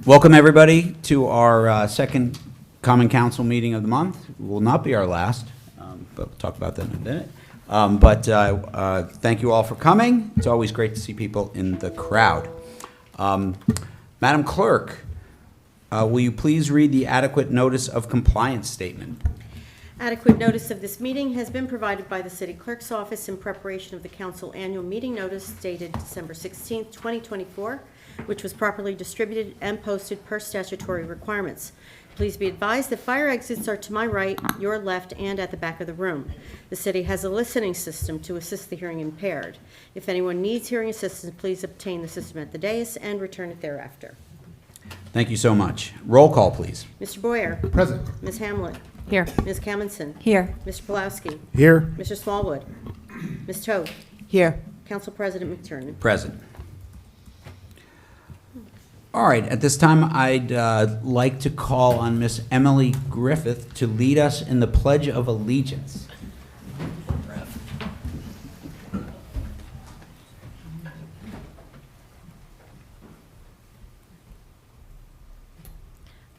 Welcome, everybody, to our second Common Council meeting of the month. It will not be our last, but we'll talk about that in a minute. Thank you all for coming. It's always great to see people in the crowd. Madam Clerk, will you please read the adequate notice of compliance statement? Adequate notice of this meeting has been provided by the City Clerk's Office in preparation of the Council Annual Meeting Notice dated December 16, 2024, which was properly distributed and posted per statutory requirements. Please be advised that fire exits are to my right, your left, and at the back of the room. The City has a listening system to assist the hearing impaired. If anyone needs hearing assistance, please obtain the system at the dais and return it thereafter. Thank you so much. Roll call, please. Mr. Boyer. Present. Ms. Hamlet. Here. Ms. Kamenson. Here. Mr. Pulowski. Here. Mr. Smallwood. Ms. Toth. Here. Council President McTurnan. Present. All right, at this time, I'd like to call on Miss Emily Griffith to lead us in the Pledge of Allegiance.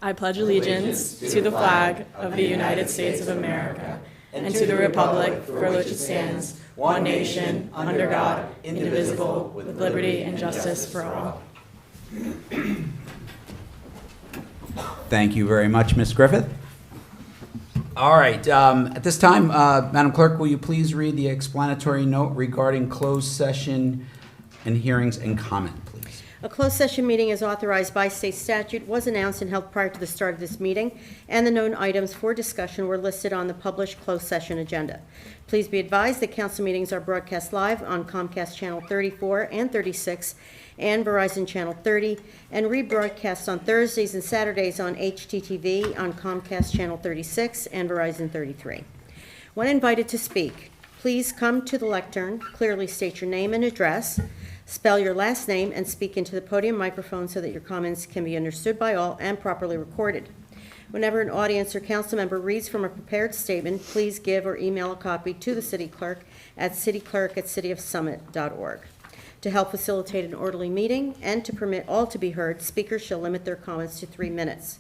I pledge allegiance to the flag of the United States of America and to the republic for which it stands, one nation, under God, indivisible, with liberty and justice for all. Thank you very much, Ms. Griffith. All right, at this time, Madam Clerk, will you please read the explanatory note regarding closed session and hearings and comment, please? A closed session meeting as authorized by state statute was announced and held prior to the start of this meeting, and the known items for discussion were listed on the published closed session agenda. Please be advised that council meetings are broadcast live on Comcast Channel 34 and 36 and Verizon Channel 30, and rebroadcast on Thursdays and Saturdays on HTTV on Comcast Channel 36 and Verizon 33. When invited to speak, please come to the lectern, clearly state your name and address, spell your last name, and speak into the podium microphone so that your comments can be understood by all and properly recorded. Whenever an audience or council member reads from a prepared statement, please give or email a copy to the city clerk at cityclerk@cityofsummit.org. To help facilitate an orderly meeting and to permit all to be heard, speakers shall limit their comments to 3 minutes.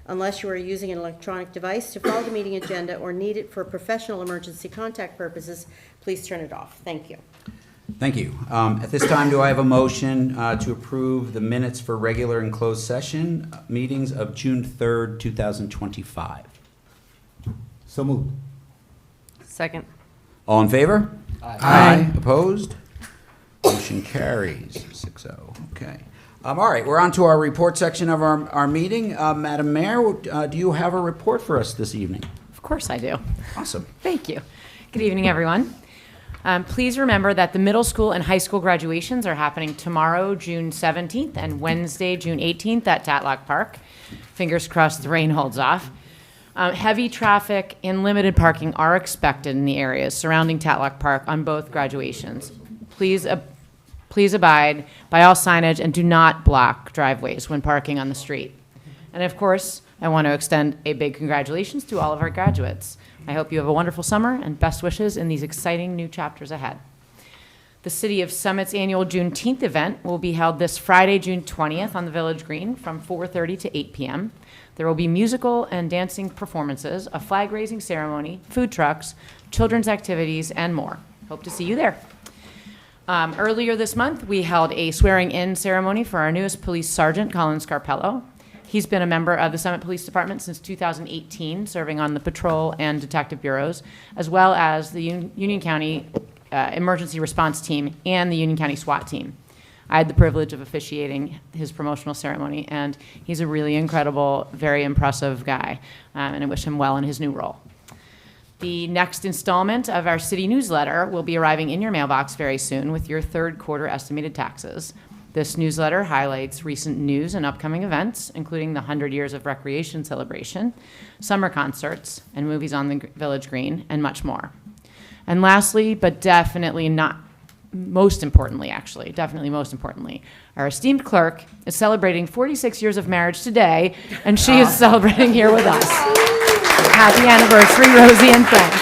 Unless you are using an electronic device to follow the meeting agenda or need it for professional emergency contact purposes, please turn it off. Thank you. Thank you. At this time, do I have a motion to approve the minutes for regular and closed session meetings of June 3rd, 2025? So moved. Second. All in favor? Aye. Opposed? Motion carries 6-0. Okay. All right, we're on to our report section of our meeting. Madam Mayor, do you have a report for us this evening? Of course I do. Awesome. Thank you. Good evening, everyone. Please remember that the middle school and high school graduations are happening tomorrow, June 17th, and Wednesday, June 18th at Tatlock Park. Fingers crossed the rain holds off. Heavy traffic and limited parking are expected in the areas surrounding Tatlock Park on both graduations. Please abide by all signage and do not block driveways when parking on the street. And of course, I want to extend a big congratulations to all of our graduates. I hope you have a wonderful summer and best wishes in these exciting new chapters ahead. The City of Summit's annual Juneteenth event will be held this Friday, June 20th on the Village Green from 4:30 to 8 p.m. There will be musical and dancing performances, a flag-raising ceremony, food trucks, children's activities, and more. Hope to see you there. Earlier this month, we held a swearing-in ceremony for our newest police sergeant, Colin Scarpello. He's been a member of the Summit Police Department since 2018, serving on the patrol and detective bureaus, as well as the Union County Emergency Response Team and the Union County SWAT Team. I had the privilege of officiating his promotional ceremony, and he's a really incredible, very impressive guy, and I wish him well in his new role. The next installment of our city newsletter will be arriving in your mailbox very soon with your third quarter estimated taxes. This newsletter highlights recent news and upcoming events, including the 100 Years of Recreation celebration, summer concerts, and movies on the Village Green, and much more. And lastly, but definitely not most importantly, our esteemed clerk is celebrating 46 years of marriage today, and she is celebrating here with us. Happy anniversary, Rosie and Frank.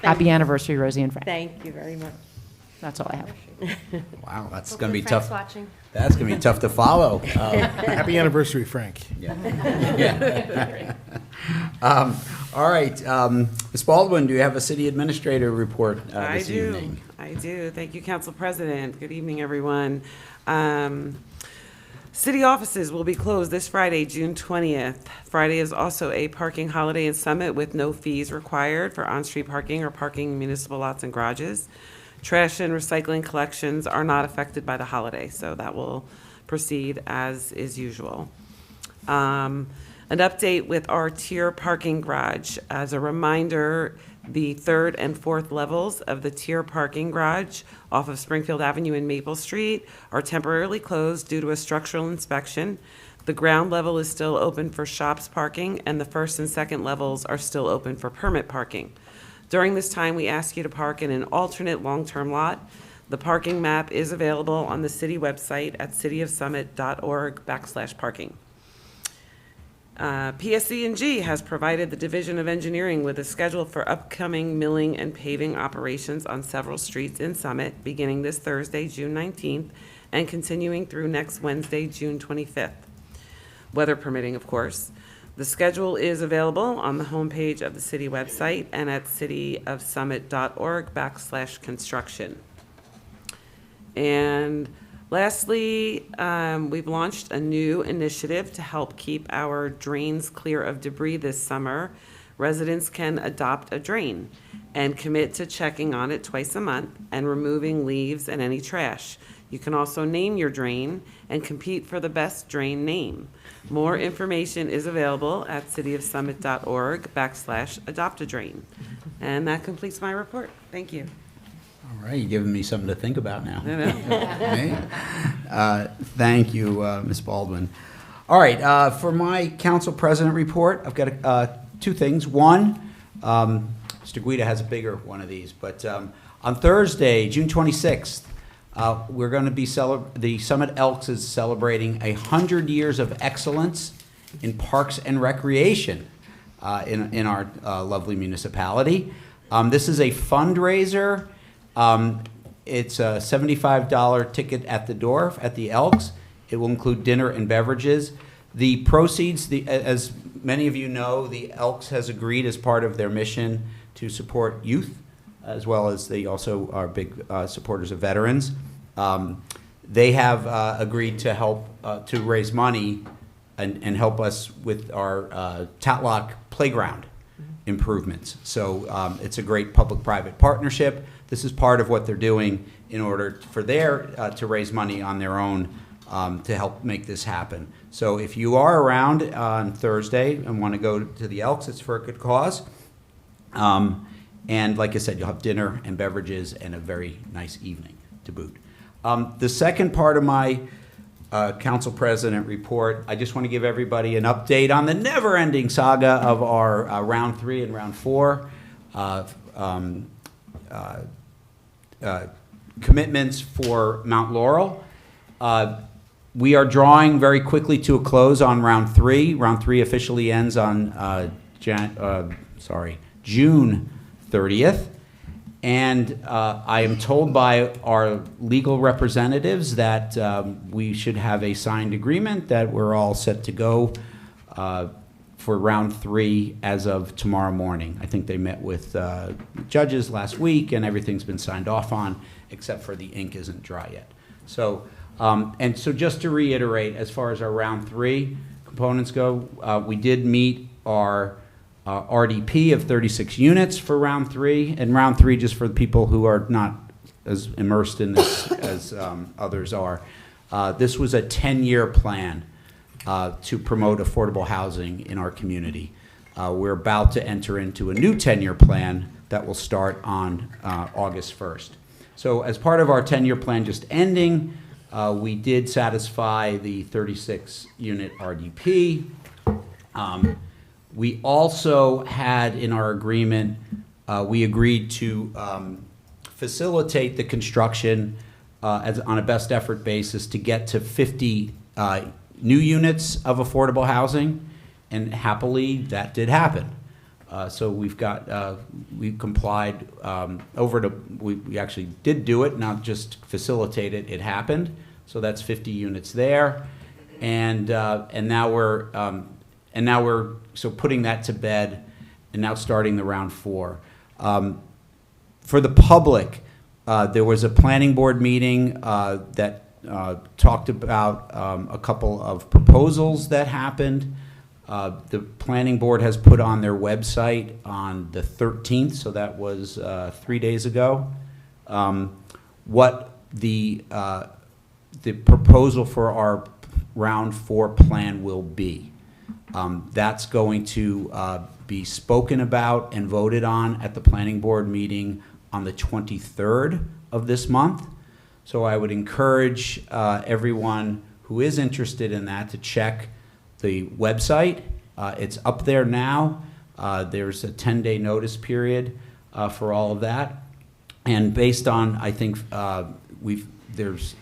Happy anniversary, Rosie and Frank. Thank you very much. That's all I have. Wow, that's going to be tough. watching. That's going to be tough to follow. Happy anniversary, Frank. Yeah. All right, Ms. Baldwin, do you have a city administrator report this evening? I do. Thank you, Council President. Good evening, everyone. City offices will be closed this Friday, June 20th. Friday is also a parking holiday in Summit with no fees required for on-street parking or parking in municipal lots and garages. Trash and recycling collections are not affected by the holiday, so that will proceed as is usual. An update with our tier parking garage. As a reminder, the third and fourth levels of the tier parking garage off of Springfield Avenue and Maple Street are temporarily closed due to a structural inspection. The ground level is still open for shops parking, and the first and second levels are still open for permit parking. During this time, we ask you to park in an alternate long-term lot. The parking map is available on the city website at cityofsummit.org/parking. PSC&G has provided the Division of Engineering with a schedule for upcoming milling and paving operations on several streets in Summit, beginning this Thursday, June 19th, and continuing through next Wednesday, June 25th. Weather permitting, of course. The schedule is available on the homepage of the city website and at cityofsummit.org/construction. And lastly, we've launched a new initiative to help keep our drains clear of debris this summer. Residents can adopt a drain and commit to checking on it twice a month and removing leaves and any trash. You can also name your drain and compete for the best drain name. More information is available at cityofsummit.org/adopt-a-drain. And that completes my report. Thank you. All right, you're giving me something to think about now. Right? Thank you, Ms. Baldwin. All right, for my council president report, I've got two things. One, Mr. Guida has a bigger one of these, but on Thursday, June 26th, we're going to be the Summit Elks is celebrating 100 years of excellence in parks and recreation in our lovely municipality. This is a fundraiser. It's a $75 ticket at the door at the Elks. It will include dinner and beverages. The proceeds, as many of you know, the Elks has agreed as part of their mission to support youth, as well as they also are big supporters of veterans. They have agreed to help to raise money and help us with our Tatlock playground improvements. So it's a great public-private partnership. This is part of what they're doing in order for to raise money on their own to help make this happen. So if you are around on Thursday and want to go to the Elks, it's for a good cause. And like I said, you'll have dinner and beverages and a very nice evening to boot. The second part of my council president report, I just want to give everybody an update on the never-ending saga of our round 3 and round 4 commitments for Mount Laurel. We are drawing very quickly to a close on round 3. Round 3 officially ends on June 30th. And I am told by our legal representatives that we should have a signed agreement that we're all set to go for round 3 as of tomorrow morning. I think they met with judges last week and everything's been signed off on, except for the ink isn't dry yet. So, so just to reiterate, as far as our round 3 components go, we did meet our RDP of 36 units for round 3, and round 3, just for the people who are not as immersed in this as others are, this was a 10-year plan to promote affordable housing in our community. We're about to enter into a new 10-year plan that will start on August 1st. So as part of our 10-year plan just ending, we did satisfy the 36-unit RDP. We also had in our agreement, we agreed to facilitate the construction on a best effort basis to get to 50 new units of affordable housing, and happily that did happen. So we've got, we've complied we actually did do it, not just facilitate it, it happened. So that's 50 units there. And now we're putting that to bed and now starting the round 4. For the public, there was a planning board meeting that talked about a couple of proposals that happened. The planning board has put on their website on the 13th, so that was 3 days ago, what the proposal for our round 4 plan will be. That's going to be spoken about and voted on at the planning board meeting on the 23rd of this month. So I would encourage everyone who is interested in that to check the website. It's up there now. There's a 10-day notice period for all of that. And based on, I think, there's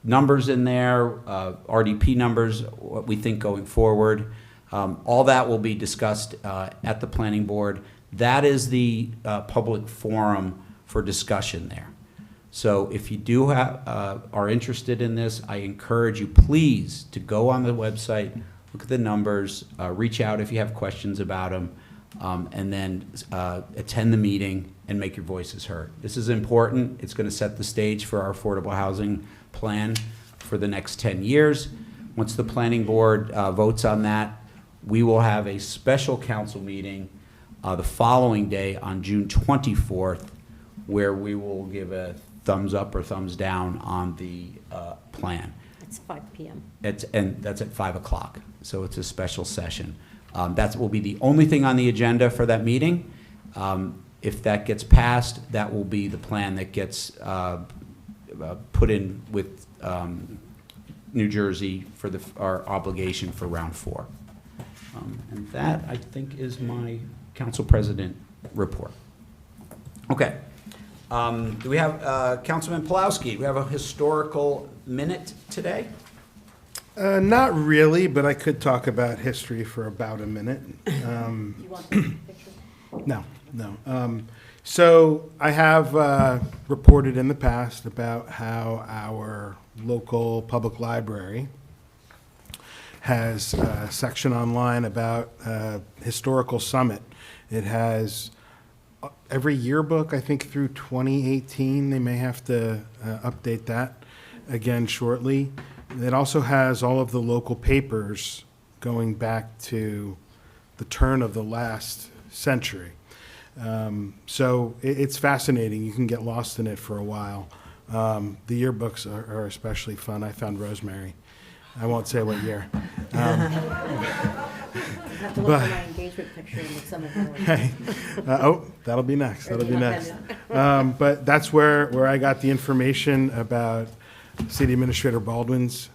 numbers in there, RDP numbers, what we think going forward. All that will be discussed at the planning board. That is the public forum for discussion there. So if you do are interested in this, I encourage you please to go on the website, look at the numbers, reach out if you have questions about them, and then attend the meeting and make your voices heard. This is important. It's going to set the stage for our affordable housing plan for the next 10 years. Once the planning board votes on that, we will have a special council meeting the following day on June 24th, where we will give a thumbs up or thumbs down on the plan. It's 5 p.m. And that's at 5 o'clock, so it's a special session. That will be the only thing on the agenda for that meeting. If that gets passed, that will be the plan that gets put in with New Jersey for our obligation for round 4. And that, I think, is my council president report. Okay. Do we have Councilman Pulowski? Do we have a historical minute today? Not really, but I could talk about history for about a minute. You want the picture? No. So I have reported in the past about how our local public library has a section online about historical summit. It has every yearbook, I think, through 2018. They may have to update that again shortly. It also has all of the local papers going back to the turn of the last century. So it's fascinating. You can get lost in it for a while. The yearbooks are especially fun. I found Rosemary. I won't say what year. I have to look for my engagement picture and look some of them. That'll be next. But that's where I got the information about City Administrator Baldwin's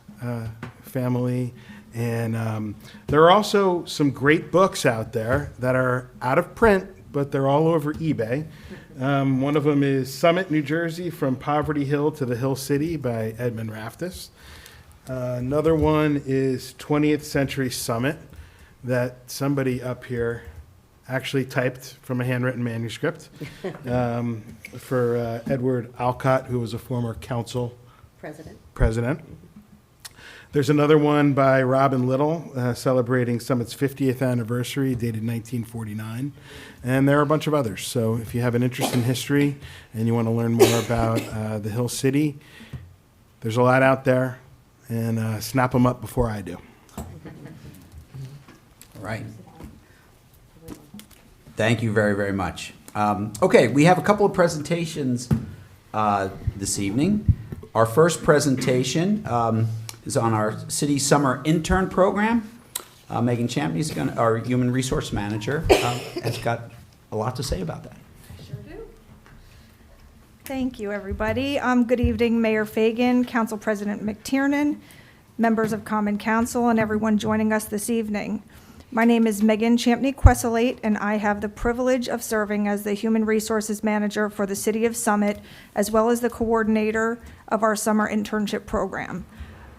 family. And there are also some great books out there that are out of print, but they're all over eBay. One of them is Summit, New Jersey, From Poverty Hill to the Hill City by Edmund Raftis. Another one is 20th Century Summit that somebody up here actually typed from a handwritten manuscript for Edward Alcott, who was a former council president. There's another one by Robin Little celebrating Summit's 50th anniversary, dated 1949. And there are a bunch of others. So if you have an interest in history and you want to learn more about the Hill City, there's a lot out there. And snap them up before I do. All right. Thank you very, very much. Okay, we have a couple of presentations this evening. Our first presentation is on our city summer intern program. Megan Champney's our human resource manager, has got a lot to say about that. Thank you, everybody. Good evening, Mayor Fagan, Council President McTiernan, members of Common Council, and everyone joining us this evening. My name is Megan Champney-Questlate, and I have the privilege of serving as the Human Resources Manager for the City of Summit, as well as the coordinator of our summer internship program.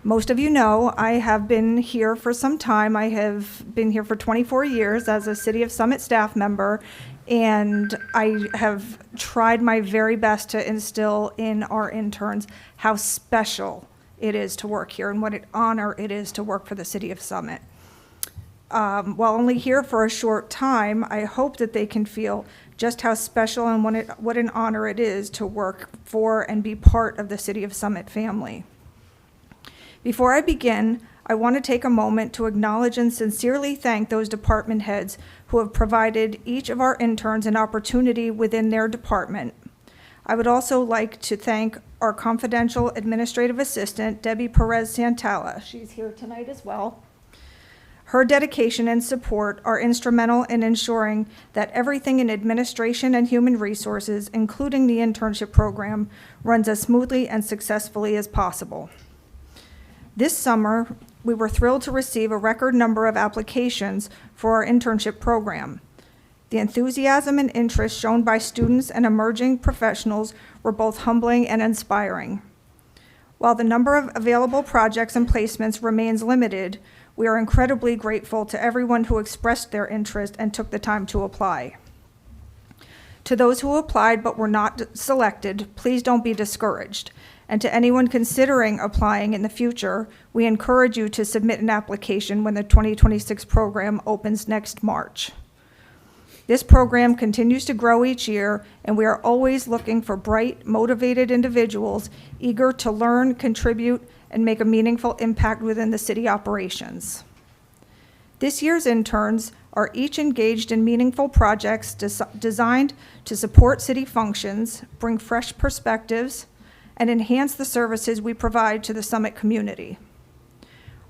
Most of you know I have been here for some time. I have been here for 24 years as a City of Summit staff member, and I have tried my very best to instill in our interns how special it is to work here and what an honor it is to work for the City of Summit. While only here for a short time, I hope that they can feel just how special and what an honor it is to work for and be part of the City of Summit family. Before I begin, I want to take a moment to acknowledge and sincerely thank those department heads who have provided each of our interns an opportunity within their department. I would also like to thank our confidential administrative assistant, Debbie Perez Santala. She's here tonight as well. Her dedication and support are instrumental in ensuring that everything in administration and human resources, including the internship program, runs as smoothly and successfully as possible. This summer, we were thrilled to receive a record number of applications for our internship program. The enthusiasm and interest shown by students and emerging professionals were both humbling and inspiring. While the number of available projects and placements remains limited, we are incredibly grateful to everyone who expressed their interest and took the time to apply. To those who applied but were not selected, please don't be discouraged. And to anyone considering applying in the future, we encourage you to submit an application when the 2026 program opens next March. This program continues to grow each year, and we are always looking for bright, motivated individuals eager to learn, contribute, and make a meaningful impact within the city operations. This year's interns are each engaged in meaningful projects designed to support city functions, bring fresh perspectives, and enhance the services we provide to the Summit community.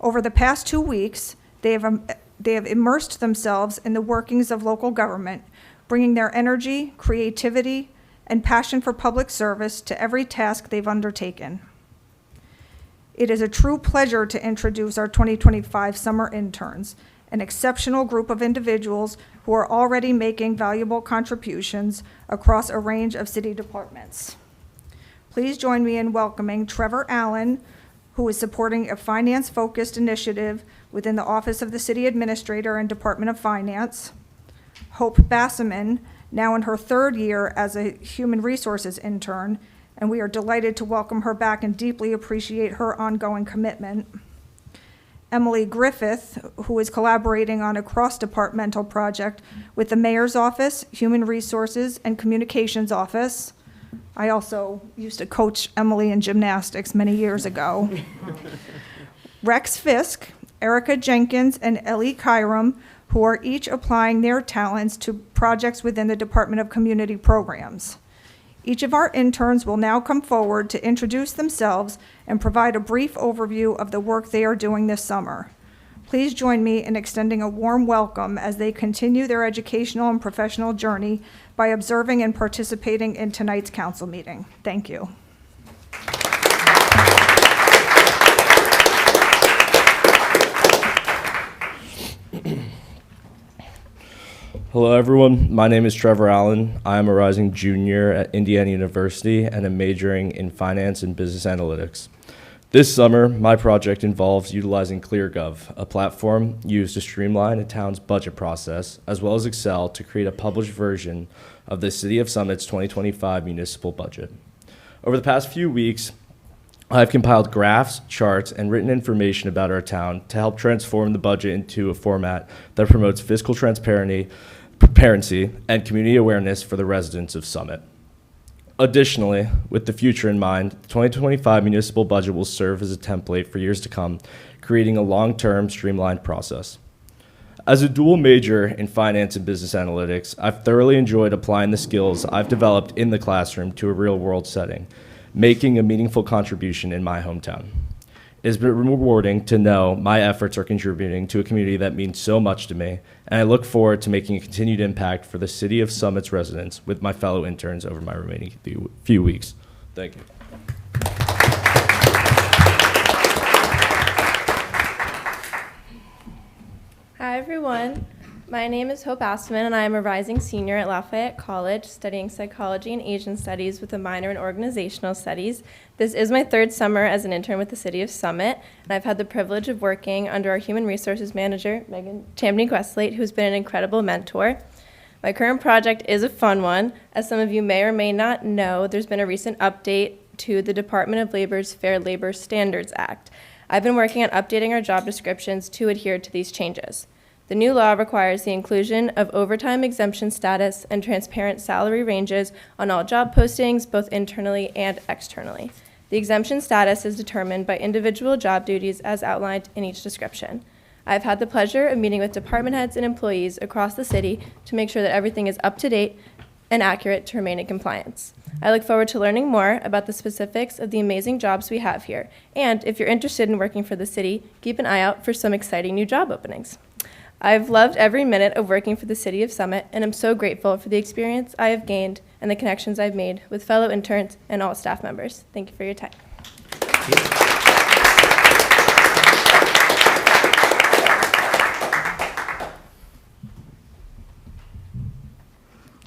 Over the past 2 weeks, they have immersed themselves in the workings of local government, bringing their energy, creativity, and passion for public service to every task they've undertaken. It is a true pleasure to introduce our 2025 summer interns, an exceptional group of individuals who are already making valuable contributions across a range of city departments. Please join me in welcoming Trevor Allen, who is supporting a finance-focused initiative within the Office of the City Administrator and Department of Finance. Hope Bassaman, now in her 3rd year as a Human Resources intern, and we are delighted to welcome her back and deeply appreciate her ongoing commitment. Emily Griffith, who is collaborating on a cross-departmental project with the Mayor's Office, Human Resources, and Communications Office. I also used to coach Emily in gymnastics many years ago. Rex Fisk, Erica Jenkins, and Ellie Kyram, who are each applying their talents to projects within the Department of Community Programs. Each of our interns will now come forward to introduce themselves and provide a brief overview of the work they are doing this summer. Please join me in extending a warm welcome as they continue their educational and professional journey by observing and participating in tonight's council meeting. Thank you. Hello everyone, my name is Trevor Allen. I am a rising junior at Indiana University and am majoring in finance and business analytics. This summer, my project involves utilizing ClearGov, a platform used to streamline a town's budget process, as well as Excel to create a published version of the City of Summit's 2025 municipal budget. Over the past few weeks, I've compiled graphs, charts, and written information about our town to help transform the budget into a format that promotes fiscal transparency and community awareness for the residents of Summit. Additionally, with the future in mind, the 2025 municipal budget will serve as a template for years to come, creating a long-term, streamlined process. As a dual major in finance and business analytics, I've thoroughly enjoyed applying the skills I've developed in the classroom to a real-world setting, making a meaningful contribution in my hometown. It has been rewarding to know my efforts are contributing to a community that means so much to me, and I look forward to making a continued impact for the City of Summit's residents with my fellow interns over my remaining few weeks. Thank you. Hi everyone, My name is Hope Astman, and I am a rising senior at Lafayette College, studying psychology and Asian studies with a minor in organizational studies. This is my third summer as an intern with the City of Summit, and I've had the privilege of working under our human resources manager, Megan Champney-Questlake, who's been an incredible mentor. My current project is a fun one. As some of you may or may not know, there's been a recent update to the Department of Labor's Fair Labor Standards Act. I've been working on updating our job descriptions to adhere to these changes. The new law requires the inclusion of overtime exemption status and transparent salary ranges on all job postings, both internally and externally. The exemption status is determined by individual job duties as outlined in each description. I've had the pleasure of meeting with department heads and employees across the city to make sure that everything is up to date and accurate to remain in compliance. I look forward to learning more about the specifics of the amazing jobs we have here. And if you're interested in working for the city, keep an eye out for some exciting new job openings. I've loved every minute of working for the City of Summit, and I'm so grateful for the experience I have gained and the connections I've made with fellow interns and all staff members. Thank you for your time.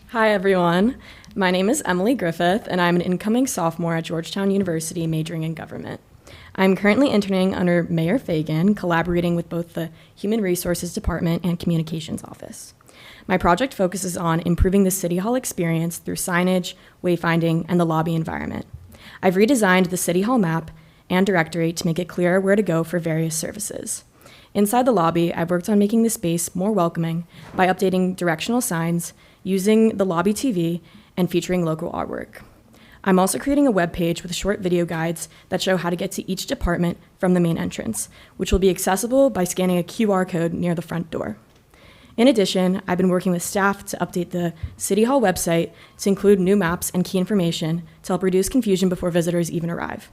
Hi, everyone. My name is Emily Griffith, and I'm an incoming sophomore at Georgetown University majoring in government. I'm currently interning under Mayor Fagan, collaborating with both the Human Resources Department and Communications Office. My project focuses on improving the City Hall experience through signage, wayfinding, and the lobby environment. I've redesigned the City Hall map and directory to make it clearer where to go for various services. Inside the lobby, I've worked on making the space more welcoming by updating directional signs, using the lobby TV, and featuring local artwork. I'm also creating a web page with short video guides that show how to get to each department from the main entrance, which will be accessible by scanning a QR code near the front door. In addition, I've been working with staff to update the City Hall website to include new maps and key information to help reduce confusion before visitors even arrive.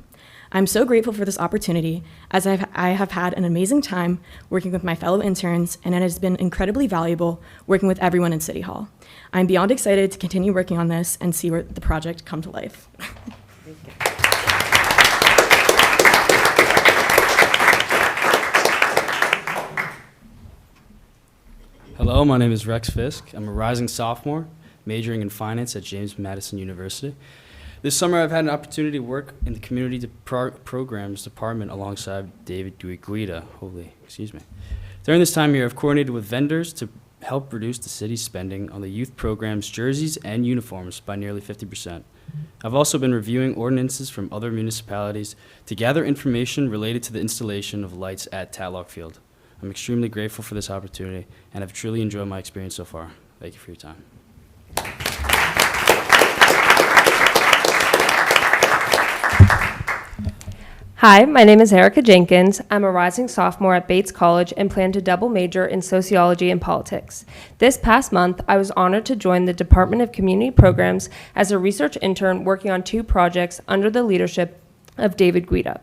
I'm so grateful for this opportunity, as I have had an amazing time working with my fellow interns, and it has been incredibly valuable working with everyone in City Hall. I'm beyond excited to continue working on this and see where the project come to life. Hello, my name is Rex Fisk. I'm a rising sophomore, majoring in finance at James Madison University. This summer, I've had an opportunity to work in the community programs department alongside David Guida. During this time here, I've coordinated with vendors to help reduce the city's spending on the youth programs, jerseys, and uniforms by nearly 50%. I've also been reviewing ordinances from other municipalities to gather information related to the installation of lights at Tatlock Field. I'm extremely grateful for this opportunity, and I've truly enjoyed my experience so far. Thank you for your time. Hi, my name is Erica Jenkins. I'm a rising sophomore at Bates College and plan to double major in sociology and politics. This past month, I was honored to join the Department of Community Programs as a research intern working on 2 projects under the leadership of David Guida.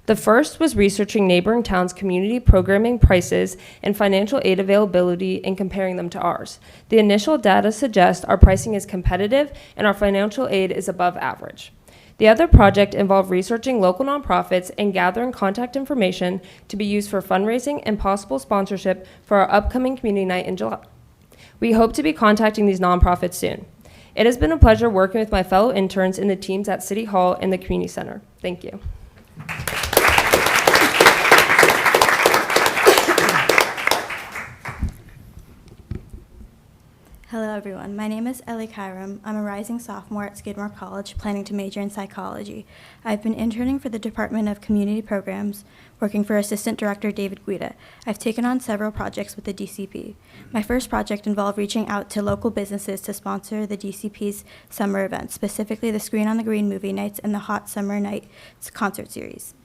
The first was researching neighboring towns' community programming prices and financial aid availability and comparing them to ours. The initial data suggests our pricing is competitive and our financial aid is above average. The other project involved researching local nonprofits and gathering contact information to be used for fundraising and possible sponsorship for our upcoming community night in July. We hope to be contacting these nonprofits soon. It has been a pleasure working with my fellow interns in the teams at City Hall and the Community Center. Thank you. Hello everyone, my name is Ellie Kyram. I'm a rising sophomore at Skidmore College, planning to major in psychology. I've been interning for the Department of Community Programs, working for Assistant Director David Guida. I've taken on several projects with the DCP. My first project involved reaching out to local businesses to sponsor the DCP's summer events, specifically the Screen on the Green movie nights and the Hot Summer Nights concert series.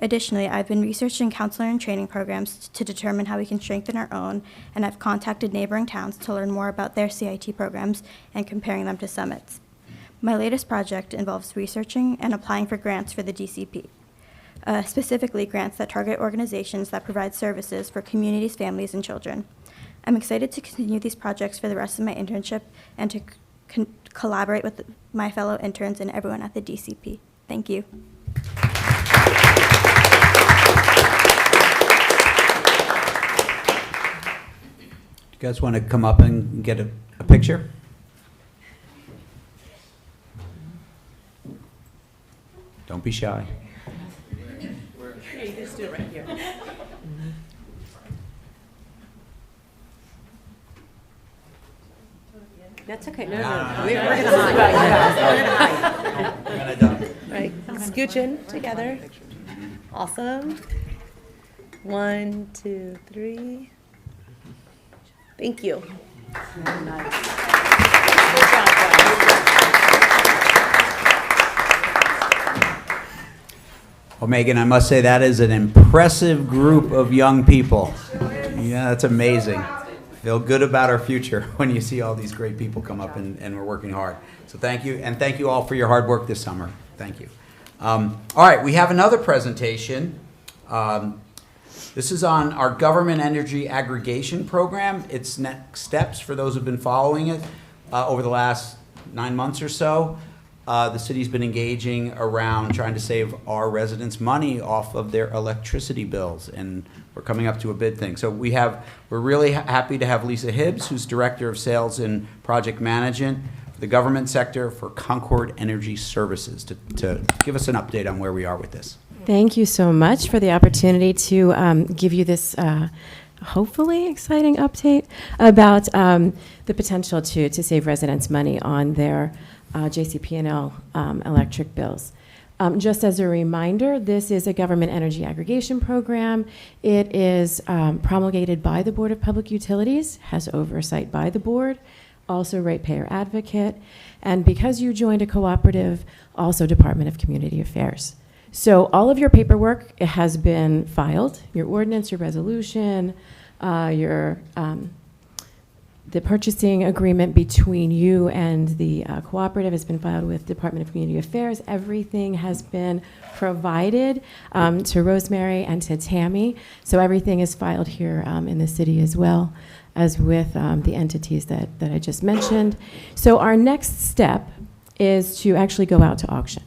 Additionally, I've been researching counselor and training programs to determine how we can strengthen our own, and I've contacted neighboring towns to learn more about their CIT programs and comparing them to Summit's. My latest project involves researching and applying for grants for the DCP, specifically grants that target organizations that provide services for communities, families, and children. I'm excited to continue these projects for the rest of my internship and to collaborate with my fellow interns and everyone at the DCP. Thank you. guys want to come up and get a picture? Don't be shy. Let's do it right here. That's okay. No. We're going to hide. We're gonna done. Right, scooch in together. Awesome. 1, 2, 3. Thank you. Well, Megan, I must say that is an impressive group of young people. Yeah, that's amazing. Feel good about our future when you see all these great people come up and we're working hard. So thank you, and thank you all for your hard work this summer. Thank you. All right, we have another presentation. This is on our government energy aggregation program. It's next steps for those who've been following it over the last 9 months or so. The city's been engaging around trying to save our residents money off of their electricity bills, and we're coming up to a bid thing. So we're really happy to have Lisa Hibbs, who's Director of Sales and Project Management for the government sector for Concord Energy Services, to give us an update on where we are with this. Thank you so much for the opportunity to give you this hopefully exciting update about the potential to save residents money on their JCP&L electric bills. Just as a reminder, this is a government energy aggregation program. It is promulgated by the Board of Public Utilities, has oversight by the board, also ratepayer advocate, and because you joined a cooperative, also Department of Community Affairs. So all of your paperwork, it has been filed, your ordinance, your resolution, the purchasing agreement between you and the cooperative has been filed with Department of Community Affairs. Everything has been provided to Rosemary and to Tammy. So everything is filed here in the city as well as with the entities that I just mentioned. So our next step is to actually go out to auction.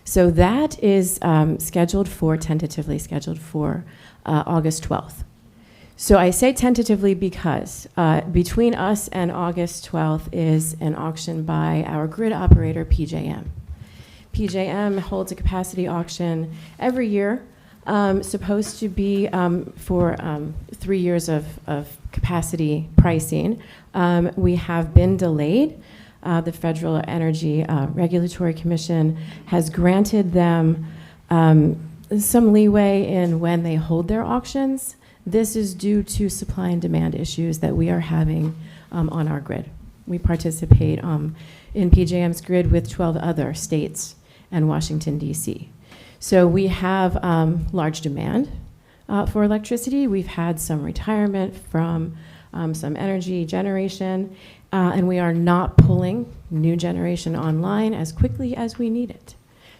So that is tentatively scheduled for August 12th. So I say tentatively because between us and August 12th is an auction by our grid operator, PJM. PJM holds a capacity auction every year, supposed to be for 3 years of capacity pricing. We have been delayed. The Federal Energy Regulatory Commission has granted them some leeway in when they hold their auctions. This is due to supply and demand issues that we are having on our grid. We participate in PJM's grid with 12 other states and Washington, D.C. So we have large demand for electricity. We've had some retirement from some energy generation, and we are not pulling new generation online as quickly as we need it.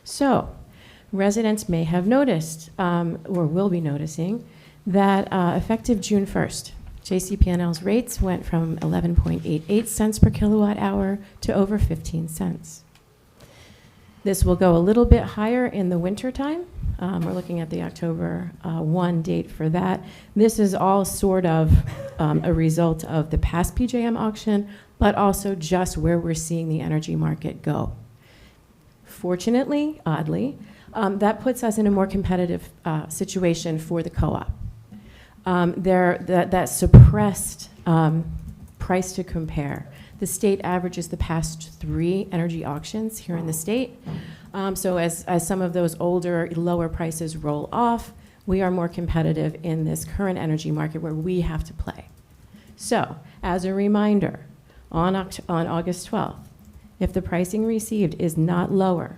So residents may have noticed, or will be noticing, that effective June 1st, JCP&L's rates went from 11.88 cents per kilowatt hour to over 15 cents. This will go a little bit higher in the winter time. We're looking at the October 1 date for that. This is all sort of a result of the past PJM auction, but also just where we're seeing the energy market go. Fortunately, oddly, that puts us in a more competitive situation for the co-op. That suppressed price to compare. The state averages the past 3 energy auctions here in the state. So as some of those older, lower prices roll off, we are more competitive in this current energy market where we have to play. So as a reminder, on August 12th, if the pricing received is not lower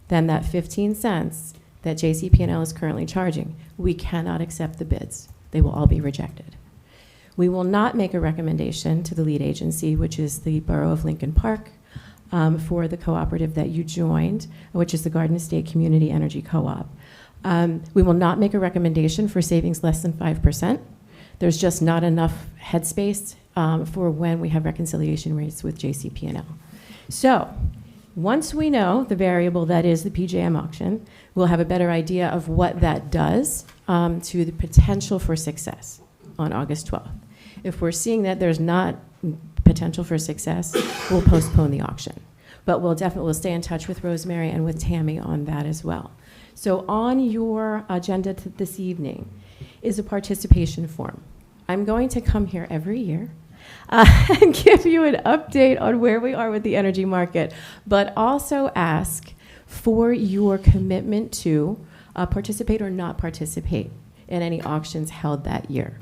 than that 15 cents that JCP&L is currently charging, we cannot accept the bids. They will all be rejected. We will not make a recommendation to the lead agency, which is the Borough of Lincoln Park, for the cooperative that you joined, which is the Garden State Community Energy Co-op. We will not make a recommendation for savings less than 5%. There's just not enough headspace for when we have reconciliation rates with JCP&L. So once we know the variable that is the PJM auction, we'll have a better idea of what that does to the potential for success on August 12th. If we're seeing that there's not potential for success, we'll postpone the auction. But we'll stay in touch with Rosemary and with Tammy on that as well. So on your agenda this evening is a participation form. I'm going to come here every year and give you an update on where we are with the energy market, but also ask for your commitment to participate or not participate in any auctions held that year.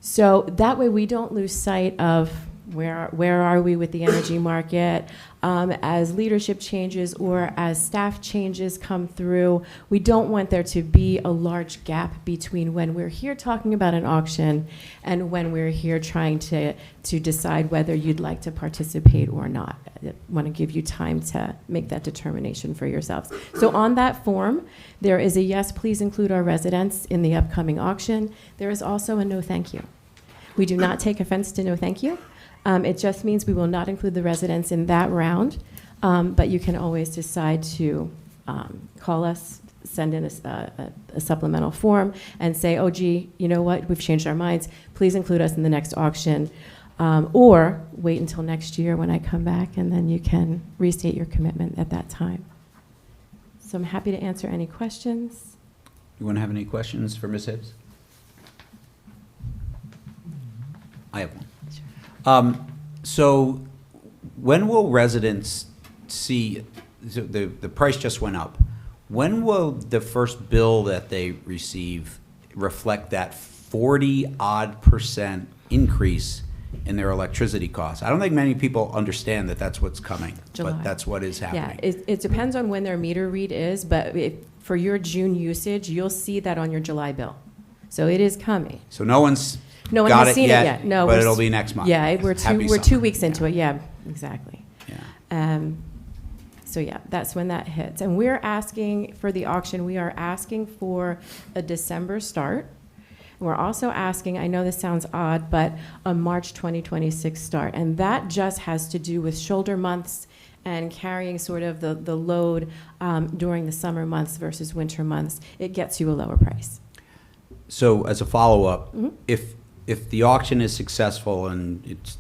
So that way we don't lose sight of where are we with the energy market. As leadership changes or as staff changes come through, we don't want there to be a large gap between when we're here talking about an auction and when we're here trying to decide whether you'd like to participate or not. I want to give you time to make that determination for yourselves. So on that form, there is a yes, please include our residents in the upcoming auction. There is also a no thank you. We do not take offense to no thank you. It just means we will not include the residents in that round, but you can always decide to call us, send in a supplemental form, and say, oh, gee, you know what, we've changed our minds. Please include us in the next auction, or wait until next year when I come back, and then you can restate your commitment at that time. So I'm happy to answer any questions. You want to have any questions for Ms. Hibbs? I have one. So when will residents see, so the price just went up, when will the first bill that they receive reflect that 40-odd% increase in their electricity costs? I don't think many people understand that that's what's coming, July. but that's what is happening. Yeah, it depends on when their meter read is, but for your June usage, you'll see that on your July bill. So it is coming. So no one's No one got has it seen yet, it yet. No, but it'll be next month. Yeah, we're Happy 2 summer. weeks into it. Yeah, exactly. Yeah. So yeah, that's when that hits. And we're asking for the auction, we are asking for a December start. We're also asking, I know this sounds odd, but a March 2026 start. And that just has to do with shoulder months and carrying sort of the load during the summer months versus winter months. It gets you a lower price. So as a follow-up, if the auction is successful and it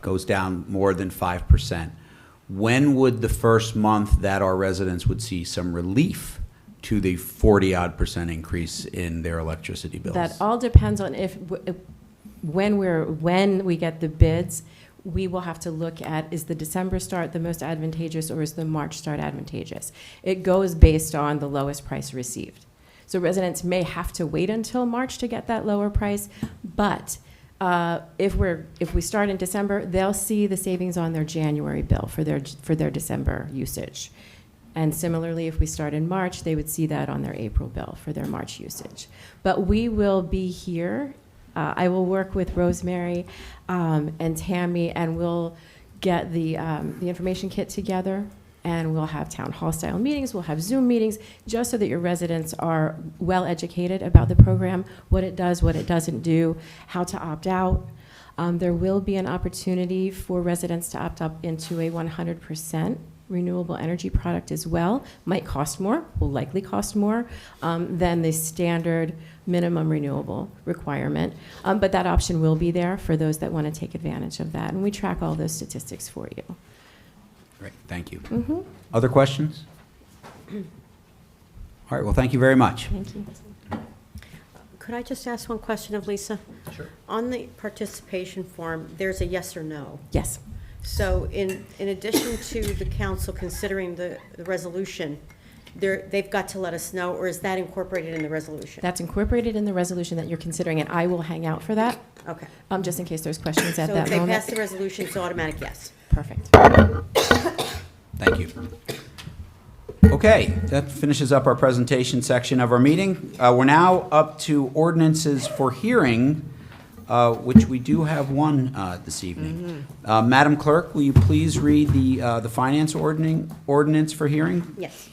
goes down more than 5%, when would the first month that our residents would see some relief to the 40-odd% increase in their electricity bills? That all depends on when we get the bids. We will have to look at, is the December start the most advantageous or is the March start advantageous? It goes based on the lowest price received. So residents may have to wait until March to get that lower price, but if we start in December, they'll see the savings on their January bill for their December usage. And similarly, if we start in March, they would see that on their April bill for their March usage. But we will be here. I will work with Rosemary and Tammy, and we'll get the information kit together. And we'll have town hall style meetings, we'll have Zoom meetings, just so that your residents are well educated about the program, what it does, what it doesn't do, how to opt out. There will be an opportunity for residents to opt up into a 100% renewable energy product as well. Might cost more, will likely cost more than the standard minimum renewable requirement. But that option will be there for those that want to take advantage of that. And we track all those statistics for you. Great, thank you. Other questions? All right, well, thank you very much. Thank you. Could I just ask one question of Lisa? Sure. On the participation form, there's a yes or no. Yes. So in addition to the council considering the resolution, they've got to let us know, or is that incorporated in the resolution? That's incorporated in the resolution that you're considering, and I will hang out for that. Okay. Just in case there's questions at So that if they moment. pass the resolution, it's automatic yes. Perfect. Thank you. Okay, that finishes up our presentation section of our meeting. We're now up to ordinances for hearing, which we do have one this evening. Madam Clerk, will you please read the finance ordinance for hearing? Yes.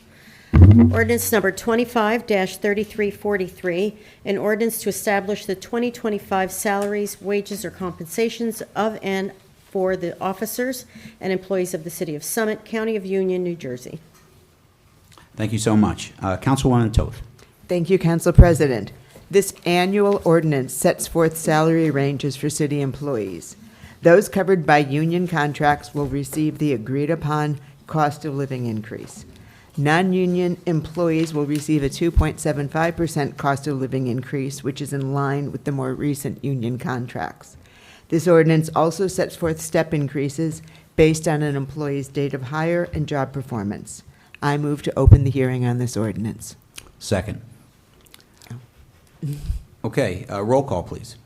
Ordinance number 25-3343, an ordinance to establish the 2025 salaries, wages, or compensations of and for the officers and employees of the City of Summit, County of Union, New Jersey. Thank you so much. Councilwoman Toth. Thank you, Council President. This annual ordinance sets forth salary ranges for city employees. Those covered by union contracts will receive the agreed-upon cost of living increase. Non-union employees will receive a 2.75% cost of living increase, which is in line with the more recent union contracts. This ordinance also sets forth step increases based on an employee's date of hire and job performance. I move to open the hearing on this ordinance. Second. Okay, roll call, please.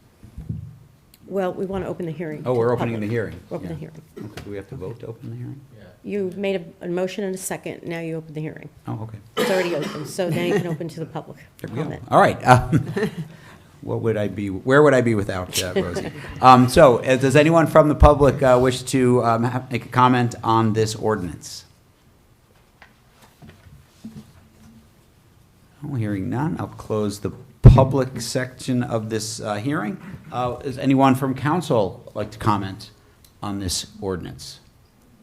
Well, we want to open the hearing. Oh, to we're the opening the public. hearing. Open the Yeah. hearing. Okay, do we have to vote to open the hearing? You made a motion and a second, now you open the hearing. Oh, okay. It's already open, so now you can open to the public There we go. comment. All right. What would I be? Where would I be without Rosie? So, does anyone from the public wish to make a comment on this ordinance? Oh, hearing none, I'll close the public section of this hearing. Does anyone from council like to comment on this ordinance?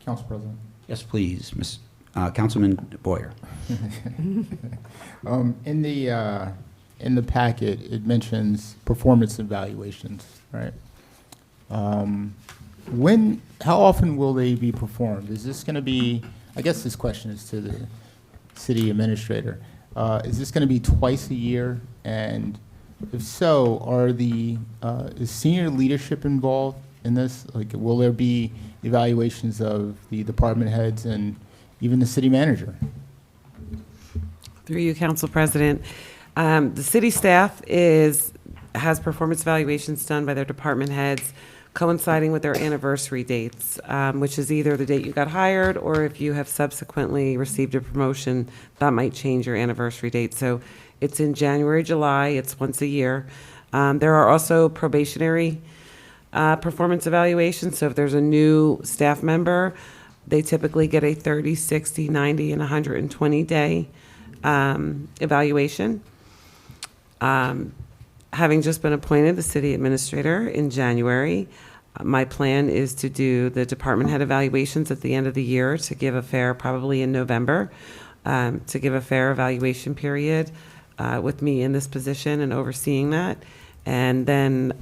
Council President. Yes, please, Councilman Boyer. In the packet, it mentions performance evaluations, right? How often will they be performed? Is this going to be, I guess this question is to the city administrator. Is this going to be twice a year? And if so, is senior leadership involved in this? Like, will there be evaluations of the department heads and even the city manager? Through you, Council President. The city staff has performance evaluations done by their department heads coinciding with their anniversary dates, which is either the date you got hired or if you have subsequently received a promotion, that might change your anniversary date. So it's in January, July, it's once a year. There are also probationary performance evaluations. So if there's a new staff member, they typically get a 30, 60, 90, and 120-day evaluation. Having just been appointed the city administrator in January, my plan is to do the department head evaluations at the end of the year to give a fair, probably in November, to give a fair evaluation period with me in this position and overseeing that. And then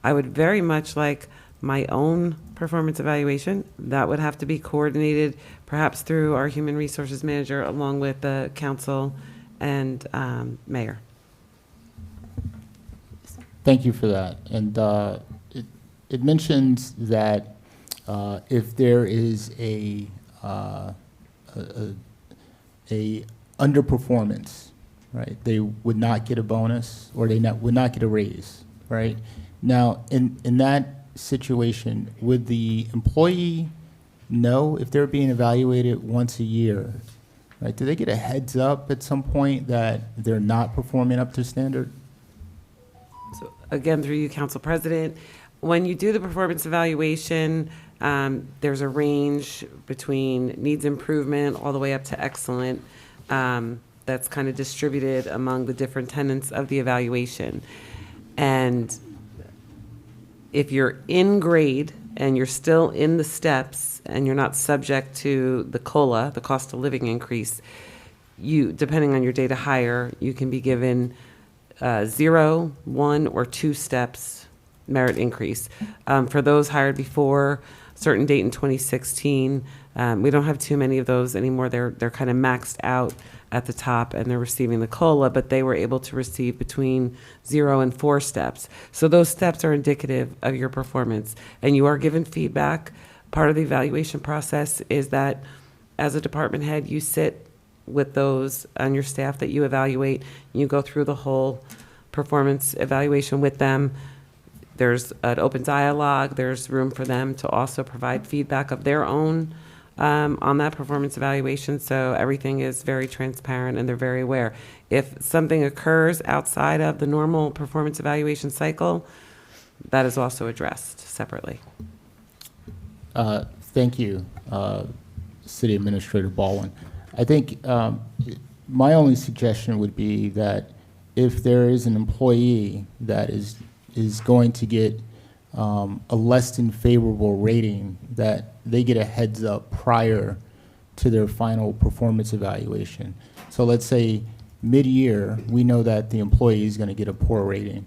I would very much like my own performance evaluation. That would have to be coordinated perhaps through our human resources manager along with the council and mayor. Thank you for that. And it mentions that if there is a underperformance, right, they would not get a bonus or they would not get a raise, right? Now, in that situation, would the employee know if they're being evaluated once a year, right? Do they get a heads up at some point that they're not performing up to standard? So again, through you, Council President, when you do the performance evaluation, there's a range between needs improvement all the way up to excellent that's kind of distributed among the different tenets of the evaluation. And if you're in grade and you're still in the steps and you're not subject to the COLA, the cost of living increase, depending on your date of hire, you can be given 0, 1, or 2 steps merit increase. For those hired before a certain date in 2016, we don't have too many of those anymore. They're kind of maxed out at the top and they're receiving the COLA, but they were able to receive between 0 and 4 steps. So those steps are indicative of your performance and you are given feedback. Part of the evaluation process is that as a department head, you sit with those on your staff that you evaluate. You go through the whole performance evaluation with them. There's an open dialogue. There's room for them to also provide feedback of their own on that performance evaluation. So everything is very transparent and they're very aware. If something occurs outside of the normal performance evaluation cycle, that is also addressed separately. Thank you, City Administrator Baldwin. I think my only suggestion would be that if there is an employee that is going to get a less than favorable rating, that they get a heads up prior to their final performance evaluation. So let's say mid-year, we know that the employee is going to get a poor rating.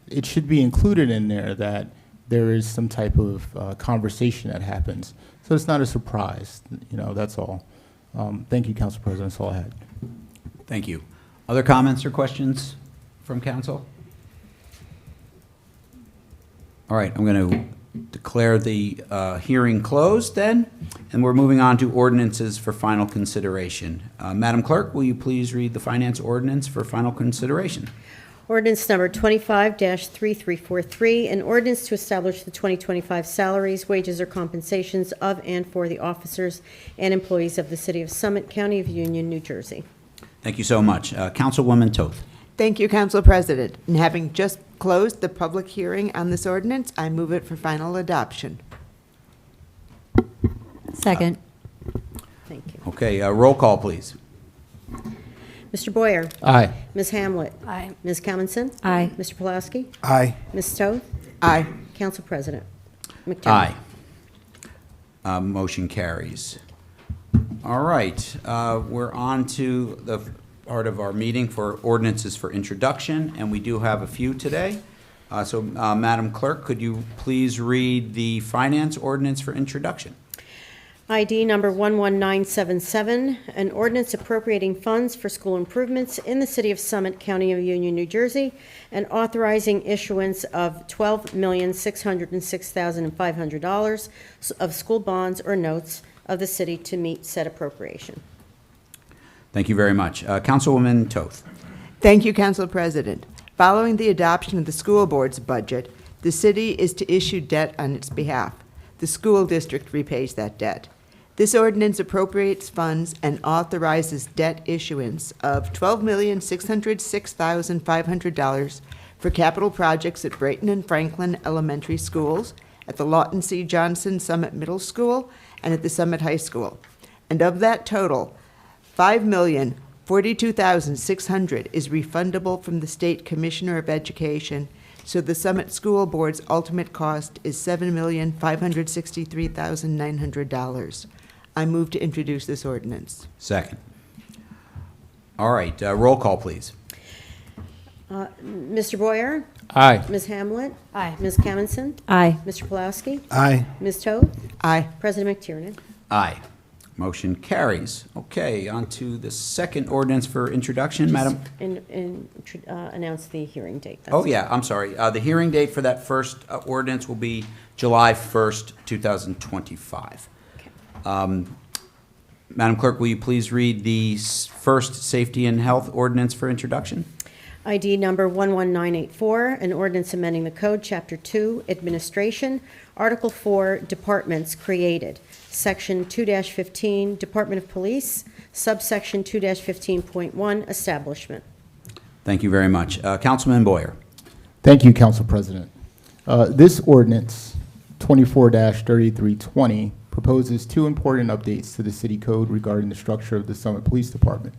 It should be included in there that there is some type of conversation that happens. So it's not a surprise, that's all. Thank you, Council President, that's all I had. Thank you. Other comments or questions from council? All right, I'm going to declare the hearing closed then, and we're moving on to ordinances for final consideration. Madam Clerk, will you please read the finance ordinance for final consideration? Ordinance number 25-3343, an ordinance to establish the 2025 salaries, wages, or compensations of and for the officers and employees of the City of Summit, County of Union, New Jersey. Thank you so much. Councilwoman Toth. Thank you, Council President. And having just closed the public hearing on this ordinance, I move it for final adoption. Second. Thank you. Okay, roll call, please. Mr. Boyer? Aye. Ms. Hamlet? Aye. Ms. Commonson? Aye. Mr. Pulaski? Aye. Ms. Toth? Aye. Council President Aye. McDermott? Motion carries. All right, we're on to the part of our meeting for ordinances for introduction, and we do have a few today. Madam Clerk, could you please read the finance ordinance for introduction? ID number 11977, an ordinance appropriating funds for school improvements in the City of Summit, County of Union, New Jersey, and authorizing issuance of $12,606,500 of school bonds or notes of the city to meet said appropriation. Thank you very much. Councilwoman Toth. Thank you, Council President. Following the adoption of the school board's budget, the city is to issue debt on its behalf. The school district repays that debt. This ordinance appropriates funds and authorizes debt issuance of $12,606,500 for capital projects at Brayton and Franklin Elementary Schools, at the Lawton C. Johnson Summit Middle School, and at the Summit High School. And of that total, $5,042,600 is refundable from the State Commissioner of Education, so the Summit School Board's ultimate cost is $7,563,900. I move to introduce this ordinance. Second. All right, roll call, please. Mr. Boyer? Aye. Ms. Hamlet? Aye. Ms. Commonson? Aye. Mr. Pulaski? Aye. Ms. Toth? Aye. President McTiernan? Aye. Motion carries. Okay, on to the second ordinance for introduction, Madam. Announce the hearing date. That's Oh, it. yeah, I'm sorry. The hearing date for that first ordinance will be July 1st, 2025. Okay. Madam Clerk, will you please read the first safety and health ordinance for introduction? ID number 11984, an ordinance amending the code, Chapter 2, Administration, Article 4, Departments Created, Section 2-15, Department of Police, subsection 2-15.1, Establishment. Thank you very much. Councilman Boyer. Thank you, Council President. This ordinance, 24-3320, proposes two important updates to the city code regarding the structure of the Summit Police Department.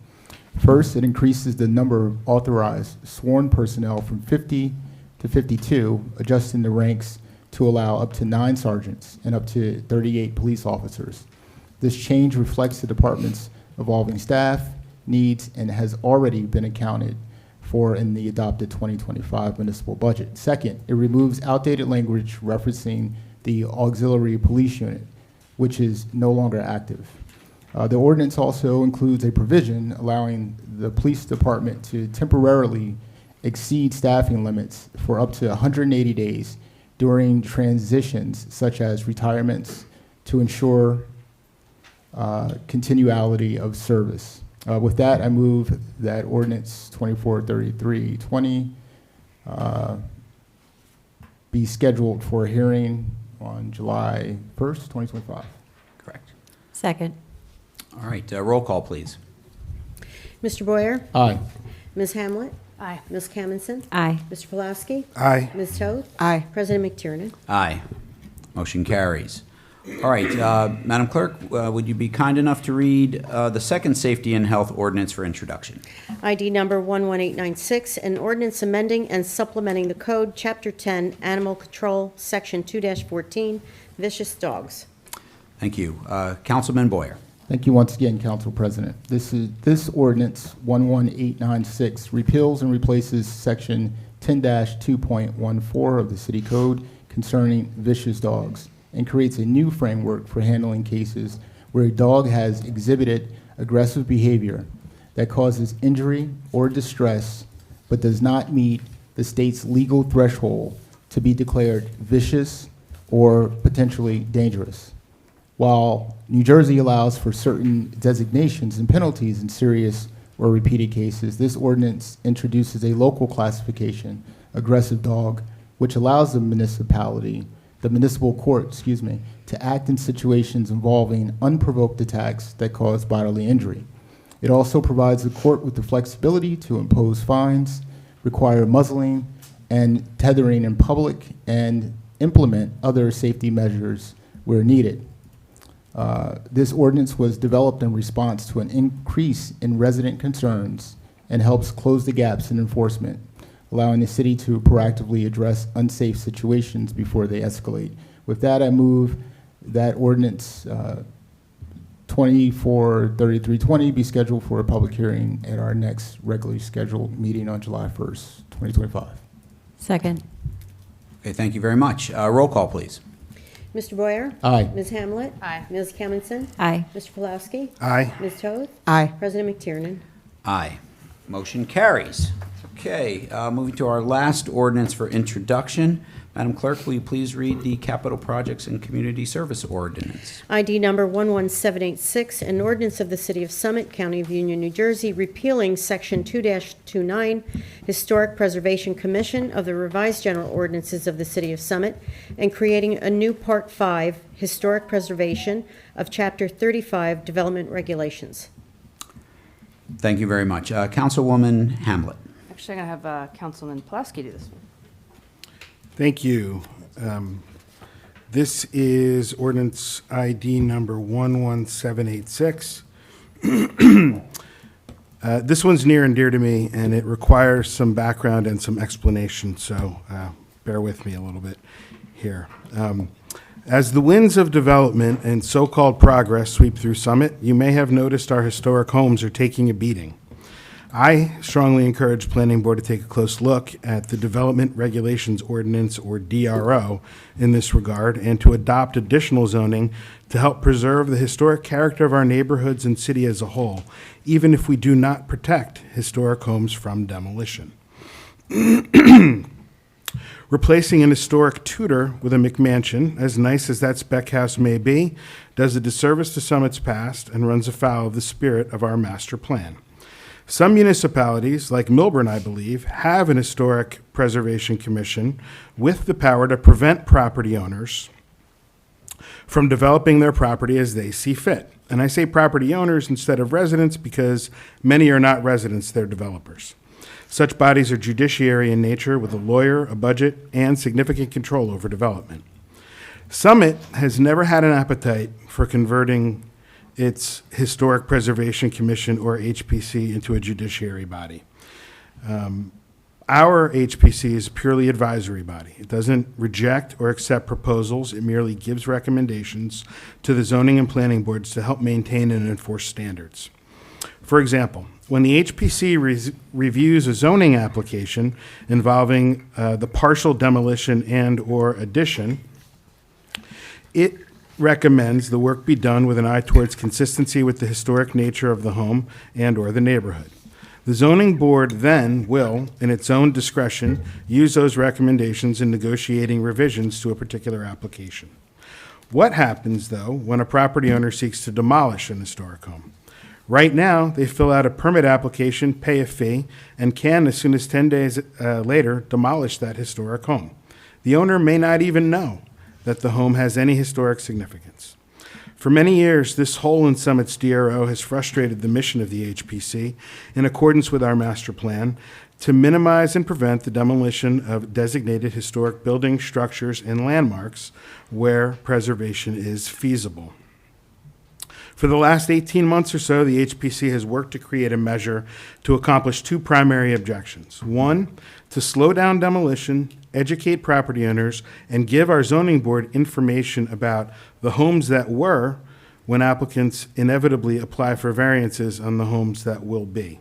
First, it increases the number of authorized sworn personnel from 50 to 52, adjusting the ranks to allow up to 9 sergeants and up to 38 police officers. This change reflects the department's evolving staff, needs, and has already been accounted for in the adopted 2025 municipal budget. Second, it removes outdated language referencing the auxiliary police unit, which is no longer active. The ordinance also includes a provision allowing the police department to temporarily exceed staffing limits for up to 180 days during transitions such as retirements to ensure continuality of service. With that, I move that ordinance 243320 be scheduled for a hearing on July 1st, 2025. Correct. Second. All right, roll call, please. Mr. Boyer? Aye. Ms. Hamlet? Aye. Ms. Commonson? Aye. Mr. Pulaski? Aye. Ms. Toth? Aye. President McTiernan? Aye. Motion carries. All right, Madam Clerk, would you be kind enough to read the second safety and health ordinance for introduction? ID number 11896, an ordinance amending and supplementing the code, Chapter 10, Animal Control, Section 2-14, Vicious Dogs. Thank you. Councilman Boyer. Thank you once again, Council President. This ordinance 11896 repeals and replaces section 10-2.14 of the City Code concerning vicious dogs and creates a new framework for handling cases where a dog has exhibited aggressive behavior that causes injury or distress but does not meet the state's legal threshold to be declared vicious or potentially dangerous. While New Jersey allows for certain designations and penalties in serious or repeated cases, this ordinance introduces a local classification, aggressive dog, which allows the municipal court, to act in situations involving unprovoked attacks that cause bodily injury. It also provides the court with the flexibility to impose fines, require muzzling and tethering in public, and implement other safety measures where needed. This ordinance was developed in response to an increase in resident concerns and helps close the gaps in enforcement, allowing the city to proactively address unsafe situations before they escalate. With that, I move that ordinance 243320 be scheduled for a public hearing at our next regularly scheduled meeting on July 1st, 2025. Second. Okay, thank you very much. Roll call, please. Mr. Boyer? Aye. Ms. Hamlet? Aye. Ms. Kamenson? Aye. Mr. Pulowski? Aye. Ms. Toth? Aye. President McTiernan? Aye. Motion carries. Okay, moving to our last ordinance for introduction. Madam Clerk, will you please read the Capital Projects and Community Service Ordinance? ID number 11786, an ordinance of the City of Summit, County of Union, New Jersey, repealing Section 2-29, Historic Preservation Commission of the Revised General Ordinances of the City of Summit, and creating a new Part 5, Historic Preservation of Chapter 35, Development Regulations. Thank you very much. Councilwoman Hamlet. Actually, I'm going to have Councilman Pulaski do this one. Thank you. This is ordinance ID number 11786. This one's near and dear to me, and it requires some background and some explanation, so bear with me a little bit here. As the winds of development and so-called progress sweep through Summit, you may have noticed our historic homes are taking a beating. I strongly encourage Planning Board to take a close look at the Development Regulations Ordinance, or DRO, in this regard, and to adopt additional zoning to help preserve the historic character of our neighborhoods and city as a whole, even if we do not protect historic homes from demolition. Replacing an historic Tudor with a McMansion, as nice as that spec house may be, does a disservice to Summit's past and runs afoul of the spirit of our master plan. Some municipalities, like Milburn, I believe, have an historic preservation commission with the power to prevent property owners from developing their property as they see fit. And I say property owners instead of residents because many are not residents, they're developers. Such bodies are judiciary in nature with a lawyer, a budget, and significant control over development. Summit has never had an appetite for converting its Historic Preservation Commission, or HPC, into a judiciary body. Our HPC is a purely advisory body. It doesn't reject or accept proposals. It merely gives recommendations to the zoning and planning boards to help maintain and enforce standards. For example, when the HPC reviews a zoning application involving the partial demolition and or addition, it recommends the work be done with an eye towards consistency with the historic nature of the home and or the neighborhood. The zoning board then will, in its own discretion, use those recommendations in negotiating revisions to a particular application. What happens, though, when a property owner seeks to demolish an historic home? Right now, they fill out a permit application, pay a fee, and can, as soon as 10 days later, demolish that historic home. The owner may not even know that the home has any historic significance. For many years, this hole in Summit's DRO has frustrated the mission of the HPC, in accordance with our master plan, to minimize and prevent the demolition of designated historic buildings, structures, and landmarks where preservation is feasible. For the last 18 months or so, the HPC has worked to create a measure to accomplish two primary objections. One, to slow down demolition, educate property owners, and give our zoning board information about the homes that were when applicants inevitably apply for variances on the homes that will be.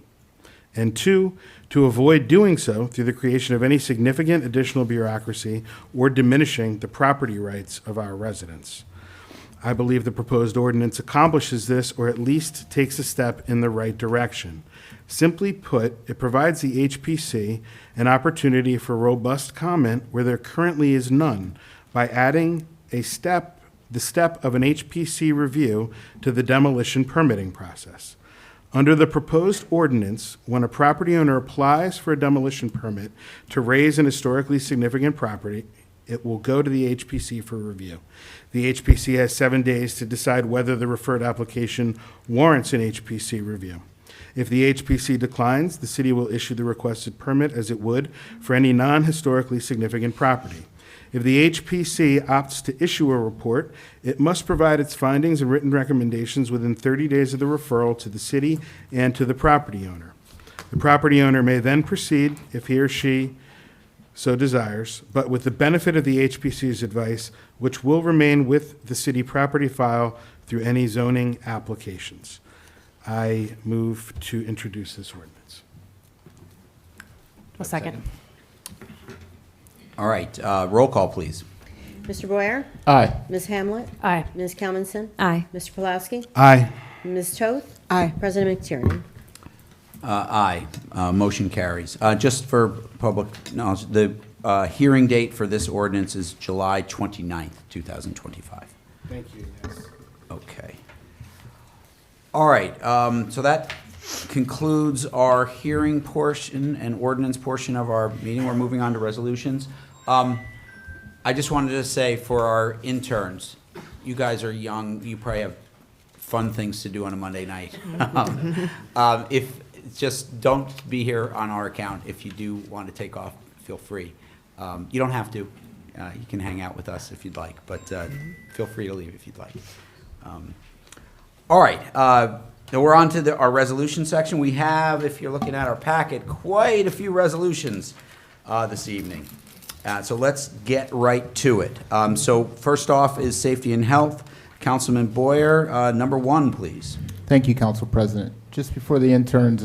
And 2, to avoid doing so through the creation of any significant additional bureaucracy or diminishing the property rights of our residents. I believe the proposed ordinance accomplishes this, or at least takes a step in the right direction. Simply put, it provides the HPC an opportunity for robust comment where there currently is none, by adding the step of an HPC review to the demolition permitting process. Under the proposed ordinance, when a property owner applies for a demolition permit to raise an historically significant property, it will go to the HPC for review. The HPC has 7 days to decide whether the referred application warrants an HPC review. If the HPC declines, the city will issue the requested permit as it would for any non-historically significant property. If the HPC opts to issue a report, it must provide its findings and written recommendations within 30 days of the referral to the city and to the property owner. The property owner may then proceed, if he or she so desires, but with the benefit of the HPC's advice, which will remain with the city property file through any zoning applications. I move to introduce this ordinance. A second. All right, roll call, please. Mr. Boyer? Aye. Ms. Hamlet? Aye. Ms. Kelmanson? Aye. Mr. Pulaski? Aye. Ms. Toth? Aye. President McTiernan? Aye. Motion carries. Just for public knowledge, the hearing date for this ordinance is July 29th, 2025. Thank you, yes. Okay. All right, so that concludes our hearing portion and ordinance portion of our meeting. We're moving on to resolutions. I just wanted to say for our interns, you guys are young, you probably have fun things to do on a Monday night. If just don't be here on our account. If you do want to take off, feel free. You don't have to. You can hang out with us if you'd like, but feel free to leave if you'd like. All right, now we're on to our resolution section. We have, if you're looking at our packet, quite a few resolutions this evening. So let's get right to it. So first off is safety and health. Councilman Boyer, number 1, please. Thank you, Council President. Just before the interns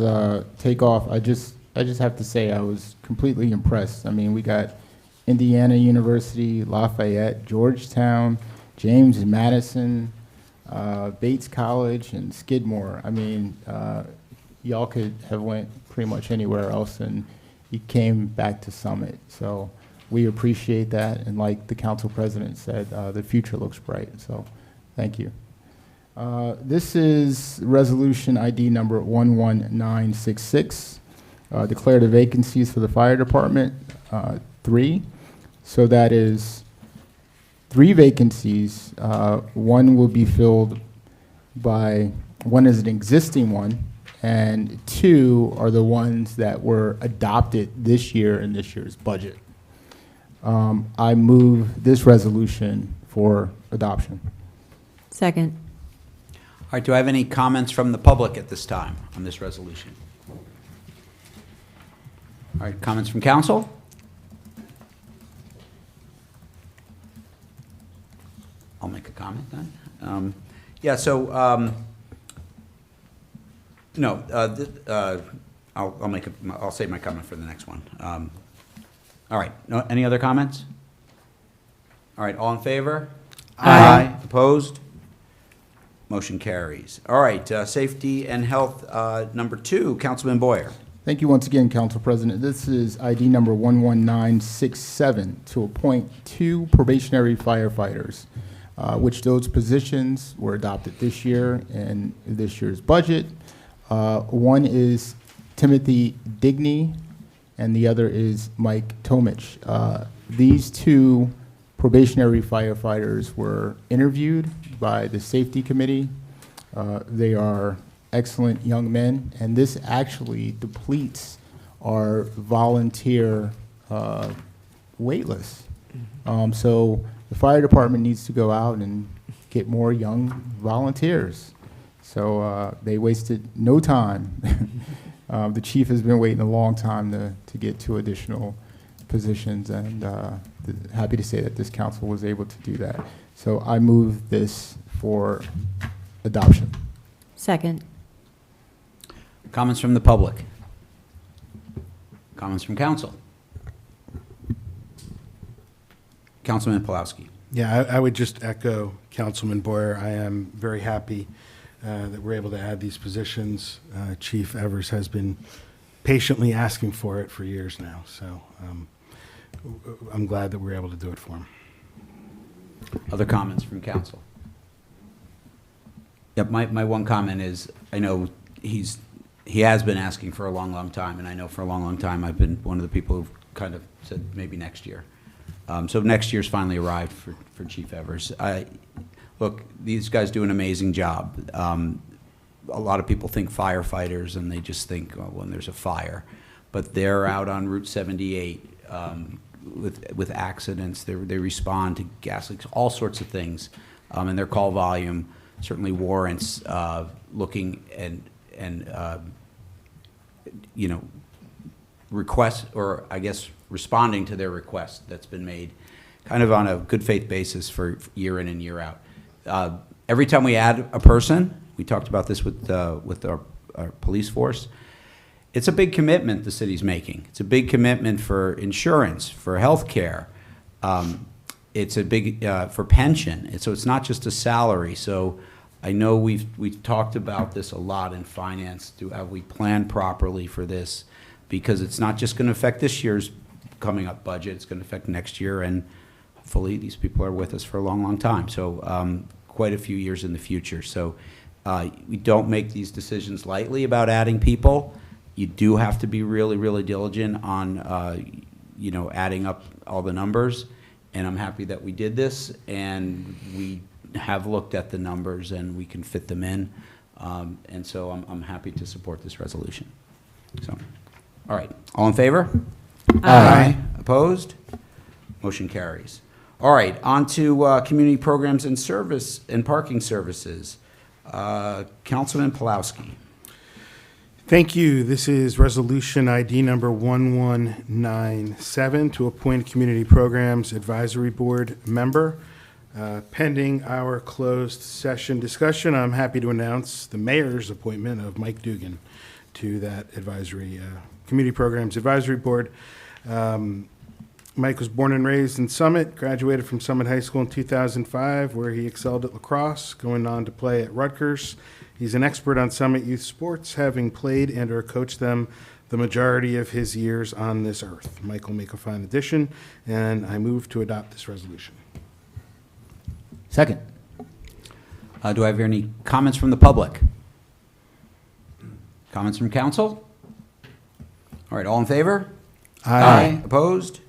take off, I just have to say I was completely impressed. I mean, we got Indiana University, Lafayette, Georgetown, James Madison, Bates College, and Skidmore. I mean, y'all could have went pretty much anywhere else, and you came back to Summit. So we appreciate that, and like the Council President said, the future looks bright. So thank you. This is resolution ID number 11966. Declare the vacancies for the fire department, 3. So that is 3 vacancies. One will be filled by, one is an existing one, and 2 are the ones that were adopted this year in this year's budget. I move this resolution for adoption. Second. All right, do I have any comments from the public at this time on this resolution? All right, comments from council? I'll make a comment then. Yeah, so, I'll save my comment for the next one. All right, no, any other comments? All right, all in favor? Aye. Opposed? Motion carries. All right, safety and health, number 2, Councilman Boyer. Thank you once again, Council President. This is ID number 11967 to appoint 2 probationary firefighters, which those positions were adopted this year in this year's budget. One is Timothy Digney, and the other is Mike Tomich. These 2 probationary firefighters were interviewed by the Safety Committee. They are excellent young men, and this actually depletes our volunteer wait list. So the fire department needs to go out and get more young volunteers. So they wasted no time. The chief has been waiting a long time to get 2 additional positions, and happy to say that this council was able to do that. So I move this for adoption. Second. Comments from the public? Comments from council? Councilman Pulaski. Yeah, I would just echo Councilman Boyer. I am very happy that we're able to add these positions. Chief Evers has been patiently asking for it for years now, so I'm glad that we're able to do it for him. Other comments from council? Yep, my one comment is, I know he has been asking for a long, long time, and I know for a long, long time I've been one of the people who've kind of said maybe next year. So next year's finally arrived for Chief Evers. Look, these guys do an amazing job. A lot of people think firefighters, and they just think, oh, when there's a fire. But they're out on Route 78 with accidents. They respond to gas leaks, all sorts of things. And their call volume certainly warrants looking and requests, or I guess responding to their request that's been made kind of on a good faith basis for year in and year out. Every time we add a person, we talked about this with our police force, it's a big commitment the city's making. It's a big commitment for insurance, for health care. It's a big, for pension. And so it's not just a salary. So I know we've talked about this a lot in finance. Have we planned properly for this? Because it's not just going to affect this year's coming up budget. It's going to affect next year, and hopefully these people are with us for a long, long time. So quite a few years in the future. So we don't make these decisions lightly about adding people. You do have to be really, really diligent on, adding up all the numbers. And I'm happy that we did this, and we have looked at the numbers, and we can fit them in. And so I'm happy to support this resolution. So, all right, all in favor? Aye. Opposed? Motion carries. All right, on to community programs and service and parking services. Councilman Pulaski. Thank you. This is resolution ID number 1197 to appoint Community Programs Advisory Board member. Pending our closed session discussion, I'm happy to announce the mayor's appointment of Mike Dugan to that advisory, Community Programs Advisory Board. Mike was born and raised in Summit, graduated from Summit High School in 2005, where he excelled at lacrosse, going on to play at Rutgers. He's an expert on Summit youth sports, having played and or coached them the majority of his years on this earth. Mike will make a fine addition, and I move to adopt this resolution. Second. Do I have any comments from the public? Comments from council? All right, all in favor? Aye. Opposed?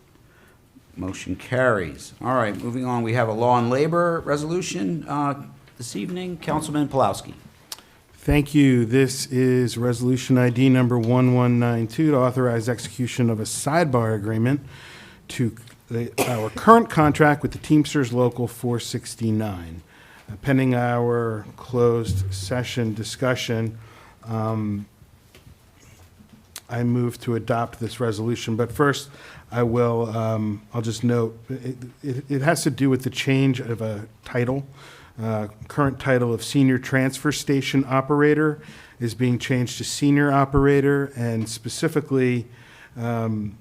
Motion carries. All right, moving on, we have a law and labor resolution this evening. Councilman Pulaski. Thank you. This is resolution ID number 1192 to authorize execution of a sidebar agreement to our current contract with the Teamsters Local 469. Pending our closed session discussion, I move to adopt this resolution. But first, I'll just note, it has to do with the change of a title. Current title of Senior Transfer Station Operator is being changed to Senior Operator, and specifically, the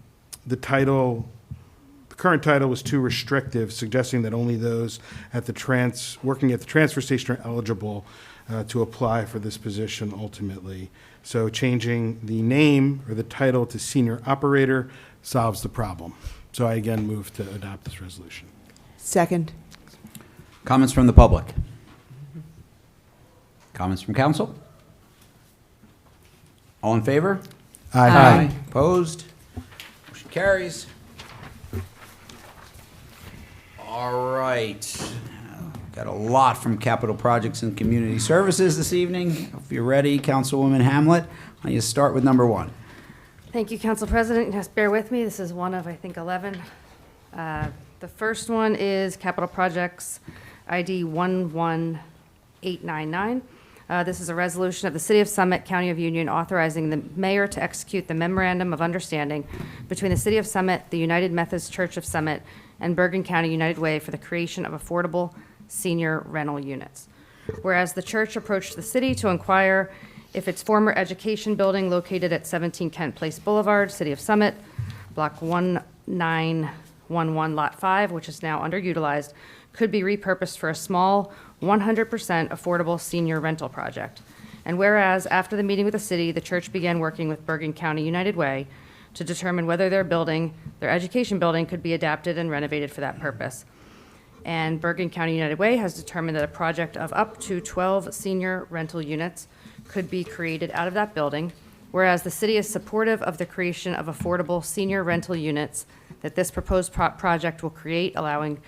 current title was too restrictive, suggesting that only those working at the transfer station are eligible to apply for this position ultimately. So changing the name or the title to Senior Operator solves the problem. So I again move to adopt this resolution. Second. Comments from the public? Comments from council? All in favor? Aye. Opposed? Motion carries. All right. Got a lot from capital projects and community services this evening. If you're ready, Councilwoman Hamlet, why don't you start with number 1? Thank you, Council President. Just bear with me. This is one of, I think, 11. The first one is capital projects ID 11899. This is a resolution of the City of Summit, County of Union, authorizing the mayor to execute the memorandum of understanding between the City of Summit, the United Methodist Church of Summit, and Bergen County United Way for the creation of affordable senior rental units. Whereas the church approached the city to inquire if its former education building located at 17 Kent Place Boulevard, City of Summit, Block 1911, Lot 5, which is now underutilized, could be repurposed for a small 100% affordable senior rental project. And whereas after the meeting with the city, the church began working with Bergen County United Way to determine whether their education building could be adapted and renovated for that purpose. And Bergen County United Way has determined that a project of up to 12 senior rental units could be created out of that building, whereas the city is supportive of the creation of affordable senior rental units that this proposed project will create, allowing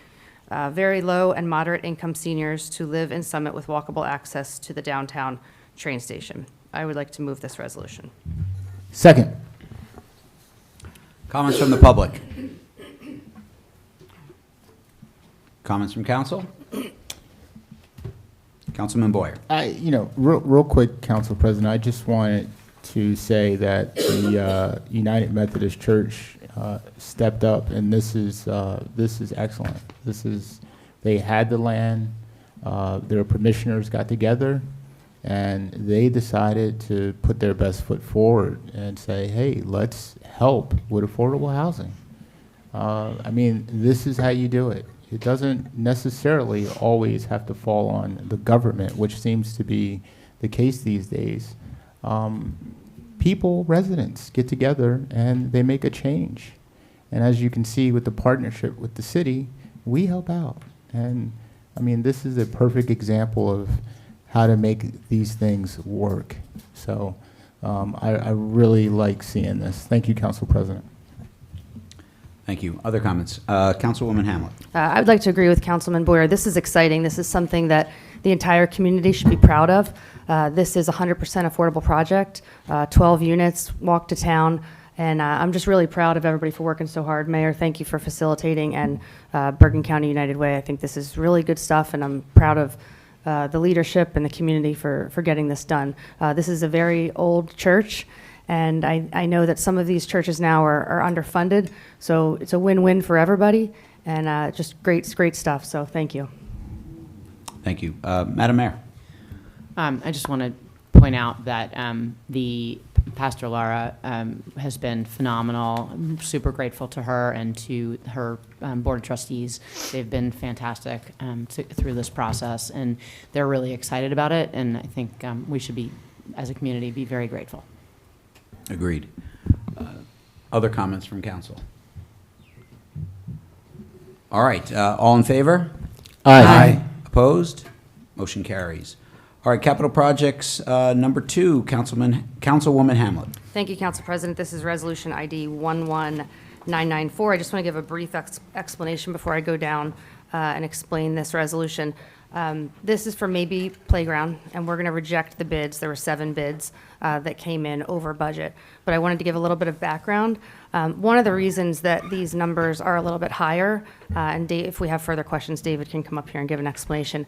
very low and moderate income seniors to live in Summit with walkable access to the downtown train station. I would like to move this resolution. Second. Comments from the public? Comments from council? Councilman Boyer. Real quick, Council President, I just wanted to say that the United Methodist Church stepped up, and this is excellent. They had the land, their commissioners got together, and they decided to put their best foot forward and say, hey, let's help with affordable housing. This is how you do it. It doesn't necessarily always have to fall on the government, which seems to be the case these days. Residents get together and they make a change. And as you can see with the partnership with the city, we help out. And this is a perfect example of how to make these things work. So I really like seeing this. Thank you, Council President. Thank you. Other comments? Councilwoman Hamlet. I would like to agree with Councilman Boyer. This is exciting. This is something that the entire community should be proud of. This is a 100% affordable project, 12 units, walk to town, and I'm just really proud of everybody for working so hard. Mayor, thank you for facilitating, and Bergen County United Way. I think this is really good stuff, and I'm proud of the leadership and the community for getting this done. This is a very old church, and I know that some of these churches now are underfunded, so it's a win-win for everybody, and just great stuff, so thank you. Thank you. Madam Mayor. I just want to point out that the Pastor Lara has been phenomenal. I'm super grateful to her and to her board of trustees. They've been fantastic through this process, and they're really excited about it, and I think we should be, as a community, be very grateful. Agreed. Other comments from council? All right. All in favor? Aye. Opposed? Motion carries. All right, capital projects, number 2, Councilwoman Hamlet. Thank you, Council President. This is Resolution ID 11994. I just want to give a brief explanation before I go down and explain this resolution. This is for Maybe Playground, and we're going to reject the bids. There were 7 bids that came in over budget. But I wanted to give a little bit of background. One of the reasons that these numbers are a little bit higher, and if we have further questions, David can come up here and give an explanation,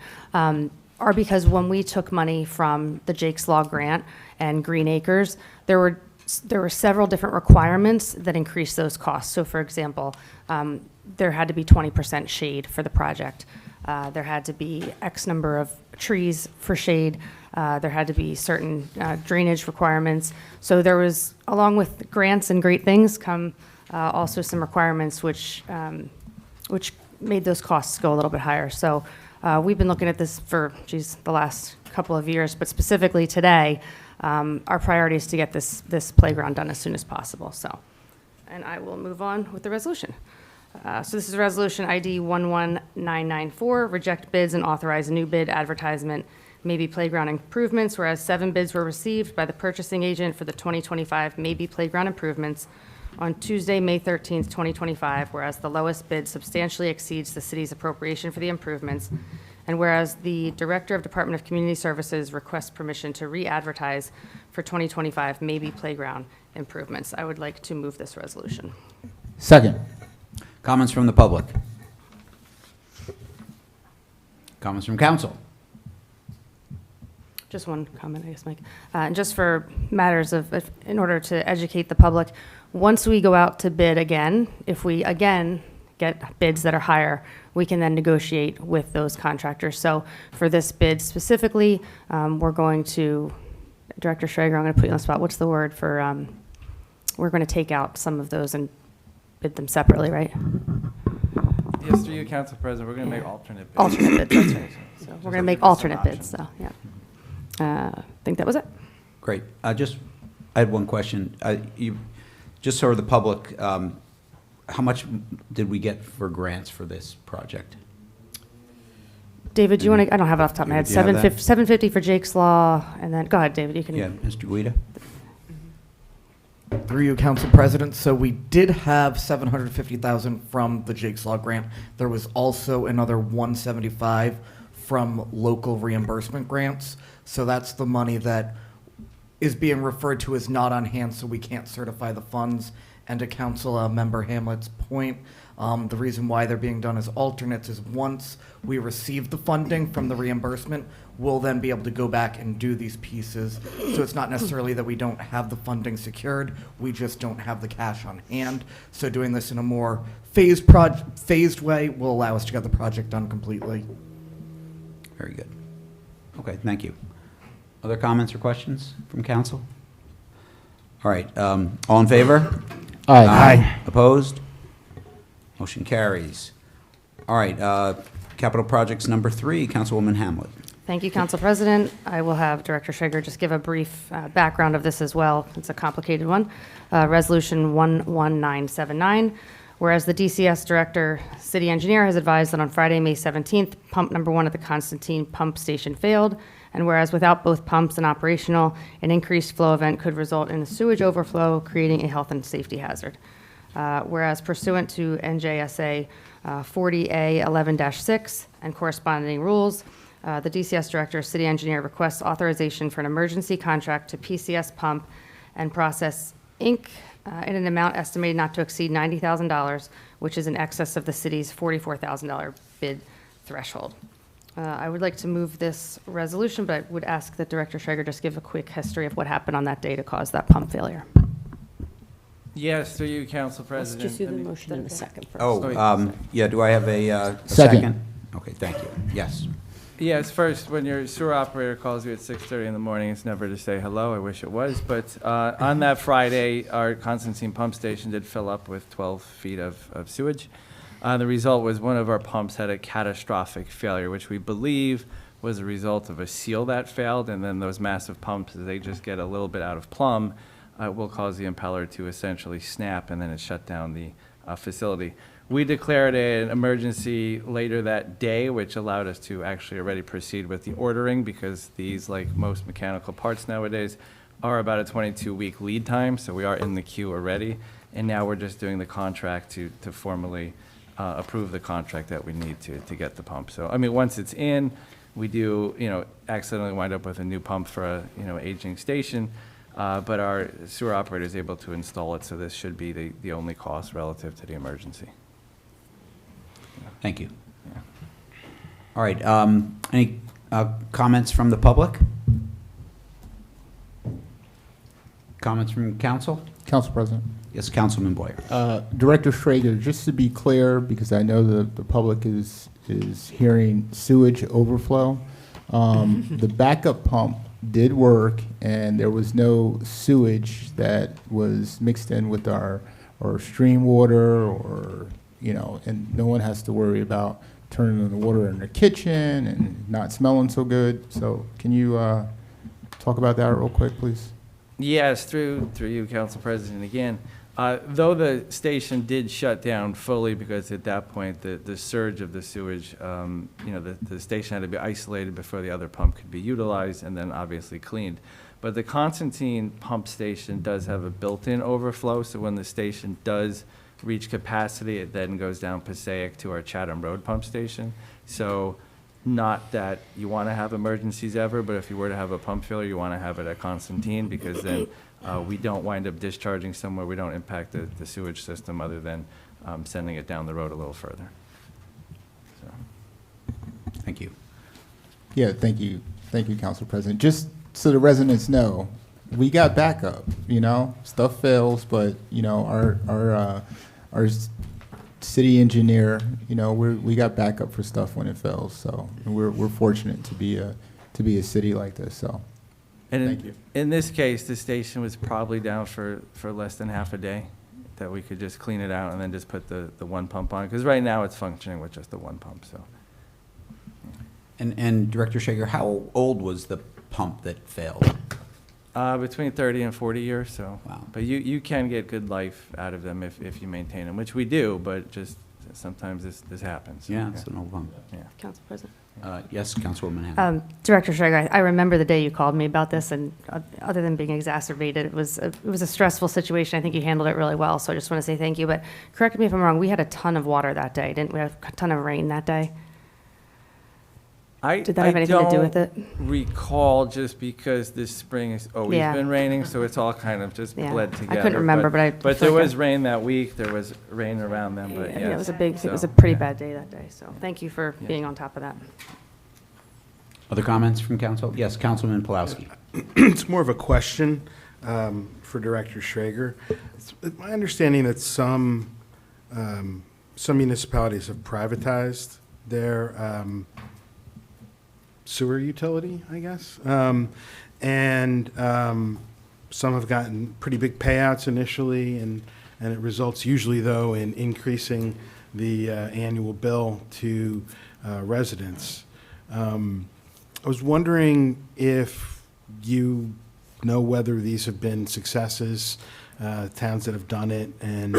are because when we took money from the Jake's Law grant and Green Acres, there were several different requirements that increased those costs. So for example, there had to be 20% shade for the project. There had to be X number of trees for shade. There had to be certain drainage requirements. So there was, along with grants and great things, come also some requirements which made those costs go a little bit higher. So we've been looking at this for, the last couple of years, but specifically today, our priority is to get this playground done as soon as possible. So, and I will move on with the resolution. So this is Resolution ID 11994, reject bids and authorize a new bid advertisement, Maybe Playground improvements, whereas 7 bids were received by the purchasing agent for the 2025 Maybe Playground improvements on Tuesday, May 13th, 2025, whereas the lowest bid substantially exceeds the city's appropriation for the improvements, and whereas the Director of Department of Community Services requests permission to re-advertise for 2025 Maybe Playground improvements. I would like to move this resolution. Second. Comments from the public? Comments from council? Just one comment, I guess, Mike. And just for matters of, in order to educate the public, once we go out to bid again, if we again get bids that are higher, we can then negotiate with those contractors. So for this bid specifically, we're going to, Director Schrager, I'm going to put you on the spot. What's the word for, we're going to take out some of those and bid them separately, right? Yes, through you, Council President, we're going to make alternate bids. Alternate bids, that's right. So we're going to make alternate bids, so, yeah. I think that was it. Great. I had one question. Just so the public, how much did we get for grants for this project? David, do you want to, I don't have it off the top of my head. Do you have that? $750 for Jake's Law, and then, go ahead, David, you can. Yeah, Mr. Guida? Through you, Council President. So we did have $750,000 from the Jake's Law grant. There was also another $175 from local reimbursement grants. So that's the money that is being referred to as not on hand, so we can't certify the funds. And to Council Member Hamlet's point, the reason why they're being done as alternates is once we receive the funding from the reimbursement, we'll then be able to go back and do these pieces. So it's not necessarily that we don't have the funding secured, we just don't have the cash on hand. So doing this in a more phased way will allow us to get the project done completely. Very good. Okay, thank you. Other comments or questions from council? All right, all in favor? Aye. Opposed? Motion carries. All right, capital projects number 3, Councilwoman Hamlet. Thank you, Council President. I will have Director Schrager just give a brief background of this as well. It's a complicated one. Resolution 11979, whereas the DCS Director, City Engineer, has advised that on Friday, May 17th, pump number 1 at the Constantine Pump Station failed, and whereas without both pumps and operational, an increased flow event could result in a sewage overflow, creating a health and safety hazard. Whereas pursuant to NJSA 40A 11-6 and corresponding rules, the DCS Director, City Engineer, requests authorization for an emergency contract to PCS Pump and Process, Inc., in an amount estimated not to exceed $90,000, which is in excess of the city's $44,000 bid threshold. I would like to move this resolution, but I would ask that Director Schrager just give a quick history of what happened on that day to cause that pump failure. Yes, through you, Council Let's President. just do the motion in a second first. Oh, yeah, do I have a Second. second? Okay, thank you. Yes. Yes, first, when your sewer operator calls you at 6:30 in the morning, it's never to say hello. I wish it was. But on that Friday, our Constantine pump station did fill up with 12 feet of sewage. The result was one of our pumps had a catastrophic failure, which we believe was a result of a seal that failed, and then those massive pumps, as they just get a little bit out of plumb, will cause the impeller to essentially snap, and then it shut down the facility. We declared an emergency later that day, which allowed us to actually already proceed with the ordering, because these, like most mechanical parts nowadays, are about a 22-week lead time, so we are in the queue already. And now we're just doing the contract to formally approve the contract that we need to get the pump. So, I mean, once it's in, we do, accidentally wind up with a new pump for a, aging station, but our sewer operator is able to install it, so this should be the only cost relative to the emergency. Thank you. Yeah. All right, any comments from the public? Comments from council? Council President. Yes, Councilman Boyer. Director Schrager, just to be clear, because I know the public is hearing sewage overflow, the backup pump did work, and there was no sewage that was mixed in with our stream water, or and no one has to worry about turning the water in their kitchen and not smelling so good. So can you talk about that real quick, please? Yes, through you, Council President, again. Though the station did shut down fully, because at that point the surge of the sewage, the station had to be isolated before the other pump could be utilized and then obviously cleaned. But the Constantine pump station does have a built-in overflow, so when the station does reach capacity, it then goes down Passaic to our Chatham Road pump station. So not that you want to have emergencies ever, but if you were to have a pump failure, you want to have it at Constantine, because then we don't wind up discharging somewhere. We don't impact the sewage system, other than sending it down the road a little further. So. Thank you. Yeah, thank you, Council President. Just so the residents know, we got backup. Stuff fails, but our city engineer, you know, we got backup for stuff when it fails. So we're fortunate to be a city like this. So And thank you. in this case, the station was probably down for less than half a day, that we could just clean it out and then just put the one pump on. Because right now it's functioning with just the one pump, so. And Director Shager, how old was the pump that failed? Between 30 and 40 years, so. Wow. But you can get good life out of them if you maintain them, which we do, but just sometimes this happens. Yeah, it's an old pump. Yeah. Council President. Yes, Councilwoman Hammond. Director Shager, I remember the day you called me about this, and other than being exacerbated, it was a stressful situation. I think you handled it really well, so I just want to say thank you. But correct me if I'm wrong, we had a ton of water that day, didn't we? Have a ton of rain that day? Did that have anything to do with it? I don't recall, just because this spring has always Yeah. been raining, so it's all kind of just Yeah. bled I together. couldn't remember, but I But feel there like was rain that week, there was rain around them, but Yeah, yes. it was so, a pretty yeah. bad day that day, so thank you for being on top of that. Other comments from council? Yes, Councilman Pulowski. It's more of a question for Director Schrager. It's my understanding that some municipalities have privatized their sewer utility, I guess. And some have gotten pretty big payouts initially, and it results usually, though, in increasing the annual bill to residents. I was wondering if you know whether these have been successes, towns that have done it, and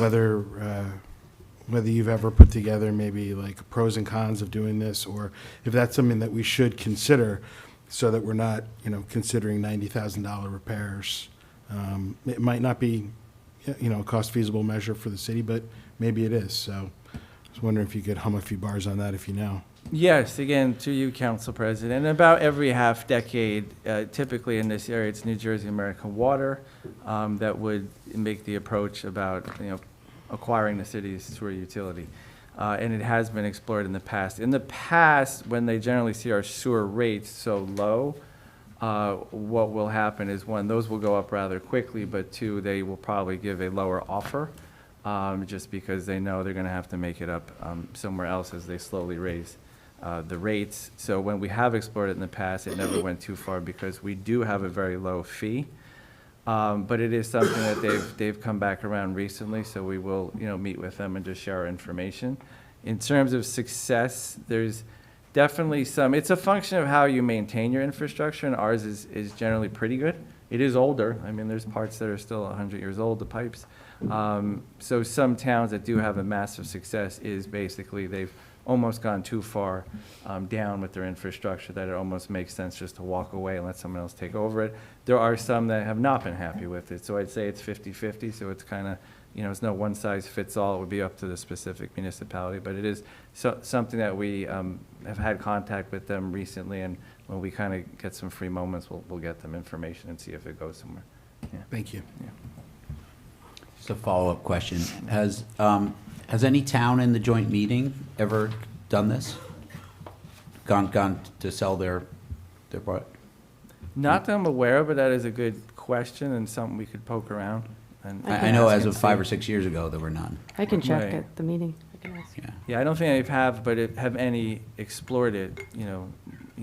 whether you've ever put together maybe like pros and cons of doing this, or if that's something that we should consider, so that we're not, considering $90,000 repairs. It might not be, a cost feasible measure for the city, but maybe it is. So I was wondering if you could hum a few bars on that, if you know. Yes, again, to you, Council President. About every half decade, typically in this area, it's New Jersey American Water that would make the approach about, acquiring the city's sewer utility. And it has been explored in the past. In the past, when they generally see our sewer rates so low, what will happen is, one, those will go up rather quickly, but two, they will probably give a lower offer, just because they know they're going to have to make it up somewhere else as they slowly raise the rates. So when we have explored it in the past, it never went too far, because we do have a very low fee. But it is something that they've come back around recently, so we will, meet with them and just share our information. In terms of success, there's definitely some. It's a function of how you maintain your infrastructure, and ours is generally pretty good. It is older. I mean, there's parts that are still 100 years old, the pipes. So some towns that do have a massive success is basically they've almost gone too far down with their infrastructure that it almost makes sense just to walk away and let someone else take over it. There are some that have not been happy with it, so I'd say it's 50-50, so it's kind of, it's no one size fits all. It would be up to the specific municipality, but it is something that we have had contact with them recently, and when we kind of get some free moments, we'll get them information and see if it goes somewhere. Yeah. Thank you. Yeah. Just a follow-up question. Has any town in the joint meeting ever done this? Gone to sell their product? Not that I'm aware of, but that is a good question and something we could poke around. And I know as ask of and 5 or see. 6 years ago, there were none. I can check Right. at the meeting. I can ask. Yeah. Yeah, I don't think they have, but have any explored it,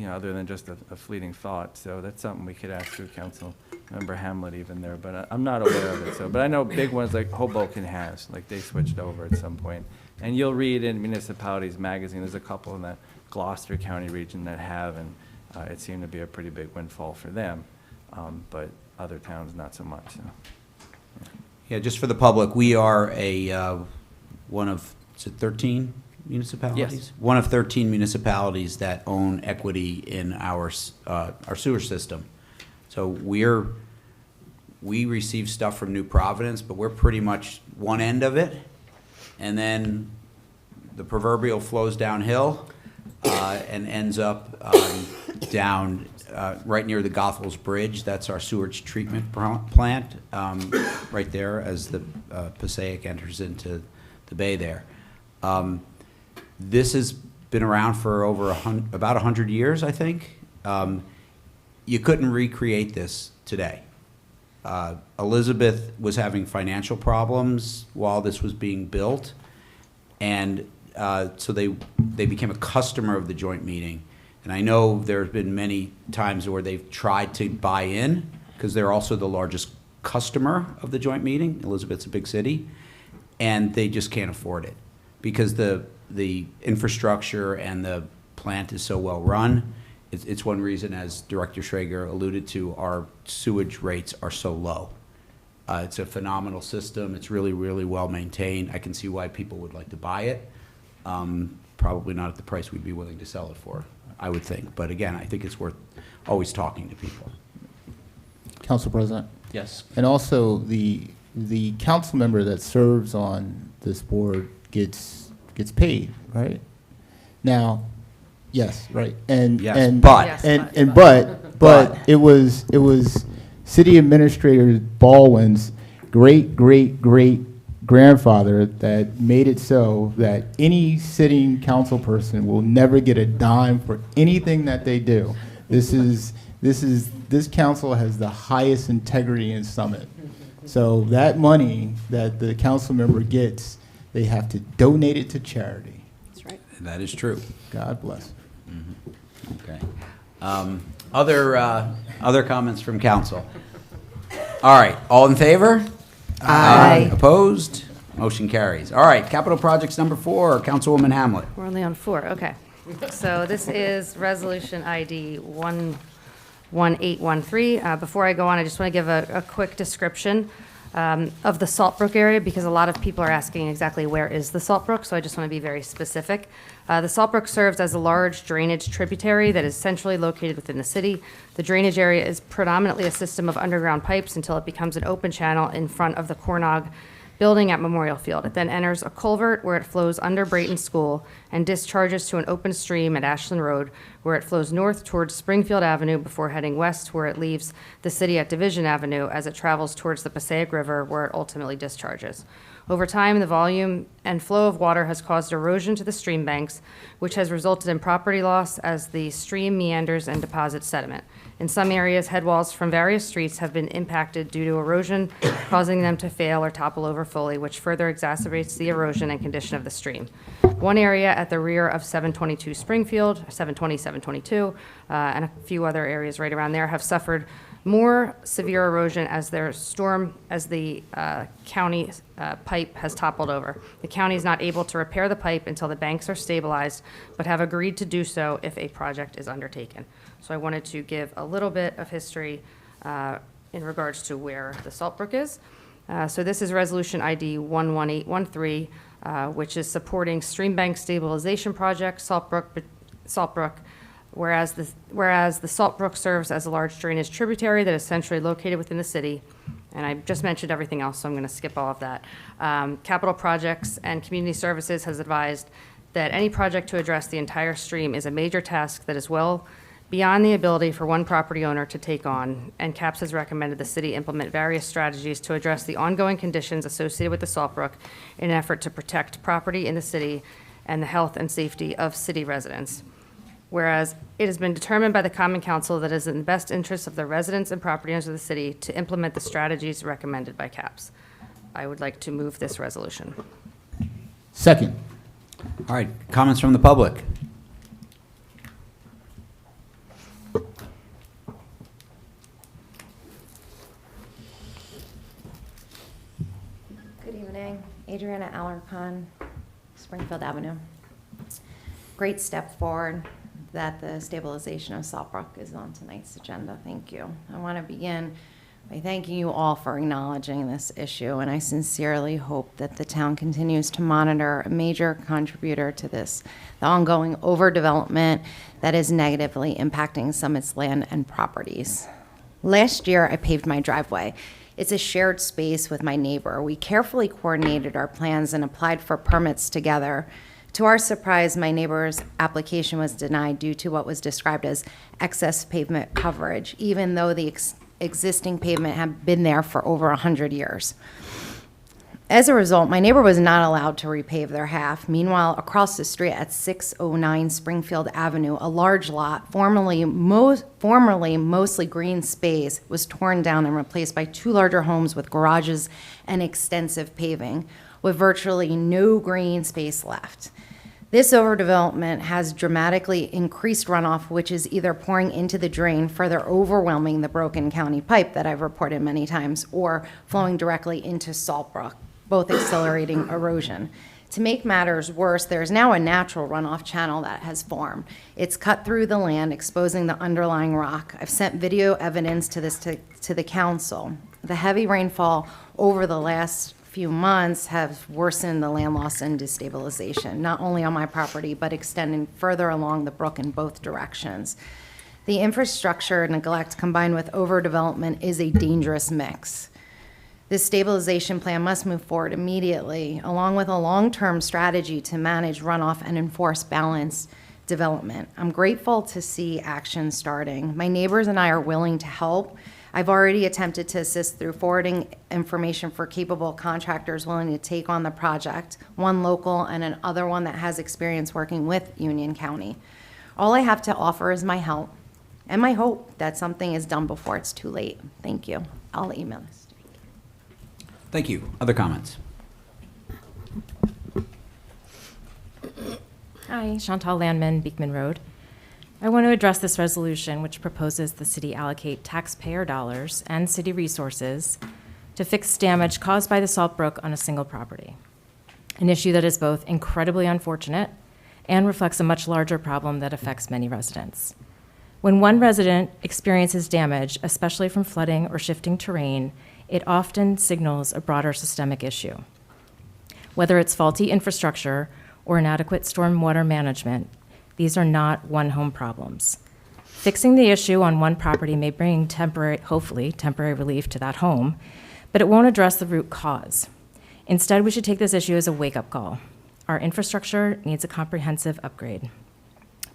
other than just a fleeting thought. So that's something we could ask through Councilmember Hamlet even there, but I'm not aware of it. So, but I know big ones like Hoboken has, like they switched over at some point. And you'll read in municipalities magazine, there's a couple in that Gloucester County region that have, and it seemed to be a pretty big windfall for them. But other towns, not so much. So. Yeah, just for the public, we are one of, is it 13 municipalities? Yes. One of 13 municipalities that own equity in our sewer system. So we receive stuff from New Providence, but we're pretty much one end of it. And then the proverbial flows downhill and ends up down right near the Goethals Bridge. That's our sewage treatment plant right there as the Passaic enters into the bay there. This has been around for about 100 years, I think. You couldn't recreate this today. Elizabeth was having financial problems while this was being built, And so they became a customer of the joint meeting. And I know there's been many times where they've tried to buy in, because they're also the largest customer of the joint meeting. Elizabeth's a big city, and they just can't afford it because the infrastructure and the plant is so well run. It's one reason, as Director Schrager alluded to, our sewage rates are so low. It's a phenomenal system. It's really, really well maintained. I can see why people would like to buy it. Probably not at the price we'd be willing to sell it for, I would think. But again, I think it's worth always talking to people. Council President? Yes. And also, the council member that serves on this board gets paid, right? Now, yes, right. And Yes, and but. Yes, and but. but it was City Administrator Baldwin's great grandfather that made it so that any sitting council person will never get a dime for anything that they do. This council has the highest integrity in Summit. So that money that the council member gets, they have to donate it to charity. That's right. That is true. God bless. Okay. Other comments from council? All right, all in favor? Aye. Opposed? Motion carries. All right, capital projects number 4, Councilwoman Hamlet. We're only on 4, okay. So this is Resolution ID 11813. Before I go on, I just want to give a quick description of the Saltbrook area, because a lot of people are asking exactly where is the Saltbrook, so I just want to be very specific. The Saltbrook serves as a large drainage tributary that is centrally located within the city. The drainage area is predominantly a system of underground pipes until it becomes an open channel in front of the Cornog building at Memorial Field. It then enters a culvert where it flows under Brayton School and discharges to an open stream at Ashland Road, where it flows north towards Springfield Avenue before heading west, where it leaves the city at Division Avenue as it travels towards the Passaic River, where it ultimately discharges. Over time, the volume and flow of water has caused erosion to the stream banks, which has resulted in property loss as the stream meanders and deposits sediment. In some areas, headwalls from various streets have been impacted due to erosion, causing them to fail or topple over fully, which further exacerbates the erosion and condition of the stream. One area at the rear of 722 Springfield, 720, 722, and a few other areas right around there have suffered more severe erosion as the county pipe has toppled over. The county is not able to repair the pipe until the banks are stabilized, but have agreed to do so if a project is undertaken. So I wanted to give a little bit of history in regards to where the Saltbrook is. So this is Resolution ID 11813, which is supporting stream bank stabilization project, Saltbrook. Whereas the Saltbrook serves as a large drainage tributary that is centrally located within the city. And I just mentioned everything else, so I'm going to skip all of that. Capital Projects and Community Services has advised that any project to address the entire stream is a major task that is well beyond the ability for one property owner to take on, and CAPS has recommended the city implement various strategies to address the ongoing conditions associated with the Saltbrook in an effort to protect property in the city and the health and safety of city residents. Whereas it has been determined by the Common Council that it is in the best interest of the residents and property owners of the city to implement the strategies recommended by CAPS. I would like to move this resolution. Second. All right, comments from the public? Good evening, Adriana Alarcon, Springfield Avenue. Great step forward that the stabilization of Saltbrook is on tonight's agenda. Thank you. I want to begin by thanking you all for acknowledging this issue, and I sincerely hope that the town continues to monitor a major contributor to this, the ongoing overdevelopment that is negatively impacting Summit's land and properties. Last year, I paved my driveway. It's a shared space with my neighbor. We carefully coordinated our plans and applied for permits together. To our surprise, my neighbor's application was denied due to what was described as excess pavement coverage, even though the existing pavement had been there for over 100 years. As a result, my neighbor was not allowed to repave their half. Meanwhile, across the street at 609 Springfield Avenue, a large lot, formerly mostly green space, was torn down and replaced by 2 larger homes with garages and extensive paving. with virtually no green space left. This overdevelopment has dramatically increased runoff, which is either pouring into the drain, further overwhelming the broken county pipe that I've reported many times, or flowing directly into Salt Brook, both accelerating erosion. To make matters worse, there is now a natural runoff channel that has formed. It's cut through the land, exposing the underlying rock. I've sent video evidence to this to the council. The heavy rainfall over the last few months have worsened the land loss and destabilization, not only on my property, but extending further along the brook in both directions. The infrastructure neglect combined with overdevelopment is a dangerous mix. This stabilization plan must move forward immediately, along with a long-term strategy to manage runoff and enforce balanced development. I'm grateful to see action starting. My neighbors and I are willing to help. I've already attempted to assist through forwarding information for capable contractors willing to take on the project, one local and another one that has experience working with Union County. All I have to offer is my help and my hope that something is done before it's too late. Thank you. I'll email this. Thank you. Other comments? Hi, Chantal Landman, Beekman Road. I want to address this resolution, which proposes the city allocate taxpayer dollars and city resources to fix damage caused by the Salt Brook on a single property, an issue that is both incredibly unfortunate and reflects a much larger problem that affects many residents. When one resident experiences damage, especially from flooding or shifting terrain, it often signals a broader systemic issue. Whether it's faulty infrastructure or inadequate stormwater management, these are not one-home problems. Fixing the issue on one property may bring hopefully temporary relief to that home, but it won't address the root cause. Instead, we should take this issue as a wake-up call. Our infrastructure needs a comprehensive upgrade.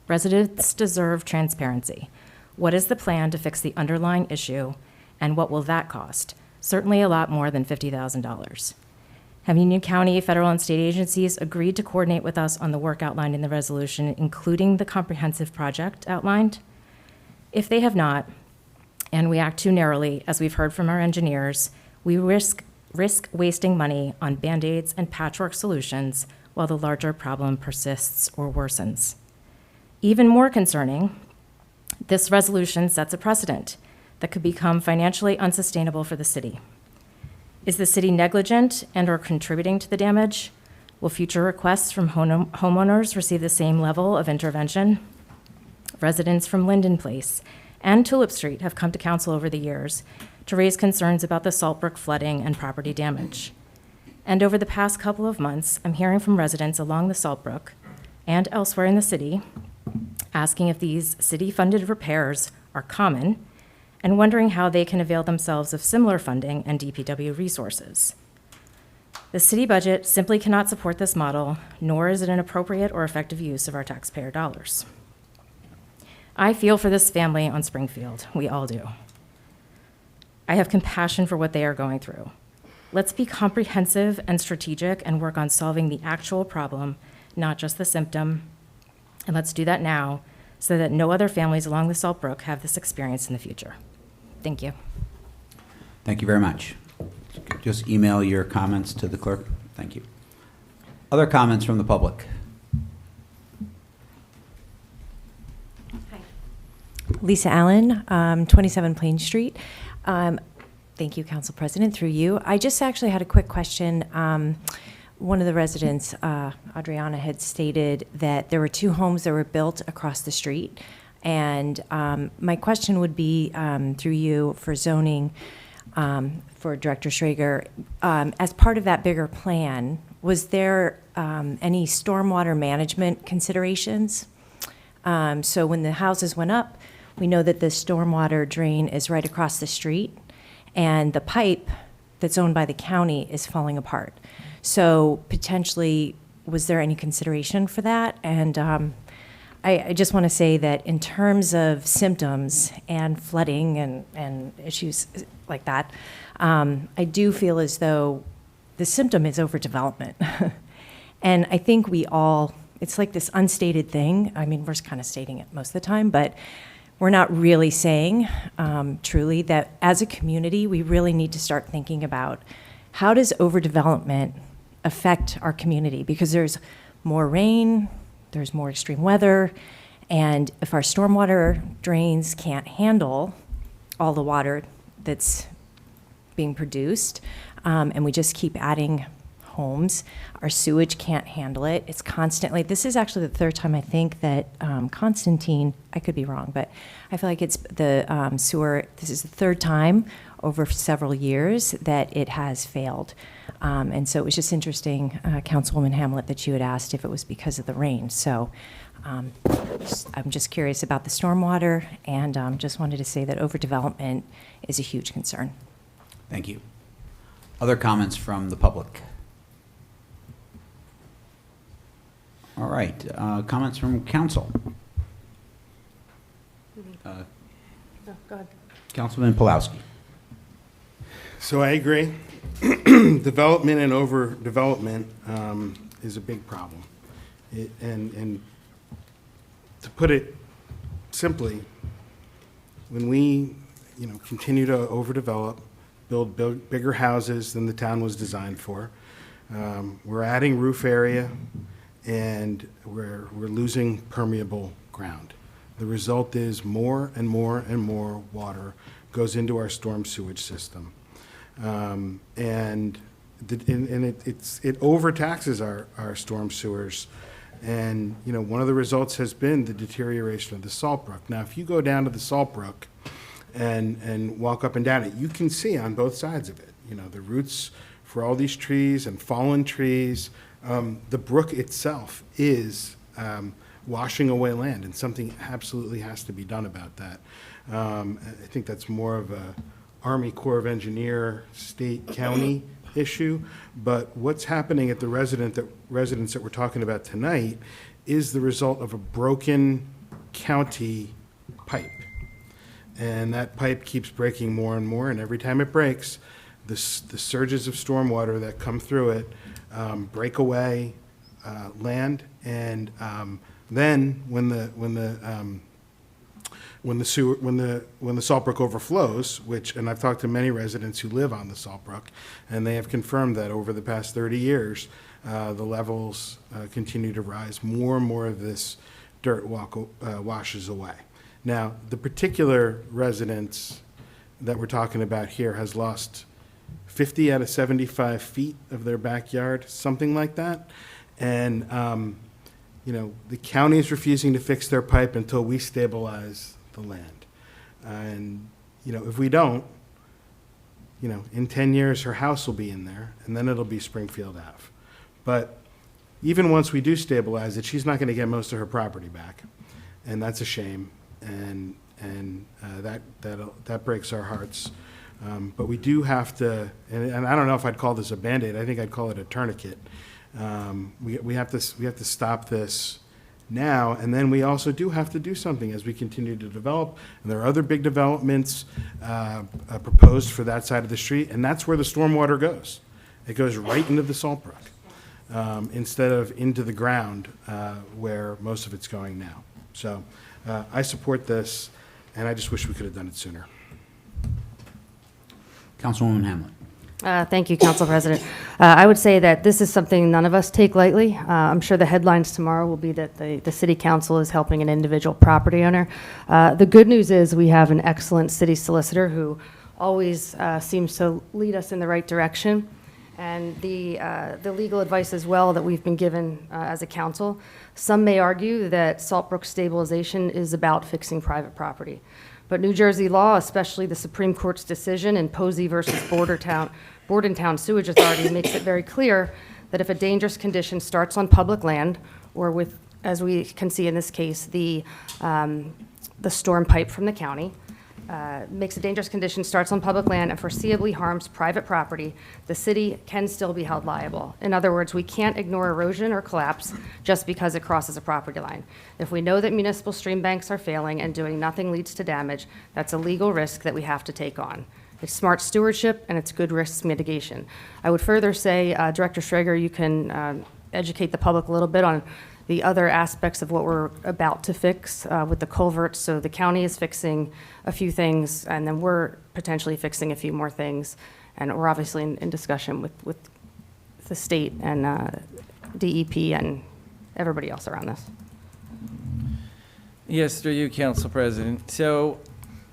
Residents deserve transparency. What is the plan to fix the underlying issue, and what will that cost? Certainly a lot more than $50,000. Have Union County, federal and state agencies agreed to coordinate with us on the work outlined in the resolution, including the comprehensive project outlined? If they have not, and we act too narrowly, as we've heard from our engineers, we risk wasting money on Band-Aids and patchwork solutions while the larger problem persists or worsens. Even more concerning, this resolution sets a precedent that could become financially unsustainable for the city. Is the city negligent and/or contributing to the damage? Will future requests from homeowners receive the same level of intervention? Residents from Linden Place and Tulip Street have come to council over the years to raise concerns about the Salt Brook flooding and property damage. And over the past couple of months, I'm hearing from residents along the Salt Brook and elsewhere in the city asking if these city-funded repairs are common and wondering how they can avail themselves of similar funding and DPW resources. The city budget simply cannot support this model, nor is it an appropriate or effective use of our taxpayer dollars. I feel for this family on Springfield. We all do. I have compassion for what they are going through. Let's be comprehensive and strategic and work on solving the actual problem, not just the symptom. And let's do that now so that no other families along the Salt Brook have this experience in the future. Thank you. Thank you very much. Just email your comments to the clerk. Thank you. Other comments from the public? Lisa Allen, 27 Plain Street. Thank you, Council President, through you. I just actually had a quick question. One of the residents, Adriana, had stated that there were 2 homes that were built across the street. And my question would be, through you, for zoning, for Director Schrager, as part of that bigger plan, was there any stormwater management considerations? So when the houses went up, we know that the stormwater drain is right across the street, and the pipe that's owned by the county is falling apart. So potentially, was there any consideration for that? And I just want to say that in terms of symptoms and flooding and issues like that, I do feel as though the symptom is overdevelopment. And I think we all, it's like this unstated thing. I mean, we're kind of stating it most of the time, but we're not really saying truly that as a community, we really need to start thinking about how does overdevelopment affect our community because there's more rain, there's more extreme weather, and if our stormwater drains can't handle all the water that's being produced, and we just keep adding homes, our sewage can't handle it. It's constantly, this is actually the third time I think that Constantine, I could be wrong, but I feel like it's the sewer, this is the third time over several years that it has failed. And so it was just interesting, Councilwoman Hamlet, that you had asked if it was because of the rain. So I'm just curious about the stormwater, and just wanted to say that overdevelopment is a huge concern. Thank you. Other comments from the public? All right, comments from council. Oh, go ahead. Councilman Pulowski. So I agree. Development and overdevelopment is a big problem. And to put it simply, when we continue to overdevelop, build bigger houses than the town was designed for, we're adding roof area, and we're losing permeable ground. The result is more and more and more water goes into our storm sewage system. And it overtaxes our storm sewers. And, one of the results has been the deterioration of the salt brook. Now, if you go down to the salt brook and walk up and down it, you can see on both sides of it, the roots for all these trees and fallen trees. The brook itself is washing away land, and something absolutely has to be done about that. I think that's more of a Army Corps of Engineer, state, county issue, but what's happening at the residence that we're talking about tonight is the result of a broken county pipe. And that pipe keeps breaking more and more, and every time it breaks, the surges of stormwater that come through it break away land, and then when the salt brook overflows, and I've talked to many residents who live on the salt brook, and they have confirmed that over the past 30 years, the levels continue to rise. More and more of this dirt washes away. Now, the particular residence that we're talking about here has lost 50 out of 75 feet of their backyard, something like that. And, the county is refusing to fix their pipe until we stabilize the land. And, if we don't, in 10 years, her house will be in there, and then it'll be Springfield Ave. But even once we do stabilize it, she's not going to get most of her property back. And that's a shame. And that breaks our hearts. But we do have to, and I don't know if I'd call this a Band-Aid, I think I'd call it a tourniquet. We have to stop this now, and then we also do have to do something as we continue to develop. And there are other big developments proposed for that side of the street, and that's where the stormwater goes. It goes right into the salt brook instead of into the ground where most of it's going now. So I support this, and I just wish we could have done it sooner. Councilwoman Hamlet. Thank you, Council President. I would say that this is something none of us take lightly. I'm sure the headlines tomorrow will be that the City Council is helping an individual property owner. The good news is we have an excellent city solicitor who always seems to lead us in the right direction. And the legal advice as well that we've been given as a council. Some may argue that Salt Brook stabilization is about fixing private property. But New Jersey law, especially the Supreme Court's decision in Posey versus Bordentown Sewage Authority, makes it very clear that if a dangerous condition starts on public land, or with, as we can see in this case, the storm pipe from the county, makes a dangerous condition, starts on public land, and foreseeably harms private property, the city can still be held liable. In other words, we can't ignore erosion or collapse just because it crosses a property line. If we know that municipal stream banks are failing and doing nothing leads to damage, that's a legal risk that we have to take on. It's smart stewardship, and it's good risk mitigation. I would further say, Director Schrager, you can educate the public a little bit on the other aspects of what we're about to fix with the culverts. So the county is fixing a few things, and then we're potentially fixing a few more things. And we're obviously in discussion with the state and DEP and everybody else around this. Yes, through you, Council President. So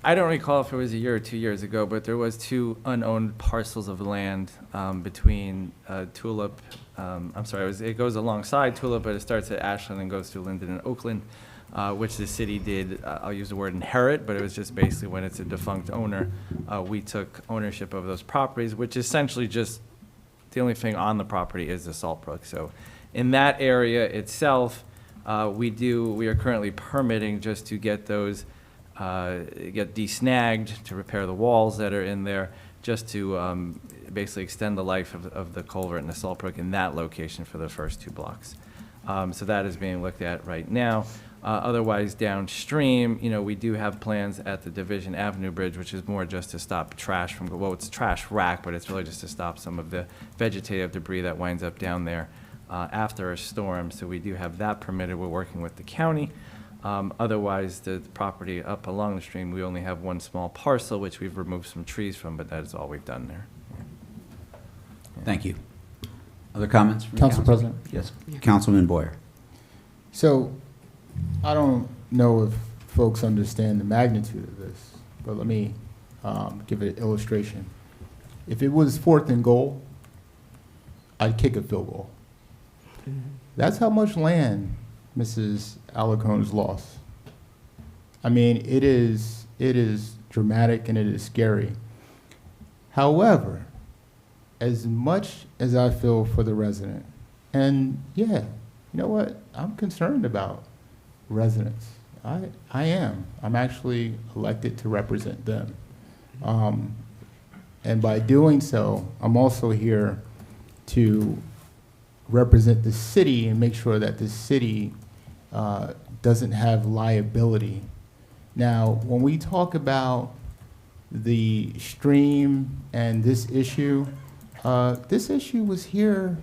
I don't recall if it was a year or 2 years ago, but there was 2 unowned parcels of land between Tulip. It goes alongside Tulip, but it starts at Ashland and goes through Linden and Oakland, which the city did, I'll use the word inherit, but it was just basically when it's a defunct owner, we took ownership of those properties, which essentially just, the only thing on the property is the salt brook. So in that area itself, we are currently permitting just to get those, get desnagged, to repair the walls that are in there, just to basically extend the life of the culvert and the salt brook in that location for the first 2 blocks. So that is being looked at right now. Otherwise, downstream, we do have plans at the Division Avenue Bridge, which is more just to stop trash from, well, it's trash rack, but it's really just to stop some of the vegetative debris that winds up down there after a storm. So we do have that permitted. We're working with the county. Otherwise, the property up along the stream, we only have 1 small parcel, which we've removed some trees from, but that is all we've done there. Thank you. Other comments from Council council? President. Yes, Councilman Boyer. So, I don't know if folks understand the magnitude of this, but let me give it an illustration. If it was 4th and goal, I'd kick a field goal. That's how much land Mrs. Alicone's lost. I mean, it is dramatic and it is scary. However, as much as I feel for the resident, and yeah, you know what? I'm concerned about residents. I am. I'm actually elected to represent them. And by doing so, I'm also here to represent the city and make sure that the city doesn't have liability. Now, when we talk about the stream and this issue was here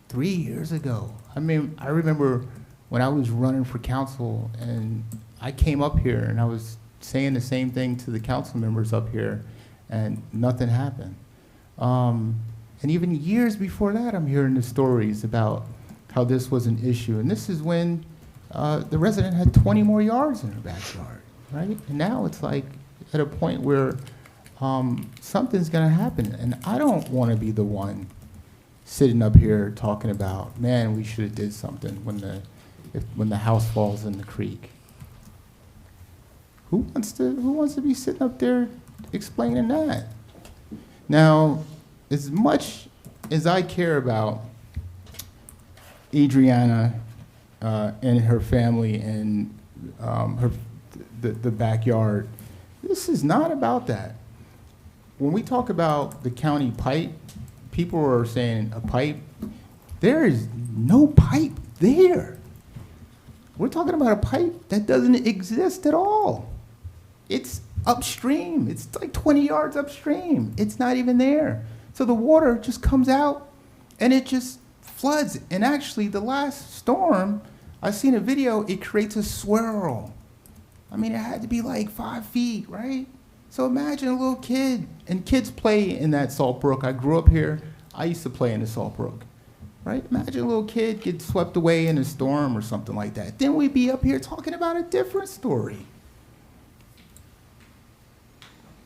3 years ago. I mean, I remember when I was running for council and I came up here and I was saying the same thing to the council members up here and nothing happened. And even years before that, I'm hearing the stories about how this was an issue. And this is when the resident had 20 more yards in her backyard, right? And now it's like at a point where something's gonna happen. And I don't wanna be the one sitting up here talking about, man, we should have did something when the house falls in the creek. Who wants to be sitting up there explaining that? Now, as much as I care about Adriana and her family and the backyard, this is not about that. When we talk about the county pipe, people are saying a pipe. There is no pipe there. We're talking about a pipe that doesn't exist at all. It's upstream. It's like 20 yards upstream. It's not even there. So the water just comes out and it just floods. And actually, the last storm, I've seen a video, it creates a swirl. I mean, it had to be like 5 feet, right? So imagine a little kid, and kids play in that salt brook. I grew up here. I used to play in the salt brook, right? Imagine a little kid get swept away in a storm or something like that. Then we'd be up here talking about a different story.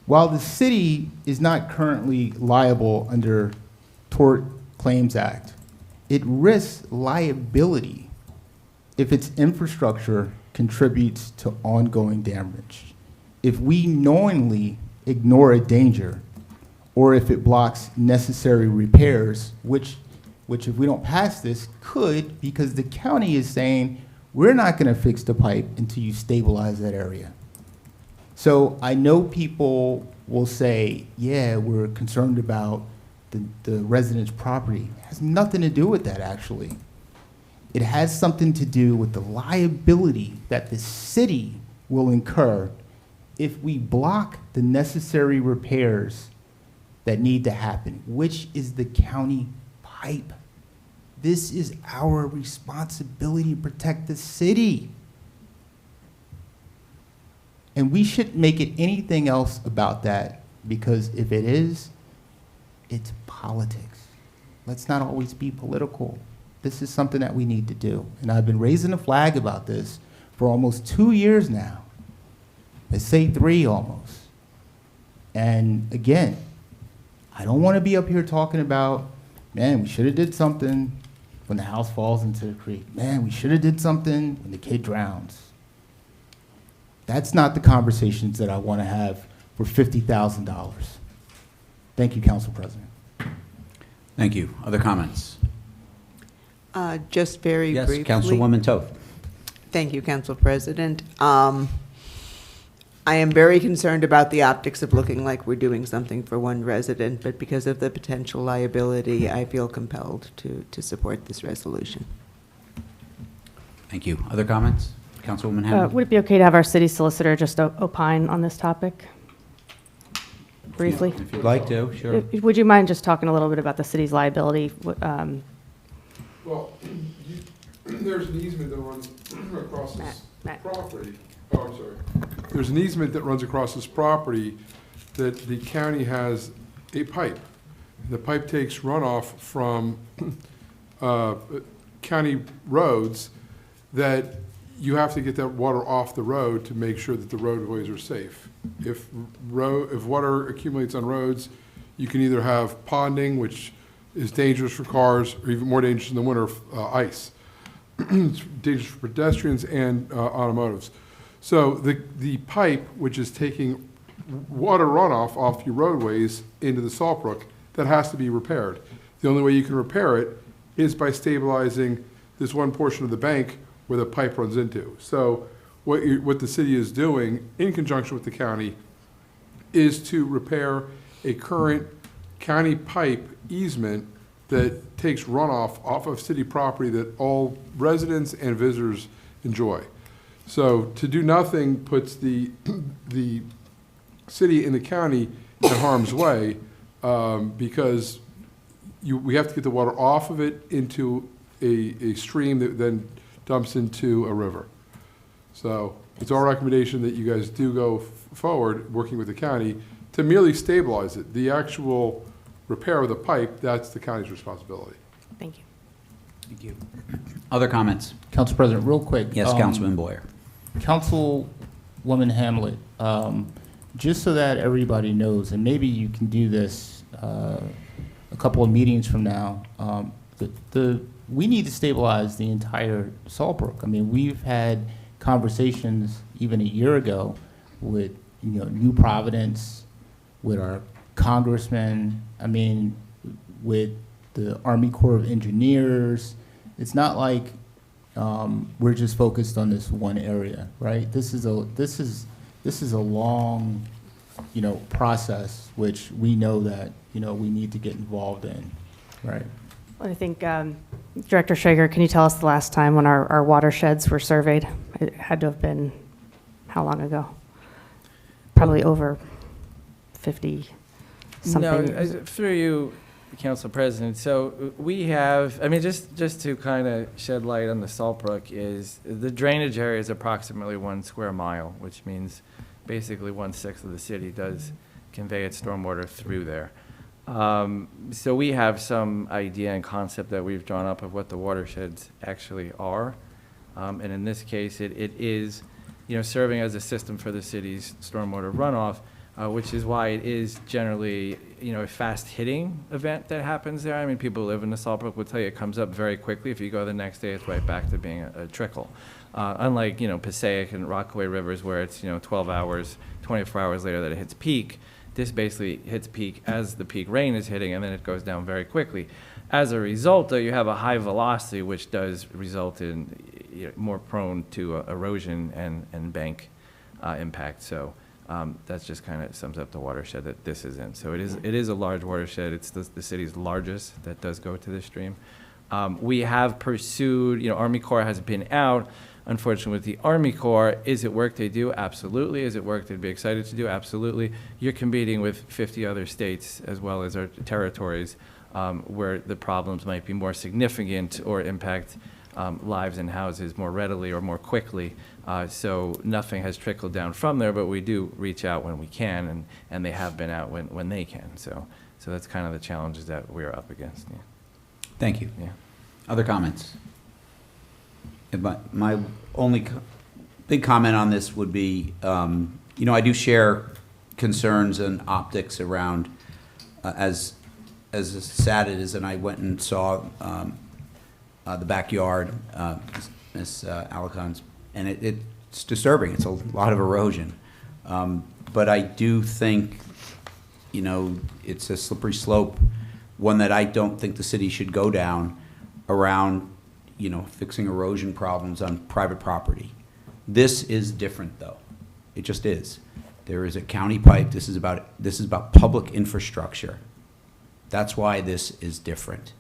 While the city is not currently liable under Tort Claims Act, it risks liability if its infrastructure contributes to ongoing damage. If we knowingly ignore a danger, or if it blocks necessary repairs, which if we don't pass this, could, because the county is saying, we're not gonna fix the pipe until you stabilize that area. So I know people will say, yeah, we're concerned about the resident's property. It has nothing to do with that, actually. It has something to do with the liability that the city will incur if we block the necessary repairs that need to happen, which is the county pipe. This is our responsibility to protect the city. And we shouldn't make it anything else about that, because if it is, it's politics. Let's not always be political. This is something that we need to do. And I've been raising a flag about this for almost 2 years now. Let's say 3 almost. And again, I don't want to be up here talking about, man, we should have did something when the house falls into the creek. Man, we should have did something when the kid drowns. That's not the conversations that I want to have for $50,000. Thank you, Council President. Thank you. Other comments? Just very Yes, briefly. Councilwoman Toth. Thank you, Council President. I am very concerned about the optics of looking like we're doing something for one resident, but because of the potential liability, I feel compelled to support this resolution. Thank you. Other comments? Councilwoman Hammond? Would it be okay to have our city solicitor just opine on this topic? Briefly? If you'd like to, sure. Would you mind just talking a little bit about the city's liability? Well, there's an easement that runs across this property. Oh, I'm sorry. There's an easement that runs across this property that the county has a pipe. The pipe takes runoff from county roads that you have to get that water off the road to make sure that the roadways are safe. If water accumulates on roads, you can either have ponding, which is dangerous for cars, or even more dangerous in the winter, ice. It's dangerous for pedestrians and automotives. So the pipe, which is taking water runoff off your roadways into the Salt Brook, that has to be repaired. The only way you can repair it is by stabilizing this one portion of the bank where the pipe runs into. So what the city is doing in conjunction with the county is to repair a current county pipe easement that takes runoff off of city property that all residents and visitors enjoy. So to do nothing puts the city and the county in harm's way because we have to get the water off of it into a stream that then dumps into a river. So it's our recommendation that you guys do go forward, working with the county, to merely stabilize it. The actual repair of the pipe, that's the county's responsibility. Thank you. Thank you. Other comments? Council President, real quick. Yes, Councilman Boyer. Councilwoman Hamlet, just so that everybody knows, and maybe you can do this a couple of meetings from now, we need to stabilize the entire Salt Brook. I mean, we've had conversations even a year ago with New Providence, with our congressman, I mean, with the Army Corps of Engineers. It's not like we're just focused on this one area, right? This is a long, process which we know that we need to get involved in, right? I think, Director Schrager, can you tell us the last time when our watersheds were surveyed? It had to have been, how long ago? Probably over 50-something years. No, through you, Council President, so we have, I mean, just to kind of shed light on the Salt Brook, is the drainage area is approximately 1 square mile, which means basically 1/6 of the city does convey its stormwater through there. So we have some idea and concept that we've drawn up of what the watersheds actually are. And in this case, it is, serving as a system for the city's stormwater runoff, which is why it is generally, a fast-hitting event that happens there. I mean, people who live in the Salt Brook will tell you it comes up very quickly. If you go the next day, it's right back to being a trickle. Unlike, Passaic and Rockaway rivers where it's, 12 hours, 24 hours later that it hits peak. This basically hits peak as the peak rain is hitting, and then it goes down very quickly. As a result, though, you have a high velocity, which does result in more prone to erosion and bank impact. So that's just kind of sums up the watershed that this is in. So it is a large watershed. It's the city's largest that does go to the stream. We have pursued, Army Corps has been out. Unfortunately, with the Army Corps, is it work they do? Absolutely. Is it work they'd be excited to do? Absolutely. You're competing with 50 other states as well as our territories where the problems might be more significant or impact lives and houses more readily or more quickly. So nothing has trickled down from there, but we do reach out when we can, and they have been out when they can. So that's kind of the challenges that we're up against. Yeah. Thank you. Yeah. Other comments? My only big comment on this would be, I do share concerns and optics around, as sad it is, and I went and saw the backyard, Miss Alicon's, and it's disturbing. It's a lot of erosion. But I do think, it's a slippery slope, one that I don't think the city should go down around, fixing erosion problems on private property. This is different, though. It just is. There is a county pipe. This is about public infrastructure. That's why this is different.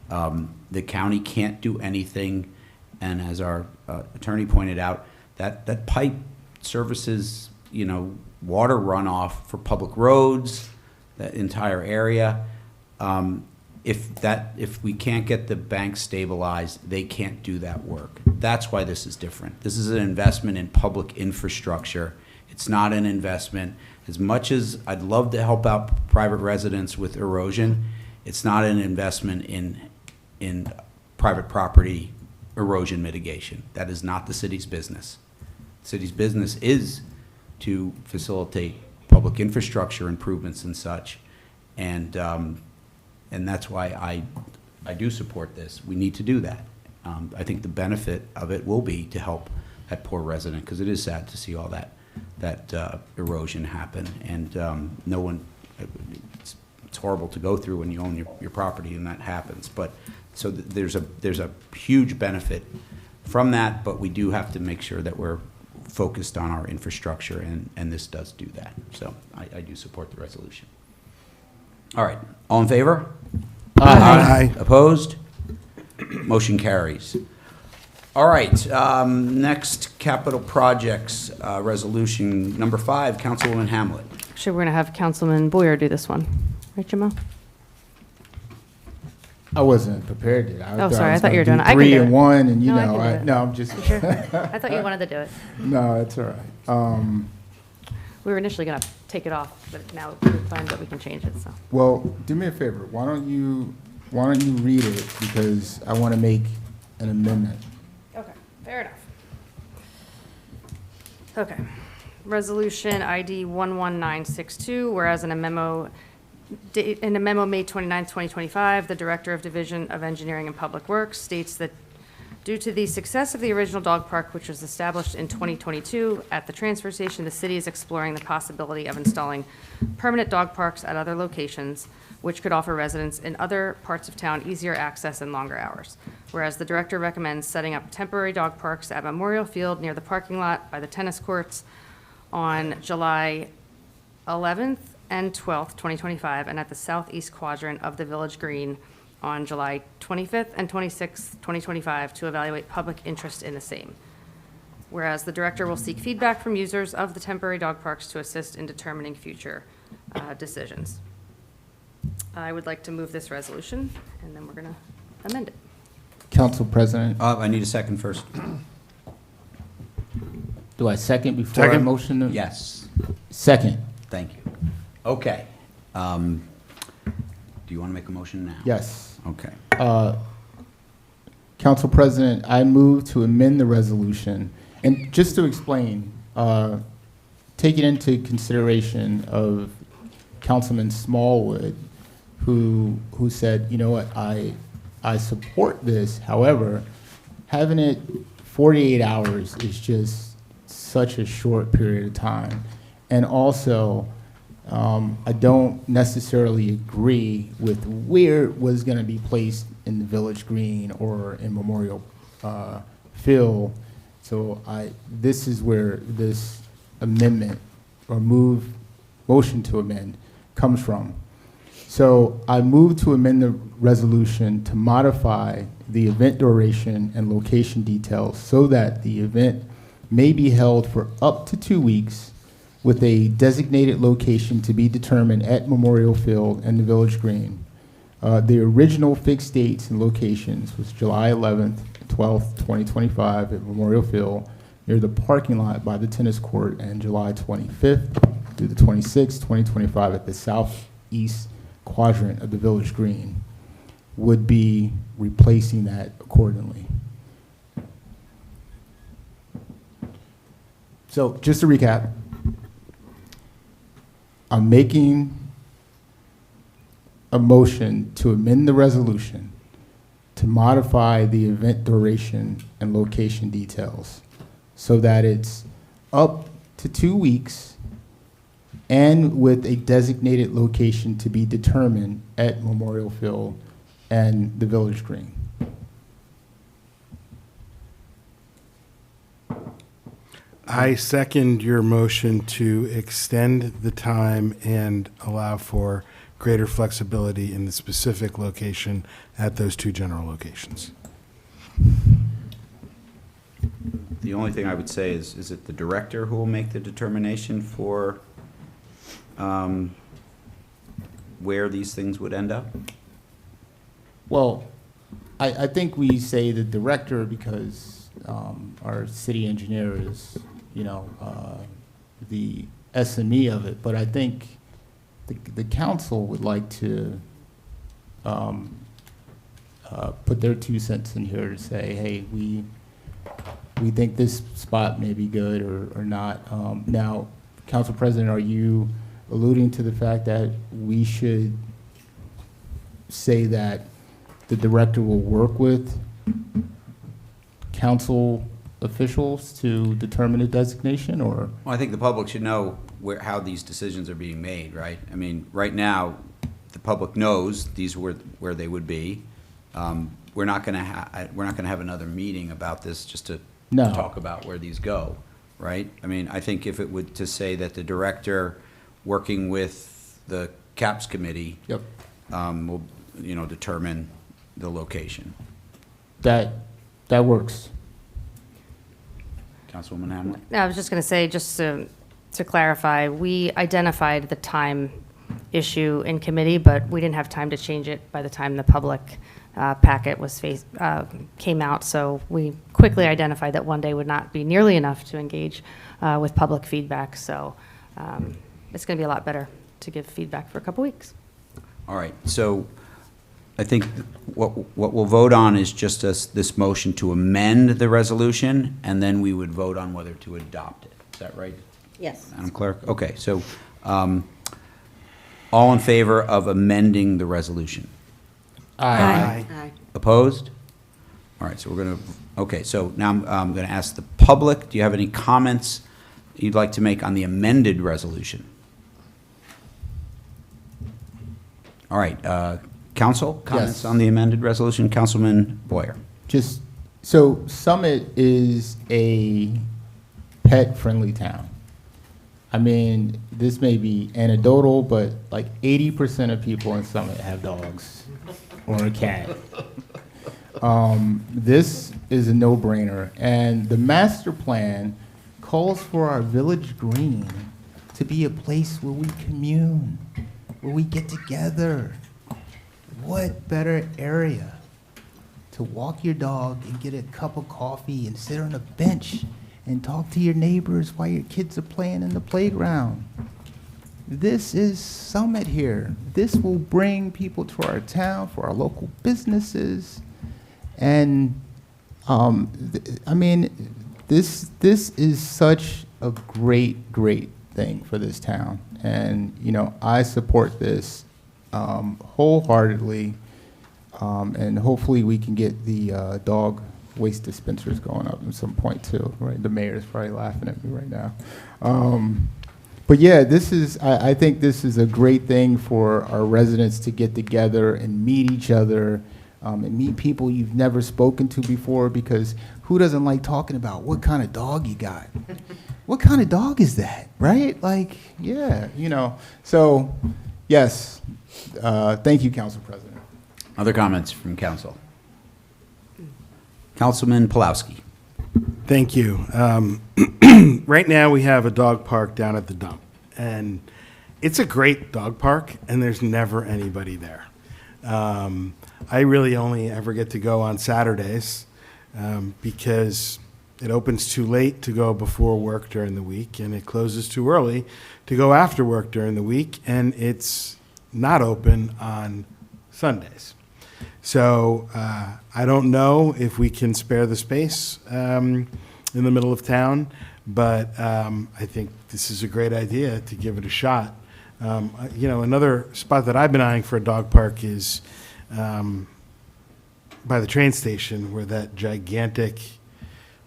The county can't do anything, and as our attorney pointed out, that pipe services, water runoff for public roads, that entire area. If we can't get the bank stabilized, they can't do that work. That's why this is different. This is an investment in public infrastructure. It's not an investment. As much as I'd love to help out private residents with erosion, it's not an investment in private property erosion mitigation. That is not the city's business. The city's business is to facilitate public infrastructure improvements and such, and that's why I do support this. We need to do that. I think the benefit of it will be to help that poor resident, because it is sad to see all that erosion happen, and no one. It's horrible to go through when you own your property and that happens. But so there's a huge benefit from that, but we do have to make sure that we're focused on our infrastructure, and this does do that. So I do support the resolution. All right, all in favor? Aye. Opposed? Motion carries. All right, next capital projects resolution number 5, Councilwoman Hamlet. Actually, we're going to have Councilman Boyer do this one. Right, Jimmo? I wasn't prepared yet. Oh, sorry, I thought you were doing doing it. I can do 3 it. and 1, and No, I can do it. no, I'm just. You sure? I thought you wanted to do it. No, it's all right. We were initially going to take it off, but now we find that we can change it, so. Well, do me a favor. Why don't you read it, because I want to make an amendment. Okay, fair enough. Okay. Resolution ID 11962, whereas in a memo May 29, 2025, the Director of Division of Engineering and Public Works states that due to the success of the original dog park, which was established in 2022 at the transfer station, the city is exploring the possibility of installing permanent dog parks at other locations, which could offer residents in other parts of town easier access and longer hours. Whereas the director recommends setting up temporary dog parks at Memorial Field near the parking lot by the tennis courts on July 11th and 12th, 2025, and at the southeast quadrant of the Village Green on July 25th and 26th, 2025, to evaluate public interest in the same. Whereas the director will seek feedback from users of the temporary dog parks to assist in determining future decisions. I would like to move this resolution, and then we're going to amend it. Council President, I need a second first. do I second before I Second. motion? Yes. Second. Thank you. Okay. Do you want to make a motion now? Yes. Okay. Council President, I move to amend the resolution. And just to explain, taking into consideration of Councilman Smallwood, who said, you know what, I support this. However, having it 48 hours is just such a short period of time. And also, I don't necessarily agree with where it was going to be placed in the Village Green or in Memorial Field. So this is where this amendment or motion to amend comes from. So I move to amend the resolution to modify the event duration and location details so that the event may be held for up to 2 weeks with a designated location to be determined at Memorial Field and the Village Green. The original fixed dates and locations was July 11th, 12th, 2025 at Memorial Field near the parking lot by the tennis court, and July 25th through the 26th, 2025 at the southeast quadrant of the Village Green. would be replacing that accordingly. So just to recap, I'm making a motion to amend the resolution to modify the event duration and location details so that it's up to 2 weeks and with a designated location to be determined at Memorial Field and the Village Green. I second your motion to extend the time and allow for greater flexibility in the specific location at those two general locations. The only thing I would say is it the director who will make the determination for where these things would end up? Well, I think we say the director because our city engineer is, the SME of it, but I think the council would like to put their 2 cents in here to say, hey, we think this spot may be good or not. Now, Council President, are you alluding to the fact that we should say that the director will work with council officials to determine a designation, or? Well, I think the public should know how these decisions are being made, right? I mean, right now, the public knows these were where they would be. We're not going to have another meeting about this just to talk about where these go, right? I mean, I think if it would to say that the director working with the CAPS committee will, determine the location. That works. Councilwoman Hamlin? No, I was just going to say, just to clarify, we identified the time issue in committee, but we didn't have time to change it by the time the public packet was came out. So we quickly identified that one day would not be nearly enough to engage with public feedback. So it's going to be a lot better to give feedback for a couple weeks. All right. So I think what we'll vote on is just this motion to amend the resolution, and then we would vote on whether to adopt it. Is that right? Yes. Madam Clerk? Okay, so all in favor of amending the resolution? Aye. Aye. Opposed? All right, so we're going to, okay, so now I'm going to ask the public, do you have any comments you'd like to make on the amended resolution? All right, council, comments Yes. on the amended resolution? Councilman Boyer. Just, so Summit is a pet-friendly town. I mean, this may be anecdotal, but like 80% of people in Summit have dogs or a cat. This is a no-brainer, and the master plan calls for our village green to be a place where we commune, where we get together. What better area to walk your dog and get a cup of coffee and sit on a bench and talk to your neighbors while your kids are playing in the playground? This is Summit here. This will bring people to our town, for our local businesses. And I mean, this is such a great thing for this town. And, I support this wholeheartedly. And hopefully we can get the dog waste dispensers going up at some point too, right? The mayor's probably laughing at me right now. But yeah, I think this is a great thing for our residents to get together and meet each other, and meet people you've never spoken to before, because who doesn't like talking about what kind of dog you got? What kind of dog is that, right? Like, yeah, So, yes, thank you, Council President. Other comments from council? Councilman Pulowski. Thank you. Right now, we have a dog park down at the dump, and it's a great dog park, and there's never anybody there. I really only ever get to go on Saturdays because it opens too late to go before work during the week, and it closes too early to go after work during the week, and it's not open on Sundays. So I don't know if we can spare the space in the middle of town, but I think this is a great idea to give it a shot. Another spot that I've been eyeing for a dog park is by the train station where that gigantic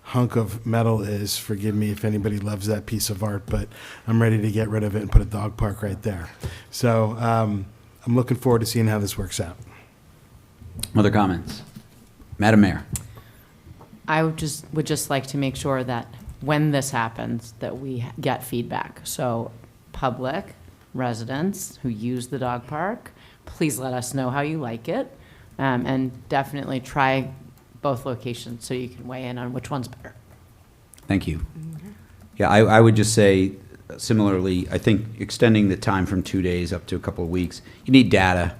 hunk of metal is. Forgive me if anybody loves that piece of art, but I'm ready to get rid of it and put a dog park right there. So I'm looking forward to seeing how this works out. Other comments? Madam Mayor. I would just like to make sure that when this happens, that we get feedback. So public, residents who use the dog park, please let us know how you like it. And definitely try both locations so you can weigh in on which one's better. Thank you. Yeah, I would just say similarly, I think extending the time from 2 days up to a couple of weeks, you need data.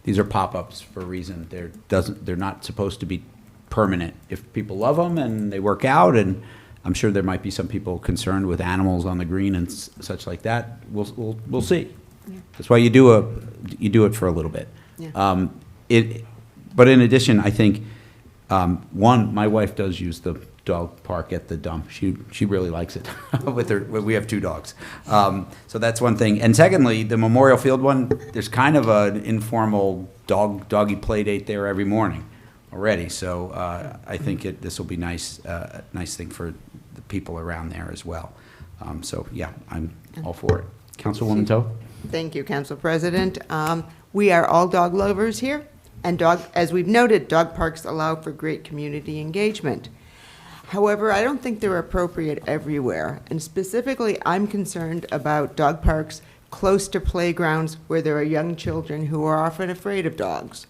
These are pop-ups for a reason. They're not supposed to be permanent. If people love them and they work out, and I'm sure there might be some people concerned with animals on the green and such like that, we'll see. Yeah. That's why you do it for a little bit. Yeah. But in addition, I think my wife does use the dog park at the dump. She really likes it. We have 2 dogs, so that's one thing. And secondly, the Memorial Field one, there's kind of an informal doggy play date there every morning already. So I think this will be nice thing for the people around there as well. So yeah, I'm all for it. Councilwoman Toe. Thank you, Council President. We are all dog lovers here, and as we've noted, dog parks allow for great community engagement. However, I don't think they're appropriate everywhere, and specifically, I'm concerned about dog parks close to playgrounds where there are young children who are often afraid of dogs.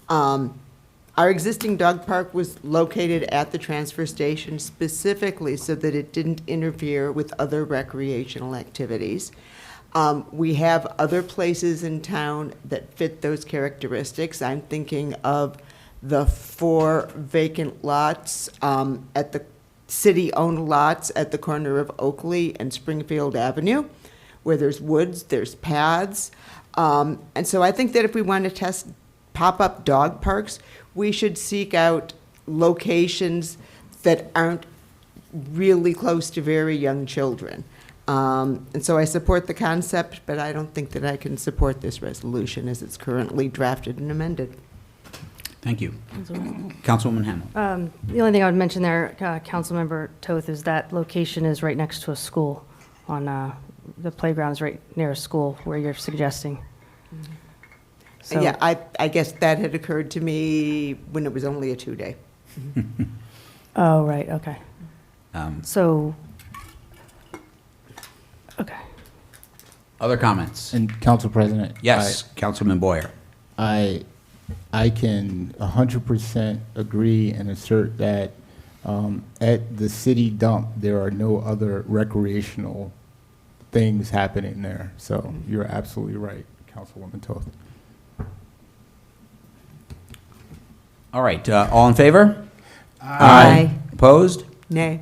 Our existing dog park was located at the transfer station specifically so that it didn't interfere with other recreational activities. We have other places in town that fit those characteristics. I'm thinking of the 4 vacant lots at the city-owned lots at the corner of Oakley and Springfield Avenue, where there's woods, there's paths. And so I think that if we want to test pop-up dog parks, we should seek out locations that aren't really close to very young children. And so I support the concept, but I don't think that I can support this resolution as it's currently drafted and amended. Thank you. Councilwoman Hamel. The only thing I would mention there, Councilmember Toth, is that location is right next to a school. On the playground is right near a school where you're suggesting. So, yeah, I guess that had occurred to me when it was only a 2-day. Oh, right, okay. Okay. Other comments? And Council President? Yes, Councilman Boyer. I can 100% agree and assert that at the city dump, there are no other recreational things happening there. So you're absolutely right, Councilwoman Toth. All right, all in favor? Aye. Opposed? Nay.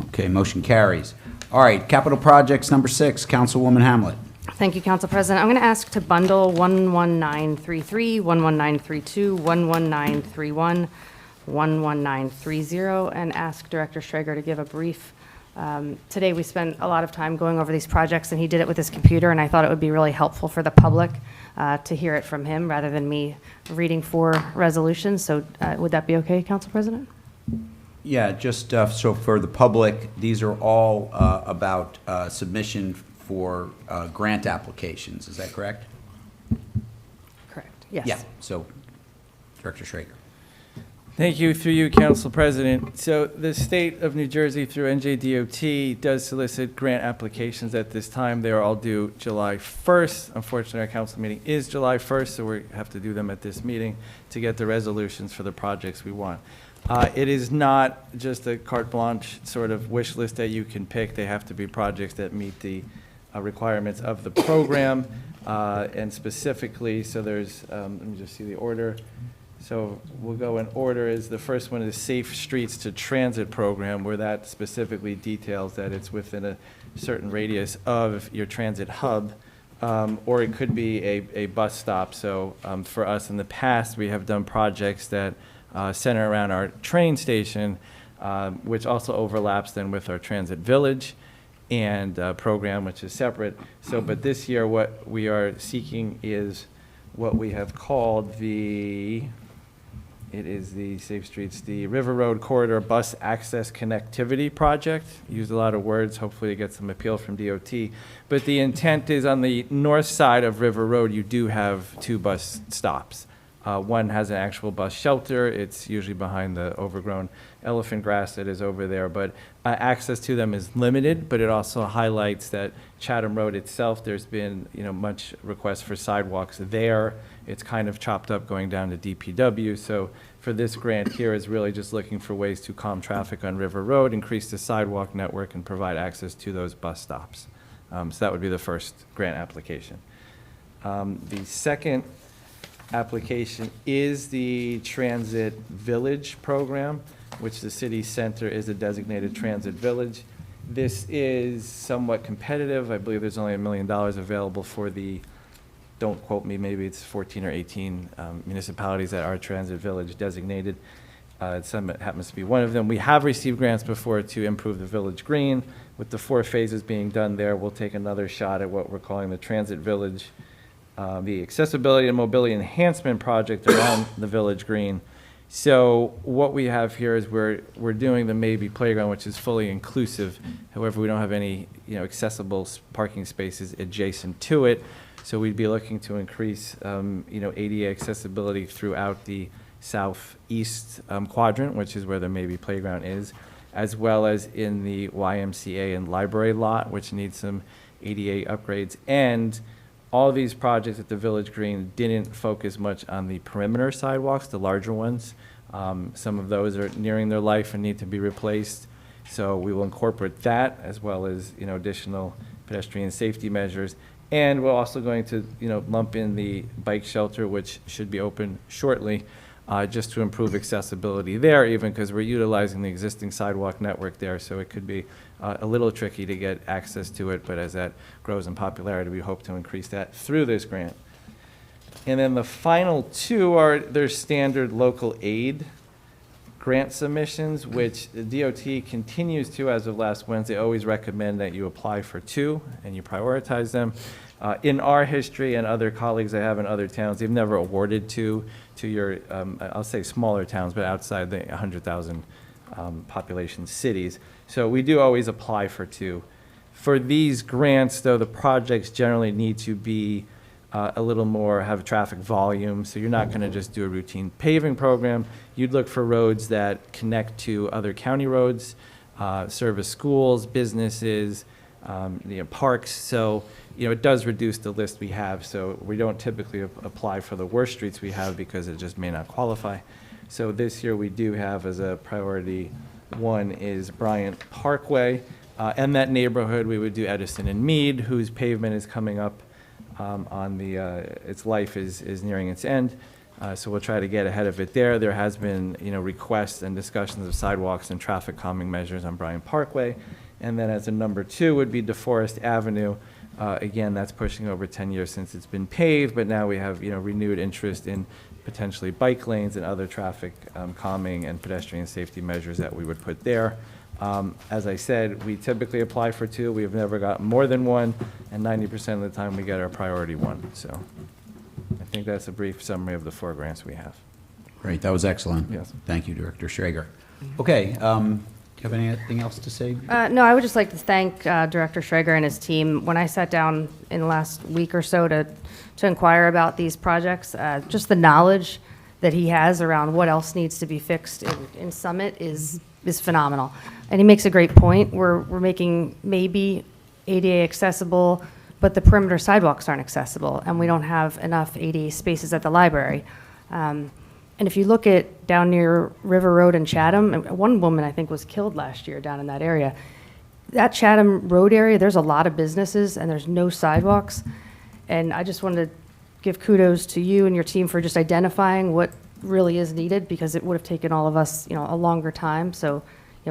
Okay, motion carries. All right, capital projects number 6, Councilwoman Hamlet. Thank you, Council President. I'm going to ask to bundle 11933, 11932, 11931, 11930, and ask Director Schrager to give a brief. Today we spent a lot of time going over these projects, and he did it with his computer, and I thought it would be really helpful for the public to hear it from him rather than me reading 4 resolutions. So would that be okay, Council President? Yeah, just so for the public, these are all about submission for grant applications. Is that correct? Correct, yes. Yeah, so Director Schrager. Thank you. Through you, Council President. So the state of New Jersey through NJDOT does solicit grant applications at this time. They are all due July 1st. Unfortunately, our council meeting is July 1st, so we have to do them at this meeting to get the resolutions for the projects we want. It is not just a carte blanche sort of wish list that you can pick. They have to be projects that meet the requirements of the program, and specifically, so there's, let me just see the order. So we'll go in order. Is the first one is Safe Streets to Transit program, where that specifically details that it's within a certain radius of your transit hub, or it could be a bus stop. So for us in the past, we have done projects that center around our train station, which also overlaps then with our transit village and program, which is separate. So, but this year, what we are seeking is what we have called the Safe Streets, the River Road Corridor Bus Access Connectivity Project. Used a lot of words, hopefully to get some appeal from DOT. But the intent is on the north side of River Road, you do have 2 bus stops. One has an actual bus shelter. It's usually behind the overgrown elephant grass that is over there, but access to them is limited, but it also highlights that Chatham Road itself, there's been, much request for sidewalks there. It's kind of chopped up going down to DPW. So for this grant here is really just looking for ways to calm traffic on River Road, increase the sidewalk network, and provide access to those bus stops. So that would be the first grant application. The second application is the Transit Village program, which the city center is a designated transit village. This is somewhat competitive. I believe there's only $1 million available for the, don't quote me, maybe it's 14 or 18 municipalities that are transit village designated. Summit happens to be one of them. We have received grants before to improve the village green. With the 4 phases being done there, we'll take another shot at what we're calling the transit village, the accessibility and mobility enhancement project around the village green. So what we have here is we're doing the Maybe Playground, which is fully inclusive. However, we don't have any accessible parking spaces adjacent to it. So we'd be looking to increase ADA accessibility throughout the southeast quadrant, which is where the Maybe Playground is, as well as in the YMCA and library lot, which needs some ADA upgrades. And all of these projects at the Village Green didn't focus much on the perimeter sidewalks, the larger ones. Some of those are nearing their life and need to be replaced. So we will incorporate that as well as additional pedestrian safety measures. And we're also going to lump in the bike shelter, which should be open shortly, just to improve accessibility there, even because we're utilizing the existing sidewalk network there. So it could be a little tricky to get access to it, but as that grows in popularity, we hope to increase that through this grant. And then the final 2 are their standard local aid grant submissions, which the DOT continues to, as of last Wednesday, always recommend that you apply for 2 and you prioritize them. In our history and other colleagues I have in other towns, they've never awarded to your, I'll say smaller towns, but outside the 100,000 population cities. So we do always apply for 2. For these grants, though, the projects generally need to be a little more, have traffic volume, so you're not going to just do a routine paving program. You'd look for roads that connect to other county roads, service schools, businesses, parks. So, it does reduce the list we have. So we don't typically apply for the worst streets we have because it just may not qualify. So this year we do have as a priority 1 is Bryant Parkway. And that neighborhood, we would do Edison and Mead, whose pavement is coming up on the, its life is nearing its end. So we'll try to get ahead of it there. There has been, requests and discussions of sidewalks and traffic calming measures on Bryant Parkway. And then as a number 2 would be DeForest Avenue. Again, that's pushing over 10 years since it's been paved, but now we have, renewed interest in potentially bike lanes and other traffic calming and pedestrian safety measures that we would put there. As I said, we typically apply for 2. We have never got more than 1, and 90% of the time we get our priority 1. So I think that's a brief summary of the 4 grants we have. Great, that was excellent. Yes. Thank you, Director Schrager. Okay, do you have anything else to say? No, I would just like to thank Director Schrager and his team. When I sat down in the last week or so to inquire about these projects, just the knowledge that he has around what else needs to be fixed in Summit is phenomenal. And he makes a great point. We're making maybe ADA accessible, but the perimeter sidewalks aren't accessible, and we don't have enough ADA spaces at the library. And if you look at down near River Road in Chatham, one woman I think was killed last year down in that area. That Chatham Road area, there's a lot of businesses and there's no sidewalks. And I just wanted to give kudos to you and your team for just identifying what really is needed, because it would have taken all of us, a longer time. So,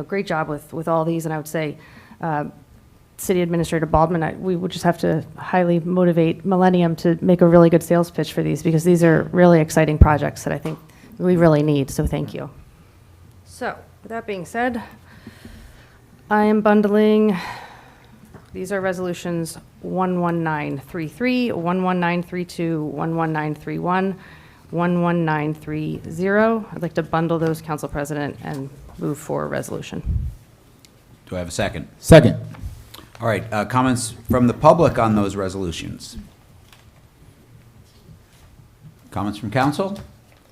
great job with all these. And I would say City Administrator Baldwin, we would just have to highly motivate Millennium to make a really good sales pitch for these, because these are really exciting projects that I think we really need, so thank you. So, with that being said, I am bundling, these are resolutions 11933, 11932, 11931, 11930. I'd like to bundle those, Council President, and move for a resolution. Do I have a second? Second. All right, comments from the public on those resolutions? Comments from council?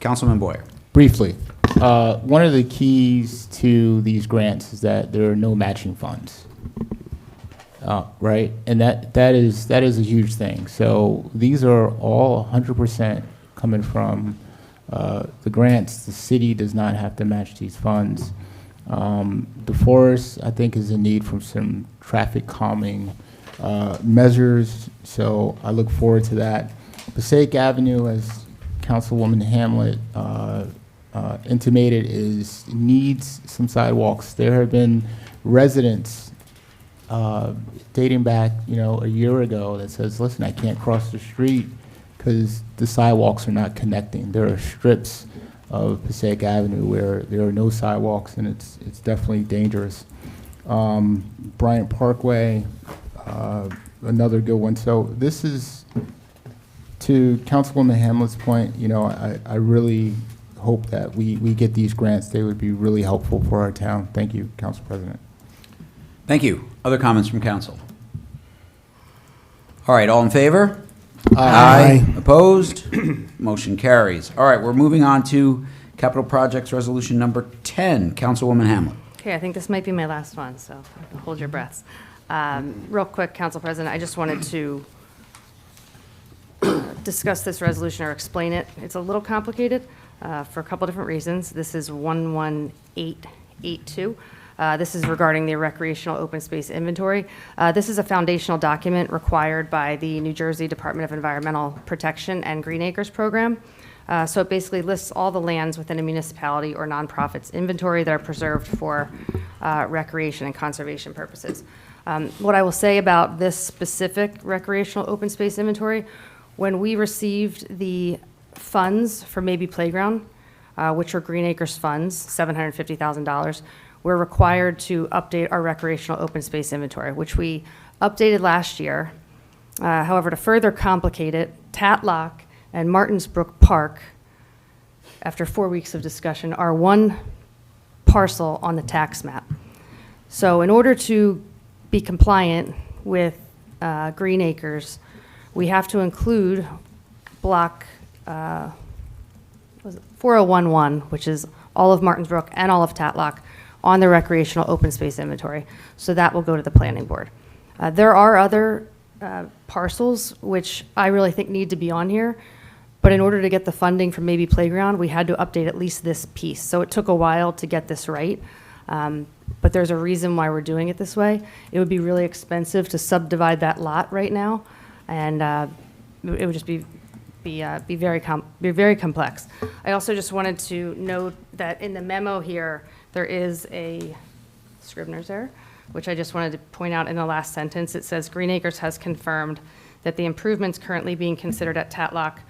Councilman Boyer. Briefly, one of the keys to these grants is that there are no matching funds. Right? And that is a huge thing. So these are all 100% coming from the grants. The city does not have to match these funds. The forest, I think, is in need for some traffic calming measures, so I look forward to that. Passaic Avenue, as Councilwoman Hamlet intimated, needs some sidewalks. There have been residents dating back, a year ago that says, listen, I can't cross the street because the sidewalks are not connecting. There are strips of Passaic Avenue where there are no sidewalks, and it's definitely dangerous. Bryant Parkway, another good one. So this is, to Councilwoman Hamlet's point, I really hope that we get these grants. They would be really helpful for our town. Thank you, Council President. Thank you. Other comments from council? All right, all in favor? Aye. Opposed? Motion carries. All right, we're moving on to Capital Projects Resolution number 10. Councilwoman Hamlet. Okay, I think this might be my last one, so hold your breaths. Real quick, Council President, I just wanted to discuss this resolution or explain it. It's a little complicated for a couple different reasons. This is 11882. This is regarding the recreational open space inventory. This is a foundational document required by the New Jersey Department of Environmental Protection and Green Acres program. So it basically lists all the lands within a municipality or nonprofit's inventory that are preserved for recreation and conservation purposes. What I will say about this specific recreational open space inventory, when we received the funds for Maybe Playground, which are Green Acres funds, $750,000, we're required to update our recreational open space inventory, which we updated last year. However, to further complicate it, Tatlock and Martinsbrook Park, after 4 weeks of discussion, are one parcel on the tax map. So in order to be compliant with Green Acres, we have to include block 4011, which is all of Martinsbrook and all of Tatlock, on the recreational open space inventory. So that will go to the planning board. There are other parcels which I really think need to be on here, but in order to get the funding from Maybe Playground, we had to update at least this piece. So it took a while to get this right, but there's a reason why we're doing it this way. It would be really expensive to subdivide that lot right now, and it would just be very complex. I also just wanted to note that in the memo here, there is a Scrivener's error, which I just wanted to point out in the last sentence. It says Green Acres has confirmed that the improvements currently being considered at Tatlock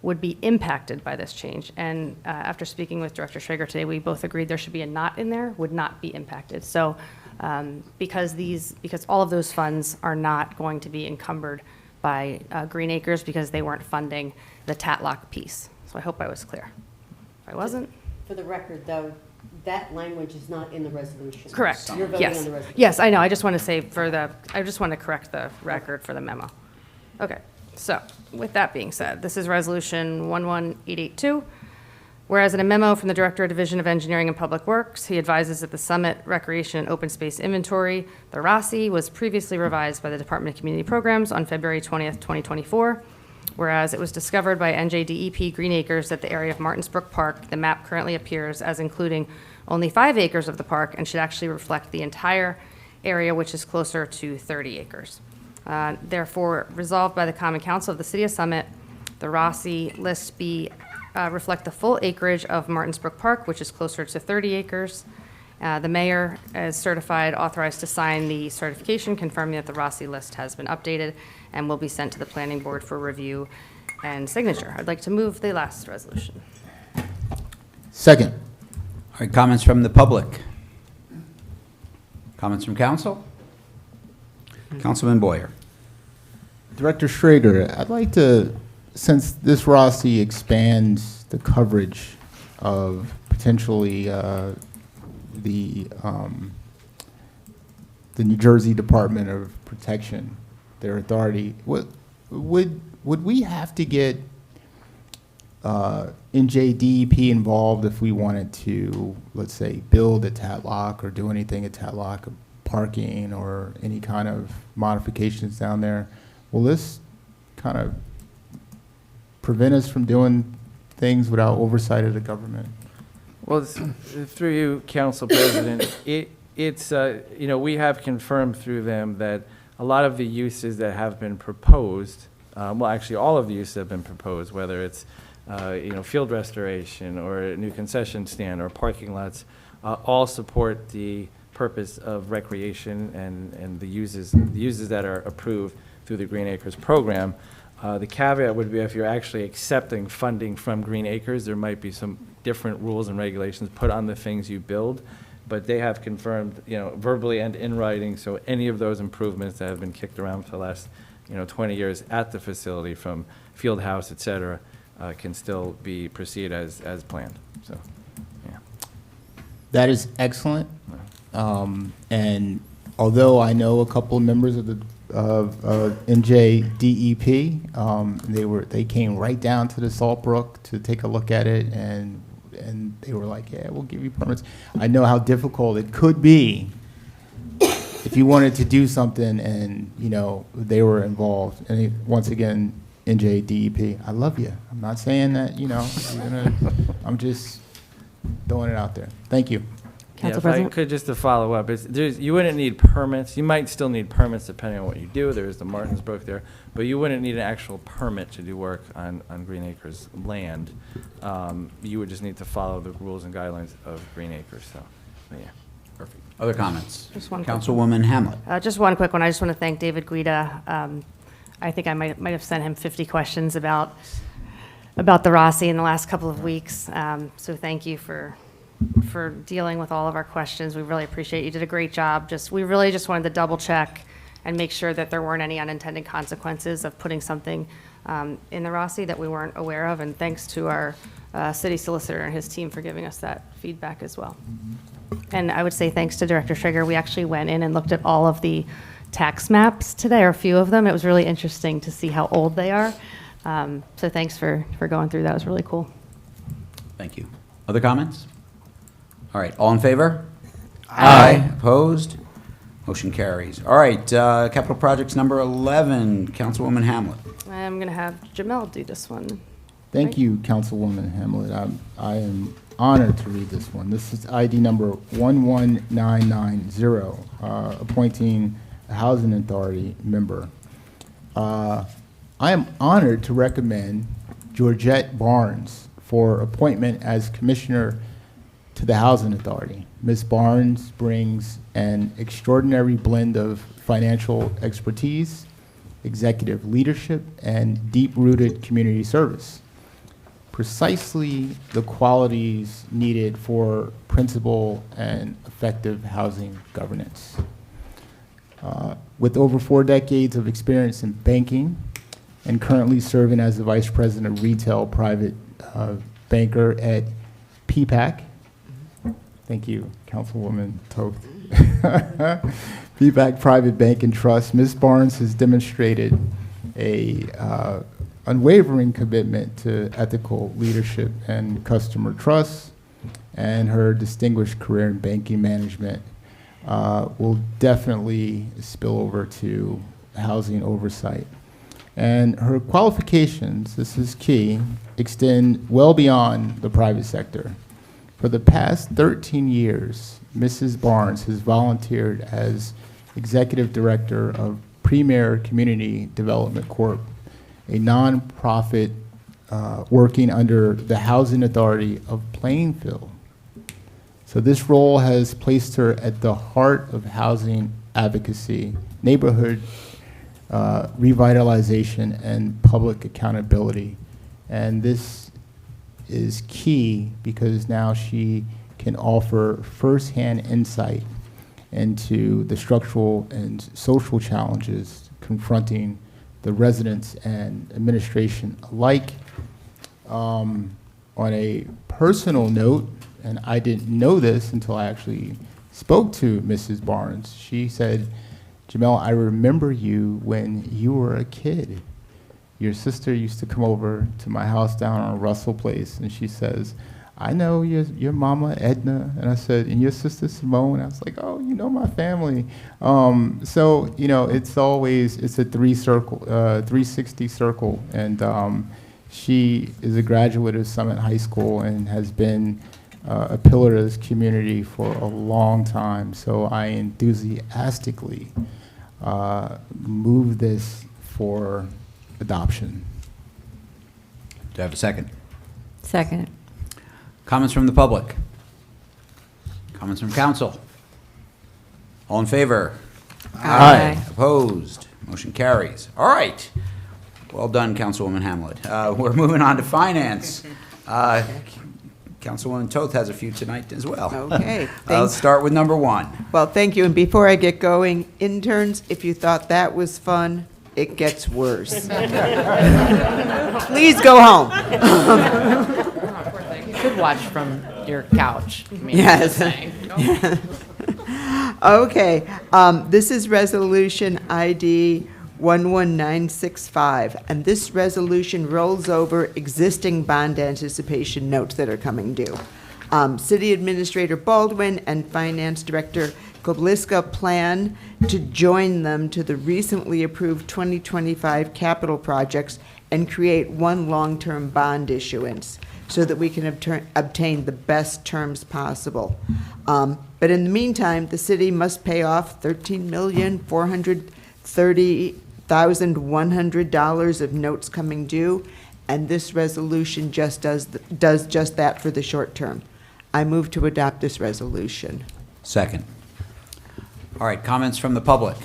would be impacted by this change. And after speaking with Director Schrager today, we both agreed there should be a not in there, would not be impacted. So because all of those funds are not going to be encumbered by Green Acres because they weren't funding the Tatlock piece. So I hope I was clear. If I wasn't. For the record, though, that language is not in the resolution. Correct. You're voting Yes. on the resolution. Yes, I know. I just want to say I just want to correct the record for the memo. Okay. So with that being said, this is resolution 11882. Whereas in a memo from the Director of Division of Engineering and Public Works, he advises that the Summit Recreation and Open Space Inventory, the RASI, was previously revised by the Department of Community Programs on February 20th, 2024. Whereas it was discovered by NJDEP Green Acres that the area of Martinsbrook Park, the map currently appears as including only 5 acres of the park and should actually reflect the entire area, which is closer to 30 acres. Therefore, resolved by the Common Council of the City of Summit, the RASI lists reflect the full acreage of Martinsbrook Park, which is closer to 30 acres, The mayor is certified, authorized to sign the certification confirming that the Rossi list has been updated and will be sent to the planning board for review and signature. I'd like to move the last resolution. Second. All right, comments from the public? Comments from council? Councilman Boyer. Director Schrager, I'd like to, since this Rossi expands the coverage of potentially the New Jersey Department of Protection, their authority, would we have to get NJDEP involved if we wanted to, let's say, build a Tatlock or do anything at Tatlock, parking or any kind of modifications down there? Will this kind of prevent us from doing things without oversight of the government? Well, through you, Council President, it's we have confirmed through them that a lot of the uses that have been proposed, well, actually all of the uses have been proposed, whether it's field restoration or a new concession stand or parking lots, all support the purpose of recreation and the uses that are approved through the Green Acres program. The caveat would be if you're actually accepting funding from Green Acres, there might be some different rules and regulations put on the things you build, but they have confirmed, verbally and in writing, so any of those improvements that have been kicked around for the last, 20 years at the facility, from field house, et cetera, can still be proceed as planned. So, yeah. That is excellent. And although I know a couple of members of the NJDEP, they came right down to the Saltbrook to take a look at it, and they were like, yeah, we'll give you permits. I know how difficult it could be if you wanted to do something and, they were involved. And once again, NJDEP, I love you. I'm not saying that, I'm just throwing it out there. Thank you. Yeah, if I could, just to follow up, you wouldn't need permits. You might still need permits depending on what you do. There's the Martins Brook there, but you wouldn't need an actual permit to do work on Green Acres land. You would just need to follow the rules and guidelines of Green Acres. So, yeah. Perfect. Other comments? Just one. Councilwoman Hamlet. Just one quick one. I just want to thank David Guida. I think I might have sent him 50 questions about the Rossi in the last couple of weeks. So thank you for dealing with all of our questions. We really appreciate it. You did a great job. We really just wanted to double check and make sure that there weren't any unintended consequences of putting something in the Rossi that we weren't aware of. And thanks to our city solicitor and his team for giving us that feedback as well. And I would say thanks to Director Schrager. We actually went in and looked at all of the tax maps today, or a few of them. It was really interesting to see how old they are. So thanks for going through that. It was really cool. Thank you. Other comments? All right, all in favor? Aye. Opposed? Motion carries. All right, capital projects number 11, Councilwoman Hamlet. I'm going to have Jamel do this one. Thank you, Councilwoman Hamlet. I am honored to read this one. This is ID number 11990, appointing a Housing Authority member. I am honored to recommend Georgette Barnes for appointment as Commissioner to the Housing Authority. Ms. Barnes brings an extraordinary blend of financial expertise, executive leadership, and deep-rooted community service. Precisely the qualities needed for principled and effective housing governance. With over 4 decades of experience in banking and currently serving as the Vice President of Retail Private Banker at PPAC. Thank you, Councilwoman Toth. PPAC Private Bank and Trust. Ms. Barnes has demonstrated a unwavering commitment to ethical leadership and customer trust, and her distinguished career in banking management will definitely spill over to housing oversight. And her qualifications, this is key, extend well beyond the private sector. For the past 13 years, Mrs. Barnes has volunteered as Executive Director of Premier Community Development Corp., a nonprofit working under the Housing Authority of Plainfield. So this role has placed her at the heart of housing advocacy, neighborhood revitalization, and public accountability. And this is key because now she can offer firsthand insight into the structural and social challenges confronting the residents and administration alike. On a personal note, and I didn't know this until I actually spoke to Mrs. Barnes, she said, "Jamel, I remember you when you were a kid. Your sister used to come over to my house down on Russell Place," and she says, "I know your mama Edna," and I said, "and your sister Simone." I was like, "Oh, you know my family." So it's a 360 circle, and she is a graduate of Summit High School and has been a pillar of this community for a long time. So I enthusiastically move this for adoption. Do I have a second? Second. Comments from the public? Comments from council? All in favor? Aye. Opposed? Motion carries. All right. Well done, Councilwoman Hamlet. We're moving on to finance. Councilwoman Toth has a few tonight as well. Okay. Let's start with number 1. Well, thank you. And before I get going, interns, if you thought that was fun, it gets worse. Please go home. You could watch from your couch. I mean, Yes. just saying. Okay, this is Resolution ID 11965, and this resolution rolls over existing bond anticipation notes that are coming due. City Administrator Baldwin and Finance Director Kobliska plan to join them to the recently approved 2025 capital projects and create one long-term bond issuance so that we can obtain the best terms possible. But in the meantime, the city must pay off $13,430,100 of notes coming due, and this resolution just does just that for the short term. I move to adopt this resolution. Second. All right, comments from the public?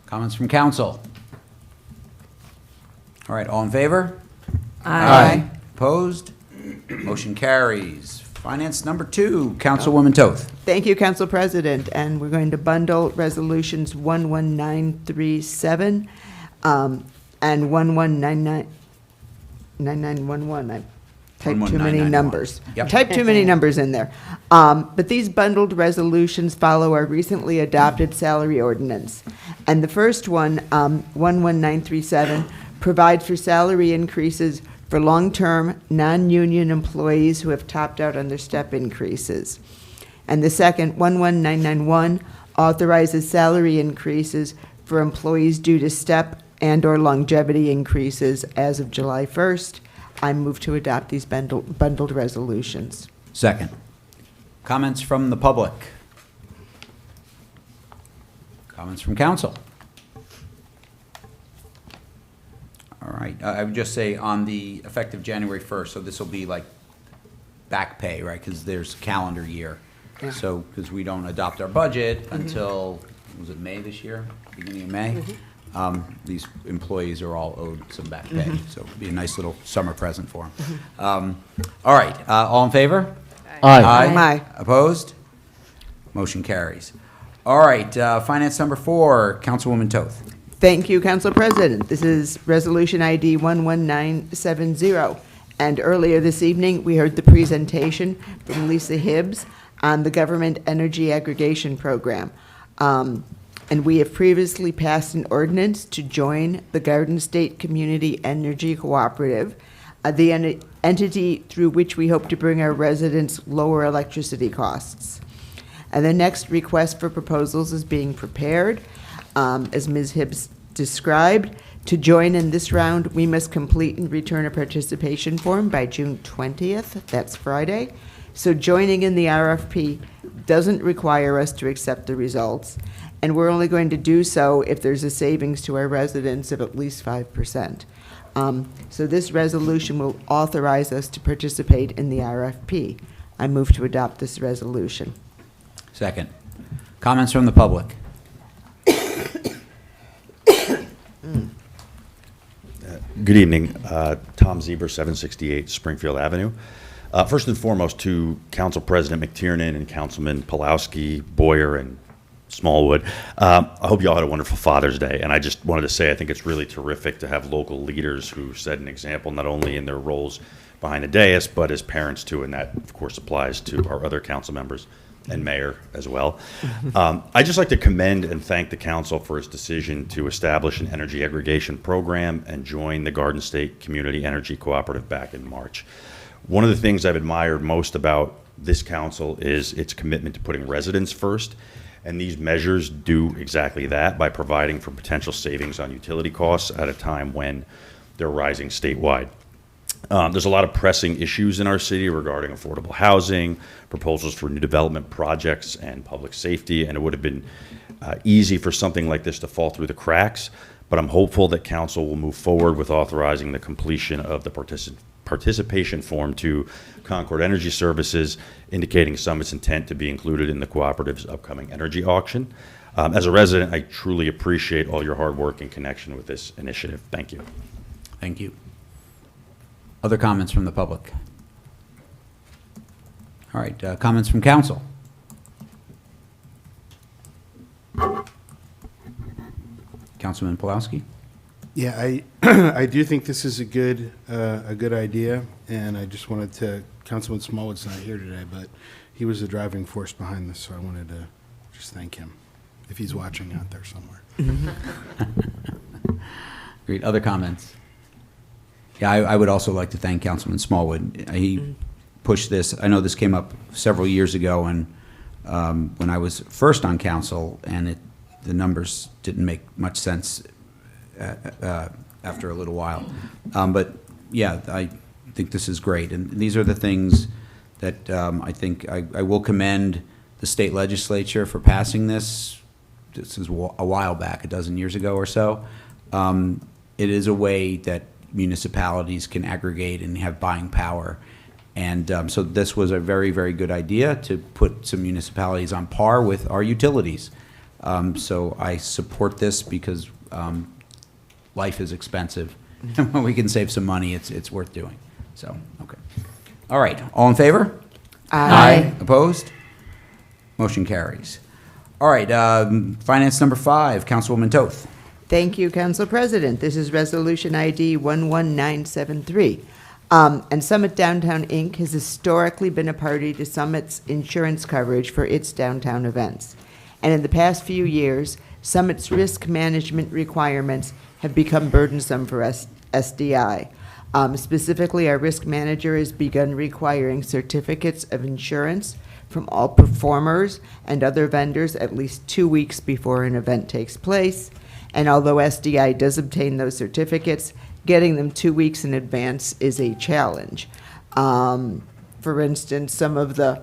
Comments from council? All right, all in favor? Aye. Opposed? Motion carries. Finance number 2, Councilwoman Toth. Thank you, Council President. And we're going to bundle resolutions 11937 and 9911. I typed too many 11991. numbers. Yep. Typed too many numbers in there. But these bundled resolutions follow our recently adopted salary ordinance. And the first one, 11937, provides for salary increases for long-term, non-union employees who have topped out on their step increases. And the second, 11991, authorizes salary increases for employees due to step and/or longevity increases as of July 1st. I move to adopt these bundled resolutions. Second. Comments from the public? Comments from council? All right, I would just say on the effective January 1st, so this will be like back pay, right? Because there's calendar year. Yeah. So, because we don't adopt our budget until, was it May this year? Beginning of May? These employees are all owed some back pay, so it'll be a nice little summer present for them. All right, all in favor? Aye. Aye. Opposed? Motion carries. All right, finance number 4, Councilwoman Toth. Thank you, Council President. This is Resolution ID 11970. And earlier this evening, we heard the presentation from Lisa Hibbs on the Government Energy Aggregation Program. And we have previously passed an ordinance to join the Garden State Community Energy Cooperative, the entity through which we hope to bring our residents lower electricity costs. And the next request for proposals is being prepared. As Ms. Hibbs described, to join in this round, we must complete and return a participation form by June 20th. That's Friday. So joining in the RFP doesn't require us to accept the results, and we're only going to do so if there's a savings to our residents of at least 5%. So this resolution will authorize us to participate in the RFP. I move to adopt this resolution. Second. Comments from the public? Good evening. Tom Zieber, 768 Springfield Avenue. First and foremost, to Council President McTiernan and Councilman Pulowski, Boyer, and Smallwood, I hope you all had a wonderful Father's Day. And I just wanted to say I think it's really terrific to have local leaders who set an example not only in their roles behind the dais, but as parents too. And that, of course, applies to our other council members and mayor as well. I'd just like to commend and thank the council for its decision to establish an energy aggregation program and join the Garden State Community Energy Cooperative back in March. One of the things I've admired most about this council is its commitment to putting residents first, and these measures do exactly that by providing for potential savings on utility costs at a time when they're rising statewide. There's a lot of pressing issues in our city regarding affordable housing, proposals for new development projects, and public safety, and it would have been easy for something like this to fall through the cracks, but I'm hopeful that council will move forward with authorizing the completion of the participation form to Concord Energy Services, indicating Summit's intent to be included in the cooperative's upcoming energy auction. As a resident, I truly appreciate all your hard work in connection with this initiative. Thank you. Thank you. Other comments from the public? All right, comments from council? Councilman Pulowski? Yeah, I do think this is a good idea, and I just wanted to, Councilman Smallwood's not here today, but he was the driving force behind this, so I wanted to just thank him, if he's watching out there somewhere. Great. Other comments? Yeah, I would also like to thank Councilman Smallwood. He pushed this. I know this came up several years ago, and when I was first on council, and the numbers didn't make much sense after a little while. But yeah, I think this is great, and these are the things that I think I will commend the state legislature for passing this. This is a while back, a dozen years ago or so. It is a way that municipalities can aggregate and have buying power. And so this was a very, very good idea to put some municipalities on par with our utilities. So I support this because life is expensive. When we can save some money, it's worth doing. So, okay. All right, all in favor? Aye. Opposed? Motion carries. All right, finance number 5, Councilwoman Toth. Thank you, Council President. This is Resolution ID 11973. And Summit Downtown, Inc. has historically been a party to Summit's insurance coverage for its downtown events. And in the past few years, Summit's risk management requirements have become burdensome for SDI. Specifically, our risk manager has begun requiring certificates of insurance from all performers and other vendors at least 2 weeks before an event takes place. And although SDI does obtain those certificates, getting them 2 weeks in advance is a challenge. For instance, some of the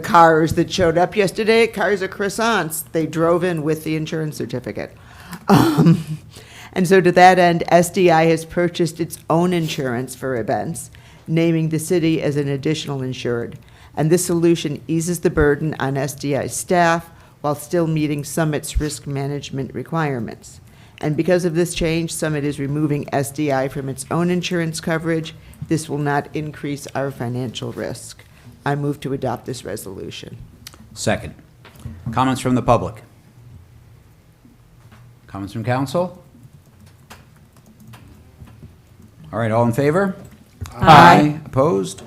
cars that showed up yesterday, cars of croissants, they drove in with the insurance certificate. And so to that end, SDI has purchased its own insurance for events, naming the city as an additional insured. And this solution eases the burden on SDI staff while still meeting Summit's risk management requirements. And because of this change, Summit is removing SDI from its own insurance coverage. This will not increase our financial risk. I move to adopt this resolution. Second. Comments from the public? Comments from council? All right, all in favor? Aye. Opposed?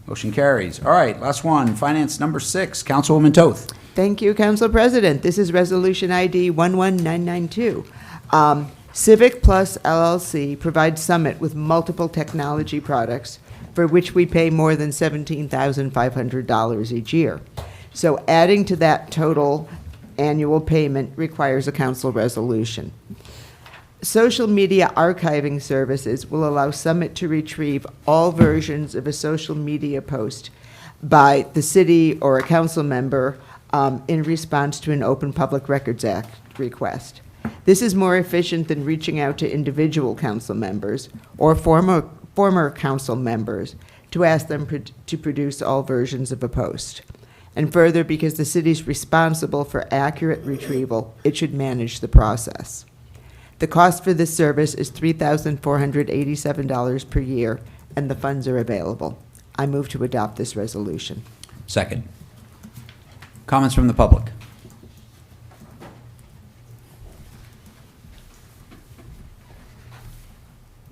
Motion carries. All right, last one, finance number 6, Councilwoman Toth. Thank you, Council President. This is Resolution ID 11992. Civic Plus LLC provides Summit with multiple technology products for which we pay more than $17,500 each year. So adding to that total annual payment requires a council resolution. Social media archiving services will allow Summit to retrieve all versions of a social media post by the city or a council member in response to an Open Public Records Act request. This is more efficient than reaching out to individual council members or former council members to ask them to produce all versions of a post. And further, because the city is responsible for accurate retrieval, it should manage the process. The cost for this service is $3,487 per year, and the funds are available. I move to adopt this resolution. Second. Comments from the public?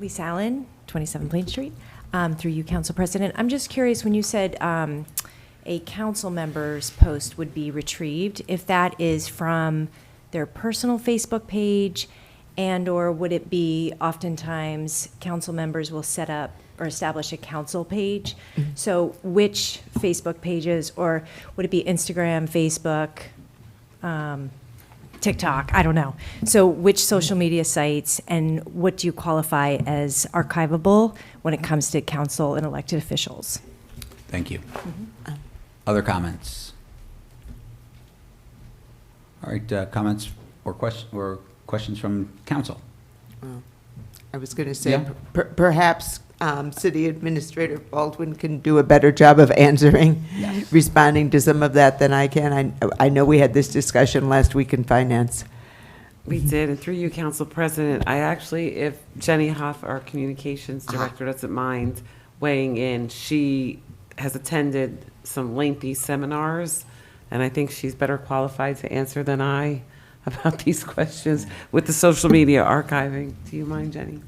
Lisa Allen, 27 Plain Street. Through you, Council President. I'm just curious, when you said a council member's post would be retrieved, if that is from their personal Facebook page, and/or would it be oftentimes council members will set up or establish a council page? So which Facebook pages, or would it be Instagram, Facebook, TikTok? I don't know. So which social media sites, and what do you qualify as archivable when it comes to council and elected officials? Thank you. Other comments? All right, comments or questions from council? I was going to say, Yeah. perhaps City Administrator Baldwin can do a better job of answering, responding to some of that than I can. I know we had this discussion last week in Finance. We did, and through you, Council President, I actually, if Jenny Huff, our Communications Director, doesn't mind weighing in, she has attended some lengthy seminars, and I think she's better qualified to answer than I about these questions with the social media archiving. Do you mind, Jenny?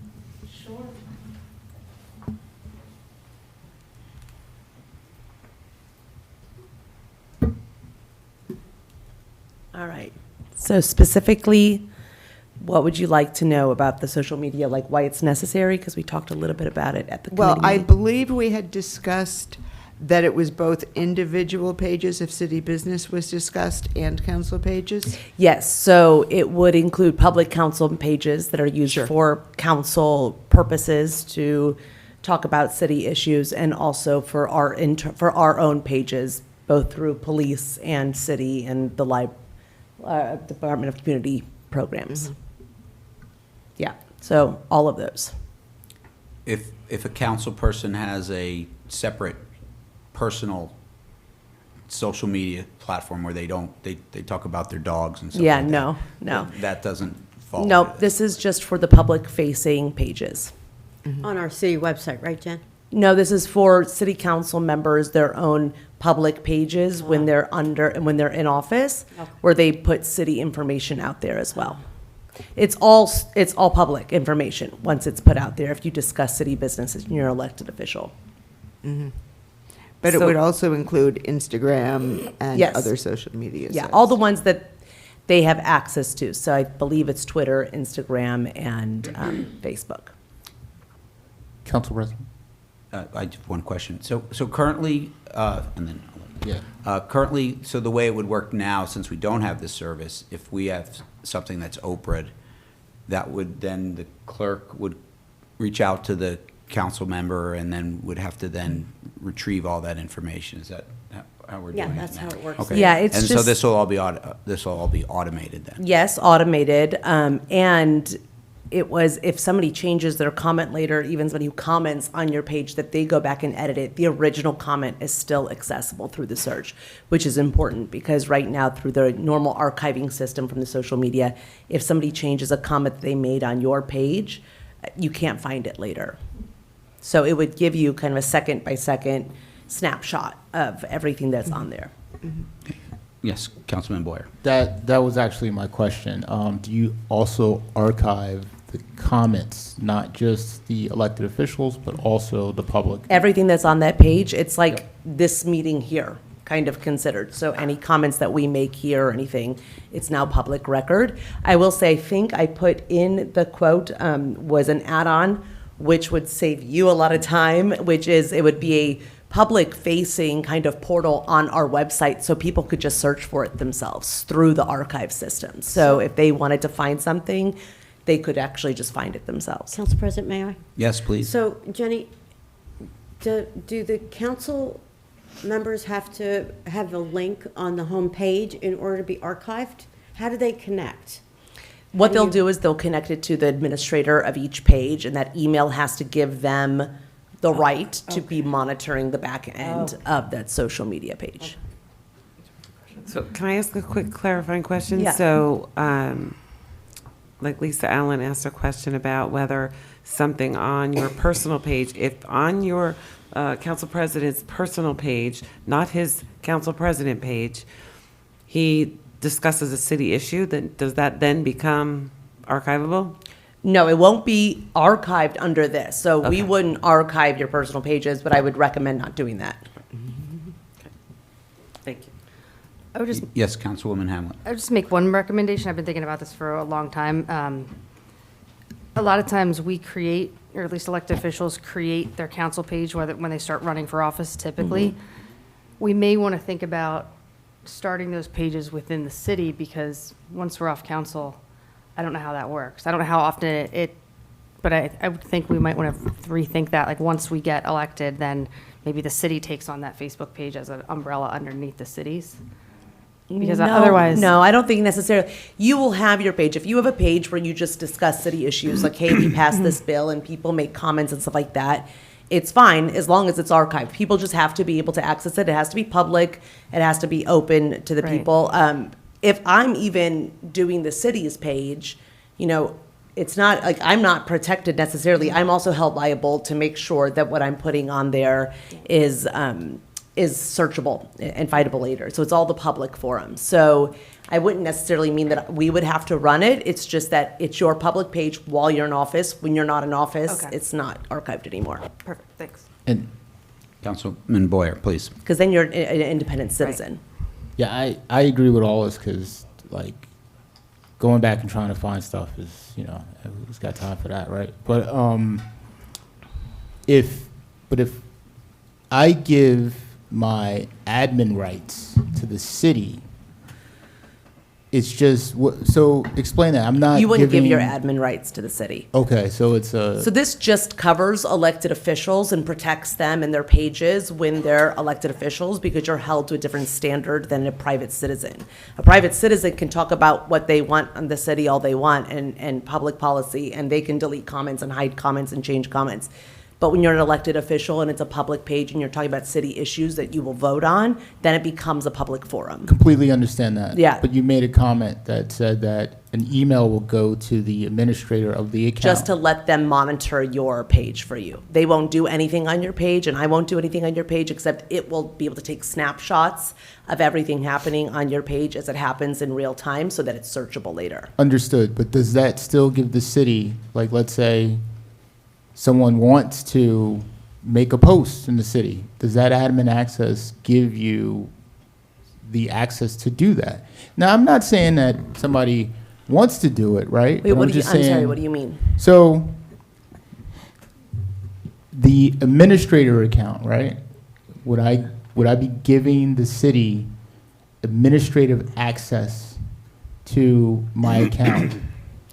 All right. So specifically, what would you like to know about the social media, like why it's necessary? Because we talked a little bit about it at the Well, committee I meeting. believe we had discussed that it was both individual pages if city business was discussed and council pages? Yes, so it would include public council pages that are used for council purposes to talk about city issues, and also for our own pages, both through police and city and the Department of Community Programs. Yeah, so all of those. If a council person has a separate personal social media platform where they talk about their dogs and stuff Yeah, like no, that, no. that doesn't fall. No, this is just for the public-facing pages. On our city website, right, Jen? No, this is for city council members, their own public pages when they're in office, where they put city information out there as well. It's all public information once it's put out there if you discuss city business and you're an elected official. But it So- would also include Instagram and Yes. other social media Yeah, sites. all the ones that they have access to. So I believe it's Twitter, Instagram, and Facebook. Council President? I have one question. So currently, and then. Yeah. Currently, so the way it would work now, since we don't have this service, if we have something that's OPRAD, that would then, the clerk would reach out to the council member and then would have to then retrieve all that information. Is that how we're doing it Yeah, that's now? how it works. Okay. Yeah, it's And so just- this will all be automated then? Yes, automated. And it was, if somebody changes their comment later, even somebody who comments on your page, that they go back and edit it, the original comment is still accessible through the search, which is important because right now, through the normal archiving system from the social media, if somebody changes a comment that they made on your page, you can't find it later. So it would give you kind of a second-by-second snapshot of everything that's on there. Yes, Councilman Boyer. That was actually my question. Do you also archive the comments, not just the elected officials, but also the public? Everything that's on that page, it's like this meeting here, kind of considered. So any comments that we make here or anything, it's now public record. I will say, I think I put in the quote, was an add-on, which would save you a lot of time, which is, it would be a public-facing kind of portal on our website, so people could just search for it themselves through the archive system. So if they wanted to find something, they could actually just find it themselves. Council President, may I? Yes, please. So, Jenny, do the council members have to have a link on the home page in order to be archived? How do they connect? What they'll do is they'll connect it to the administrator of each page, and that email has to give them the right to be monitoring the back end of that social media page. So can I ask a quick clarifying question? Yeah. So, like Lisa Allen asked a question about whether something on your personal page, if on your council president's personal page, not his council president page, he discusses a city issue, then does that then become archivable? No, it won't be archived under this. So we Okay. wouldn't archive your personal pages, but I would recommend not doing that. Thank you. I would just Yes, Councilwoman Hamlet. I would just make one recommendation. I've been thinking about this for a long time. A lot of times we create, or at least elected officials create their council page when they start running for office typically. We may want to think about starting those pages within the city, because once we're off council, I don't know how that works. I don't know how often but I would think we might want to rethink that. Like, once we get elected, then maybe the city takes on that Facebook page as an umbrella underneath the cities. Because otherwise. No, I don't think necessarily. You will have your page. If you have a page where you just discuss city issues, like, hey, we passed this bill, and people make comments and stuff like that, it's fine as long as it's archived. People just have to be able to access it. It has to be public. It has to be open to the Right. people. If I'm even doing the city's page, it's not like I'm not protected necessarily. I'm also held liable to make sure that what I'm putting on there is searchable and findable later. So it's all the public forums. So I wouldn't necessarily mean that we would have to run it. It's just that it's your public page while you're in office. When you're not in office, Okay. it's not archived anymore. Perfect, thanks. And Councilman Boyer, please. Because then you're an independent citizen. yeah, I agree with all this because, like, going back and trying to find stuff is, who's got time for that, right? But if I give my admin rights to the city, it's just so explain that. I'm not. You wouldn't give your giving- admin rights to the city. Okay, so it's a. So this just covers elected officials and protects them and their pages when they're elected officials, because you're held to a different standard than a private citizen. A private citizen can talk about what they want on the city all they want and public policy, and they can delete comments and hide comments and change comments. But when you're an elected official and it's a public page and you're talking about city issues that you will vote on, then it becomes a public forum. Completely understand that. Yeah. But you made a comment that said that an email will go to the administrator of the account. Just to let them monitor your page for you. They won't do anything on your page, and I won't do anything on your page, except it will be able to take snapshots of everything happening on your page as it happens in real time, so that it's searchable later. Understood, but does that still give the city, like, let's say someone wants to make a post in the city, does that admin access give you the access to do that? Now, I'm not saying that somebody wants to do it, right? Wait, But what do you, just I'm sorry, saying- what do you mean? So, the administrator account, right? Would I be giving the city administrative access to my account?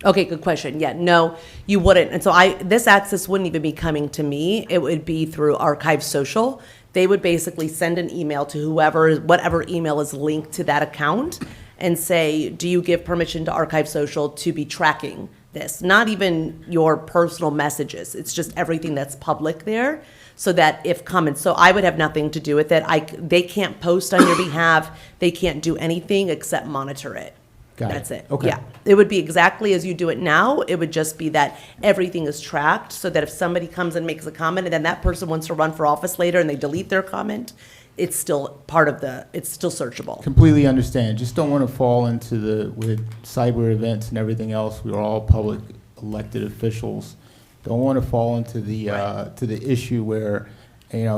Okay, good question. Yeah, no, you wouldn't. And so this access wouldn't even be coming to me. It would be through Archive Social. They would basically send an email to whatever email is linked to that account, and say, do you give permission to Archive Social to be tracking this? Not even your personal messages. It's just everything that's public there, so that if comments, so I would have nothing to do with it. They can't post on your behalf. They can't do anything except monitor it. Got it. That's it. Okay. Yeah. It would be exactly as you do it now. It would just be that everything is tracked, so that if somebody comes and makes a comment and then that person wants to run for office later and they delete their comment, it's still it's still searchable. Completely understand. Just don't want to fall into with cyber events and everything else. We're all public elected officials. Don't want to fall into to the issue where,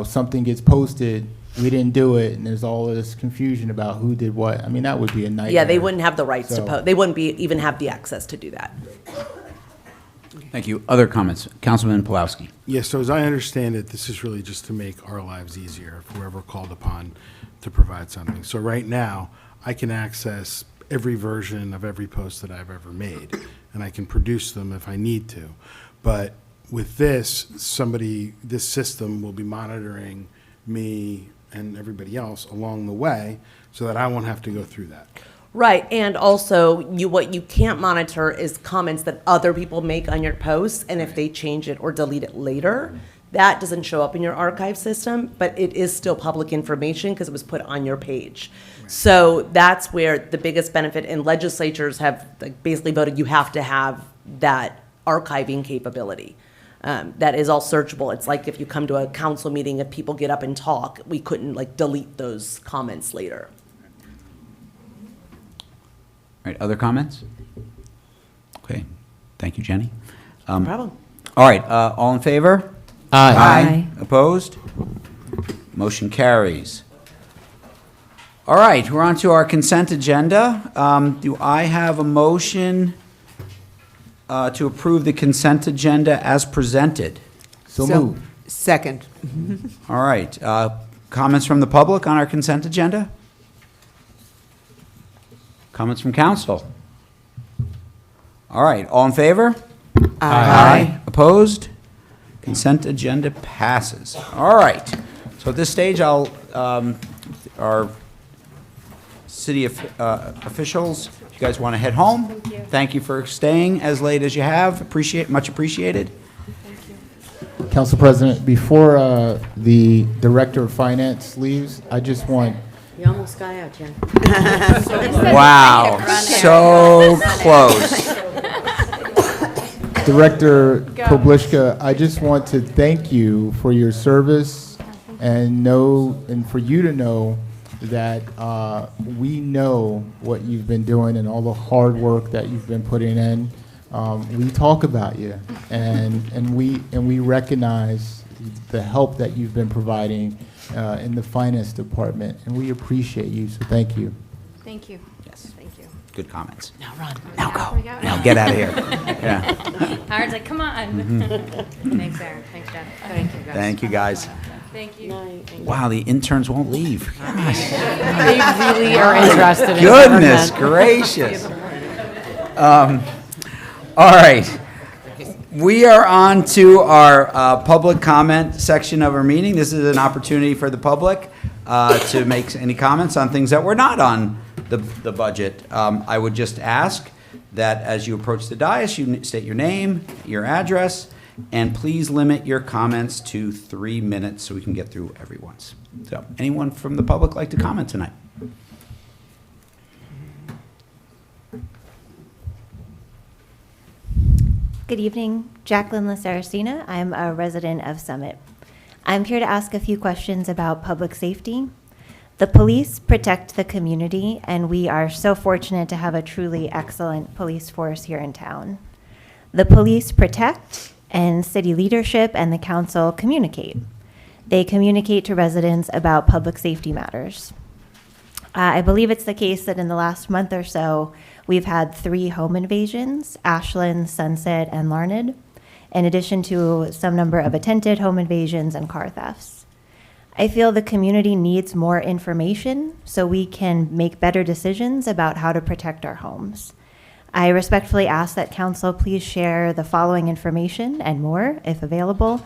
something gets posted, we didn't do it, and there's all this confusion about who did what. I mean, that would be a nightmare. Yeah, they wouldn't have the rights to So- post. They wouldn't even have the access to do that. Thank you. Other comments? Councilman Pulowski. Yes, so as I understand it, this is really just to make our lives easier if we're ever called upon to provide something. So right now, I can access every version of every post that I've ever made, and I can produce them if I need to. But with this system will be monitoring me and everybody else along the way, so that I won't have to go through that. Right, and also, what you can't monitor is comments that other people make on your posts, and if they change it or delete it later, That doesn't show up in your archive system, but it is still public information because it was put on your page. So that's where the biggest benefit, and legislatures have like basically voted you have to have that archiving capability. That is all searchable. It's like if you come to a council meeting, if people get up and talk, we couldn't like delete those comments later. All right, other comments? Okay, thank you, Jenny. No problem. All right, all in favor? Aye. Opposed? Motion carries. All right, we're on to our consent agenda. Do I have a motion to approve the consent agenda as presented? So moved. Second. All right, comments from the public on our consent agenda? Comments from council? All right, all in favor? Aye. Opposed? Consent agenda passes. All right, so at this stage, I'll, our city officials, if you guys want to head home. Thank you for staying as late as you have. Much appreciated. Council President, before the Director of Finance leaves, I just want, You almost got out, Jen. Wow, so close. Director Kobliszka, I just want to thank you for your service and for you to know that we know what you've been doing and all the hard work that you've been putting in. We talk about you, and we recognize the help that you've been providing in the finance department, and we appreciate you. So thank you. Thank you. Yes. Thank you. Good comments. Now run. Now go. We go. Now get out of here. Yeah. Howard's like, come on. Thanks, Aaron. Thanks, Jeff. Thank you, guys. Thank you, guys. Thank you. Wow, the interns won't leave. Gosh. They really are interested in Goodness government. gracious. All right. We are on to our public comment section of our meeting. This is an opportunity for the public to make any comments on things that were not on the budget. I would just ask that as you approach the dais, you state your name, your address, and please limit your comments to 3 minutes so we can get through everyone's. So, anyone from the public like to comment tonight? Good evening, Jacqueline LaSaracina. I'm a resident of Summit. I'm here to ask a few questions about public safety. The police protect the community, and we are so fortunate to have a truly excellent police force here in town. The police protect, and city leadership and the council communicate. They communicate to residents about public safety matters. I believe it's the case that in the last month or so, we've had 3 home invasions, Ashland, Sunset, and Larned, in addition to some number of attempted home invasions and car thefts. I feel the community needs more information so we can make better decisions about how to protect our homes. I respectfully ask that council please share the following information and more, if available,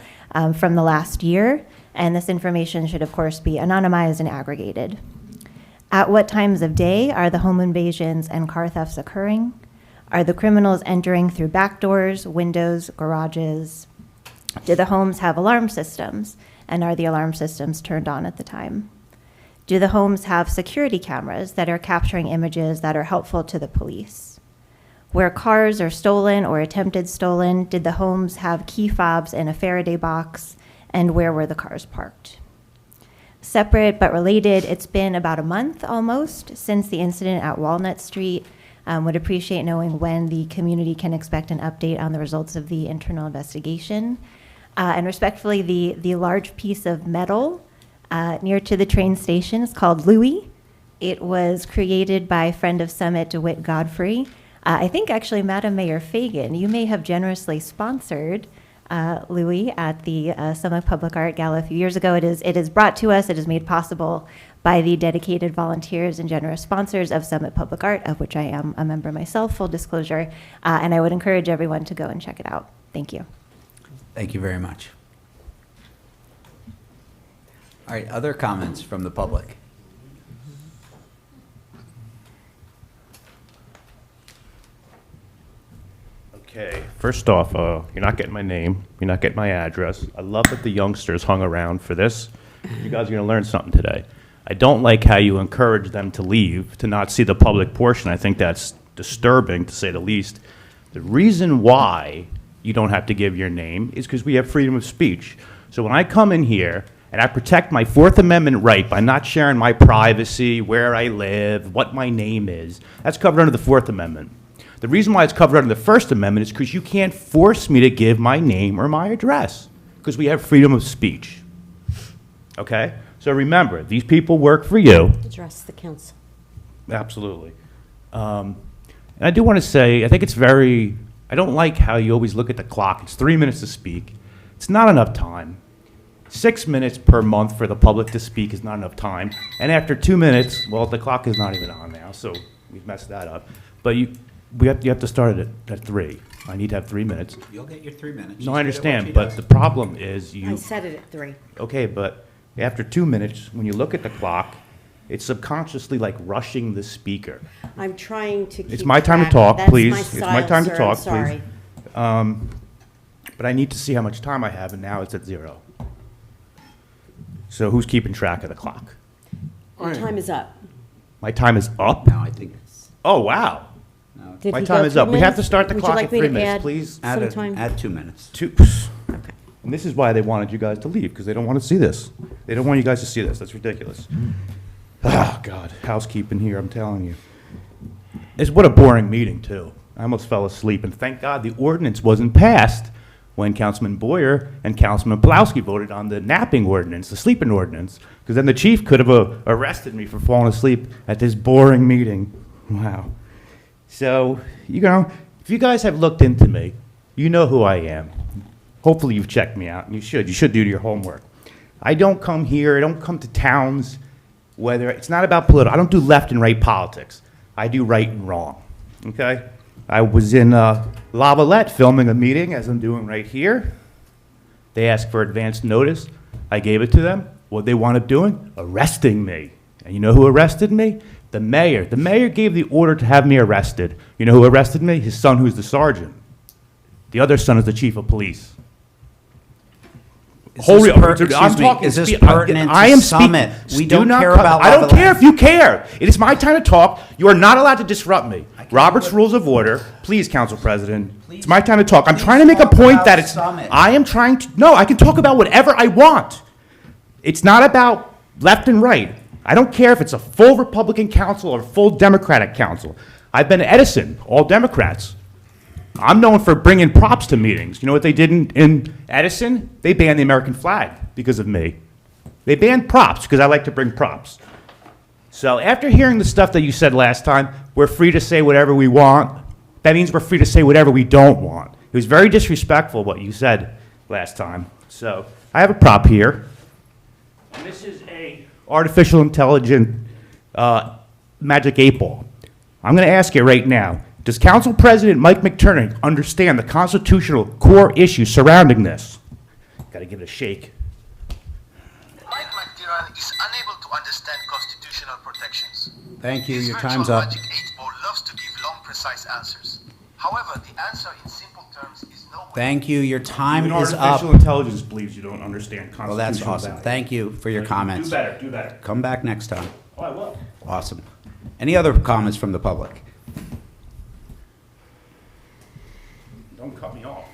from the last year, and this information should of course be anonymized and aggregated. At what times of day are the home invasions and car thefts occurring? Are the criminals entering through back doors, windows, garages? Do the homes have alarm systems? And are the alarm systems turned on at the time? Do the homes have security cameras that are capturing images that are helpful to the police? Where cars are stolen or attempted stolen, did the homes have key fobs in a Faraday box? And where were the cars parked? Separate but related, it's been about a month almost since the incident at Walnut Street. Would appreciate knowing when the community can expect an update on the results of the internal investigation. And respectfully, the large piece of metal near to the train station is called Louis. It was created by a friend of Summit, DeWitt Godfrey. I think actually, Madam Mayor Fagan, you may have generously sponsored Louis at the Summit Public Art Gala a few years ago. It is brought to us, it is made possible by the dedicated volunteers and generous sponsors of Summit Public Art, of which I am a member myself, full disclosure, and I would encourage everyone to go and check it out. Thank you. Thank you very much. All right, other comments from the public? Okay, first off, you're not getting my name, you're not getting my address. I love that the youngsters hung around for this. You guys are going to learn something today. I don't like how you encourage them to leave, to not see the public portion. I think that's disturbing, to say the least. The reason why you don't have to give your name is because we have freedom of speech. So when I come in here and I protect my Fourth Amendment right by not sharing my privacy, where I live, what my name is, that's covered under the Fourth Amendment. The reason why it's covered under the First Amendment is because you can't force me to give my name or my address, because we have freedom of speech. Okay? So remember, these people work for you. Address the council. Absolutely. And I do want to say, I think it's very, I don't like how you always look at the clock. It's 3 minutes to speak. It's not enough time. 6 minutes per month for the public to speak is not enough time. And after 2 minutes, well, the clock is not even on now, so we've messed that up. But you have to start it at 3. I need to have 3 minutes. You'll get your 3 minutes. No, She's I good at what understand, she but does. the problem is I you, said it at 3. okay, but after 2 minutes, when you look at the clock, it's subconsciously like rushing the speaker. I'm trying to keep It's my time to track. talk, That's please. my It's my style, time to sir. I'm talk, sorry. please. But I need to see how much time I have, and now it's at 0. So who's keeping track of the clock? Your time is up. My time is up? No, I think it's. Oh, wow. Did My we time go is 3 up. We have to minutes? start the Would you clock like at me 3 to minutes, add please. some time? Add 2 minutes. Okay. And this is why they wanted you guys to leave, because they don't want to see this. They don't want you guys to see this. That's ridiculous. Oh, God. Housekeeping here, I'm telling you. It's what a boring meeting, too. I almost fell asleep, and thank God the ordinance wasn't passed when Councilman Boyer and Councilman Pulowski voted on the napping ordinance, the sleeping ordinance, because then the chief could have arrested me for falling asleep at this boring meeting. Wow. So, you know, if you guys have looked into me, you know who I am. Hopefully you've checked me out, and you should. You should do your homework. I don't come here, I don't come to towns, whether, it's not about political, I don't do left and right politics. I do right and wrong, okay? I was in Lavalette filming a meeting, as I'm doing right here. They asked for advance notice. I gave it to them. What they wound up doing? Arresting me. And you know who arrested me? The mayor. The mayor gave the order to have me arrested. You know who arrested me? His son, who's the sergeant. The other son is the chief of police. Is this pertinent I to am Summit? speaking. We Do don't not care cut- about I don't Lavalette. care if you care. It is my time to talk. You are not allowed to disrupt me. Robert's Rules of Order. Please, Council President. It's my time to talk. I'm trying to make a point that it's. Summit. I am trying to. No, I can talk about whatever I want. It's not about left and right. I don't care if it's a full Republican council or a full Democratic council. I've been at Edison, all Democrats. I'm known for bringing props to meetings. You know what they did in Edison? They banned the American flag because of me. They banned props because I like to bring props. So after hearing the stuff that you said last time, we're free to say whatever we want. That means we're free to say whatever we don't want. It was very disrespectful what you said last time. So I have a prop here. And this is a artificial intelligent magic 8-ball. I'm going to ask you right now, does Council President Mike McTurnan understand the constitutional core issues surrounding this? Got to give it a shake. Mike McTurnan is unable to understand constitutional protections. Thank you. His Your virtual time's up. Magic 8-ball loves to give long, precise answers. However, the answer in simple terms is no way. Thank you. Your time Even is up. artificial intelligence believes you don't understand constitutional Well, that's awesome. values. Thank you for your comments. Do better, do better. Come back next time. Oh, I will. Awesome. Any other comments from the public? Don't cut me off.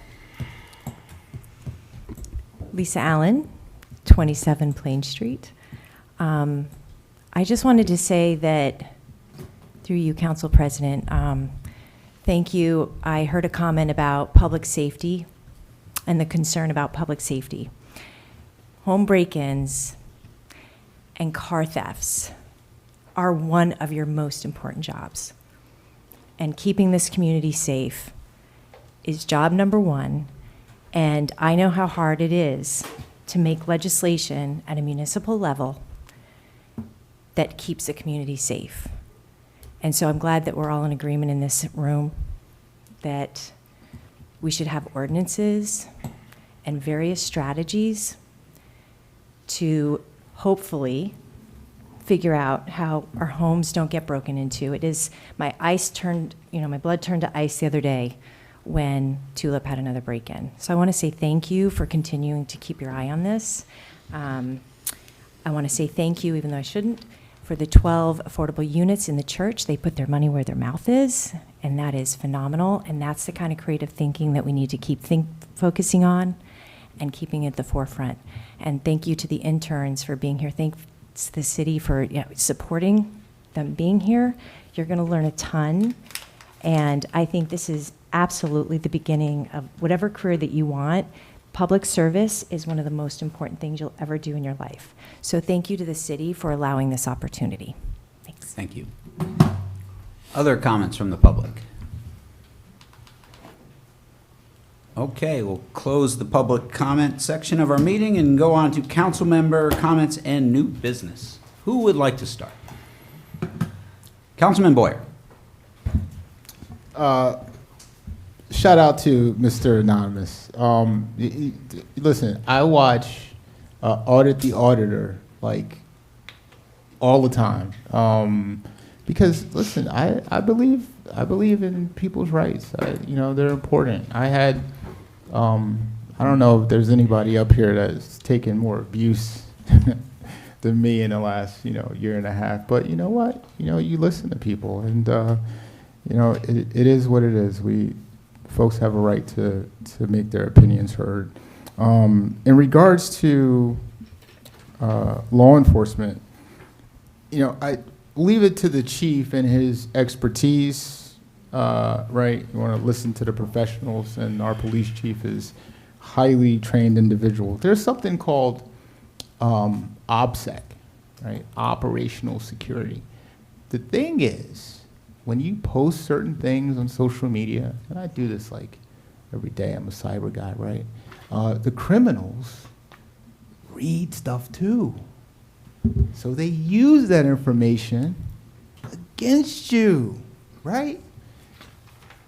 Lisa Allen, 27 Plain Street. I just wanted to say that, through you, Council President, thank you. I heard a comment about public safety and the concern about public safety. Home break-ins and car thefts are one of your most important jobs. And keeping this community safe is job number one. And I know how hard it is to make legislation at a municipal level that keeps the community safe. And so I'm glad that we're all in agreement in this room that we should have ordinances and various strategies to hopefully figure out how our homes don't get broken into. It is, my blood turned to ice the other day when Tulip had another break-in. So I want to say thank you for continuing to keep your eye on this. I want to say thank you, even though I shouldn't, for the 12 affordable units in the church. They put their money where their mouth is, and that is phenomenal. And that's the kind of creative thinking that we need to keep focusing on and keeping at the forefront. And thank you to the interns for being here. Thanks the city for supporting them being here. You're going to learn a ton. And I think this is absolutely the beginning of whatever career that you want. Public service is one of the most important things you'll ever do in your life. So thank you to the city for allowing this opportunity. Thanks. Thank you. Other comments from the public? Okay, we'll close the public comment section of our meeting and go on to council member comments and new business. Who would like to start? Councilman Boyer. Shout out to Mr. Anonymous. Listen, I watch Audit the Auditor like all the time because listen, I believe in people's rights. They're important. I had I don't know if there's anybody up here that's taken more abuse than me in the last year and a half. But you know what? You listen to people, and it is what it is. Folks have a right to make their opinions heard. In regards to law enforcement, I leave it to the chief and his expertise, right? You want to listen to the professionals, and our police chief is highly trained individual. There's something called OPSEC, right? Operational security. The thing is, when you post certain things on social media, and I do this like every day, I'm a cyber guy, right? The criminals read stuff too. So they use that information against you, right?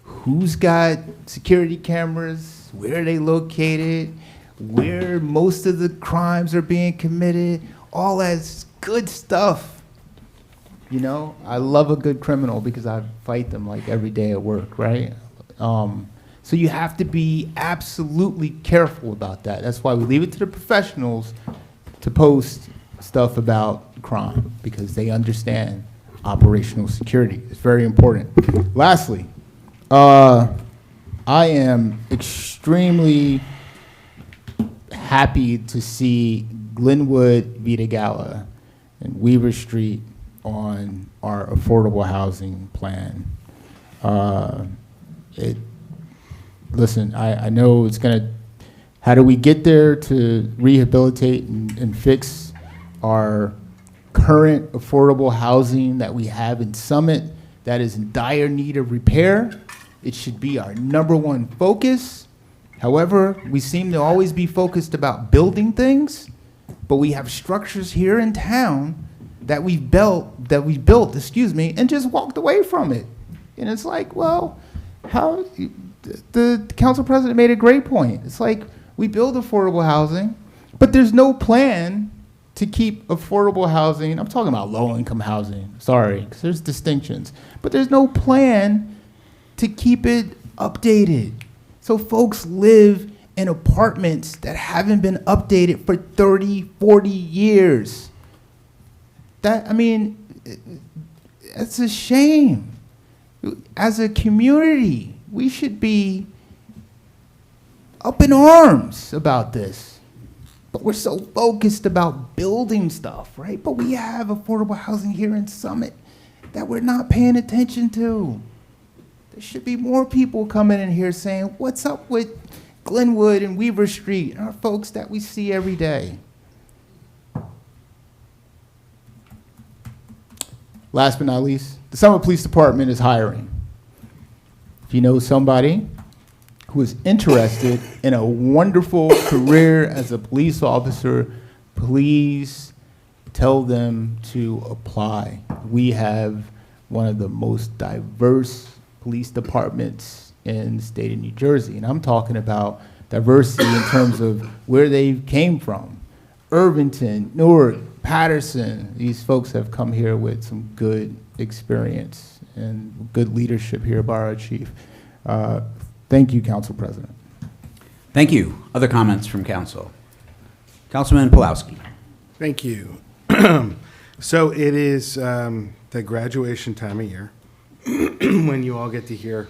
Who's got security cameras? Where are they located? Where most of the crimes are being committed? All that good stuff. I love a good criminal because I fight them like every day at work, right? So you have to be absolutely careful about that. That's why we leave it to the professionals to post stuff about crime because they understand operational security. It's very important. Lastly, I am extremely happy to see Glenwood Vita Gala and Weaver Street on our affordable housing plan. Listen, I know it's gonna, how do we get there to rehabilitate and fix our current affordable housing that we have in Summit that is in dire need of repair? It should be our #1 focus. However, we seem to always be focused about building things, but we have structures here in town that we built, and just walked away from it. And it's like, well, how, the council president made a great point. It's like, we build affordable housing, but there's no plan to keep affordable housing. I'm talking about low-income housing, sorry, because there's distinctions. But there's no plan to keep it updated. So folks live in apartments that haven't been updated for 30, 40 years. It's a shame. As a community, we should be up in arms about this. But we're so focused about building stuff, right? But we have affordable housing here in Summit that we're not paying attention to. There should be more people coming in here saying, what's up with Glenwood and Weaver Street and our folks that we see every day? Last but not least, the Summit Police Department is hiring. If you know somebody who is interested in a wonderful career as a police officer, please tell them to apply. We have one of the most diverse police departments in the state of New Jersey. And I'm talking about diversity in terms of where they came from. Irvington, Newark, Patterson, these folks have come here with some good experience and good leadership here by our chief. Thank you, Council President. Thank you. Other comments from council? Councilman Pulowski. Thank you. So it is the graduation time of year when you all get to hear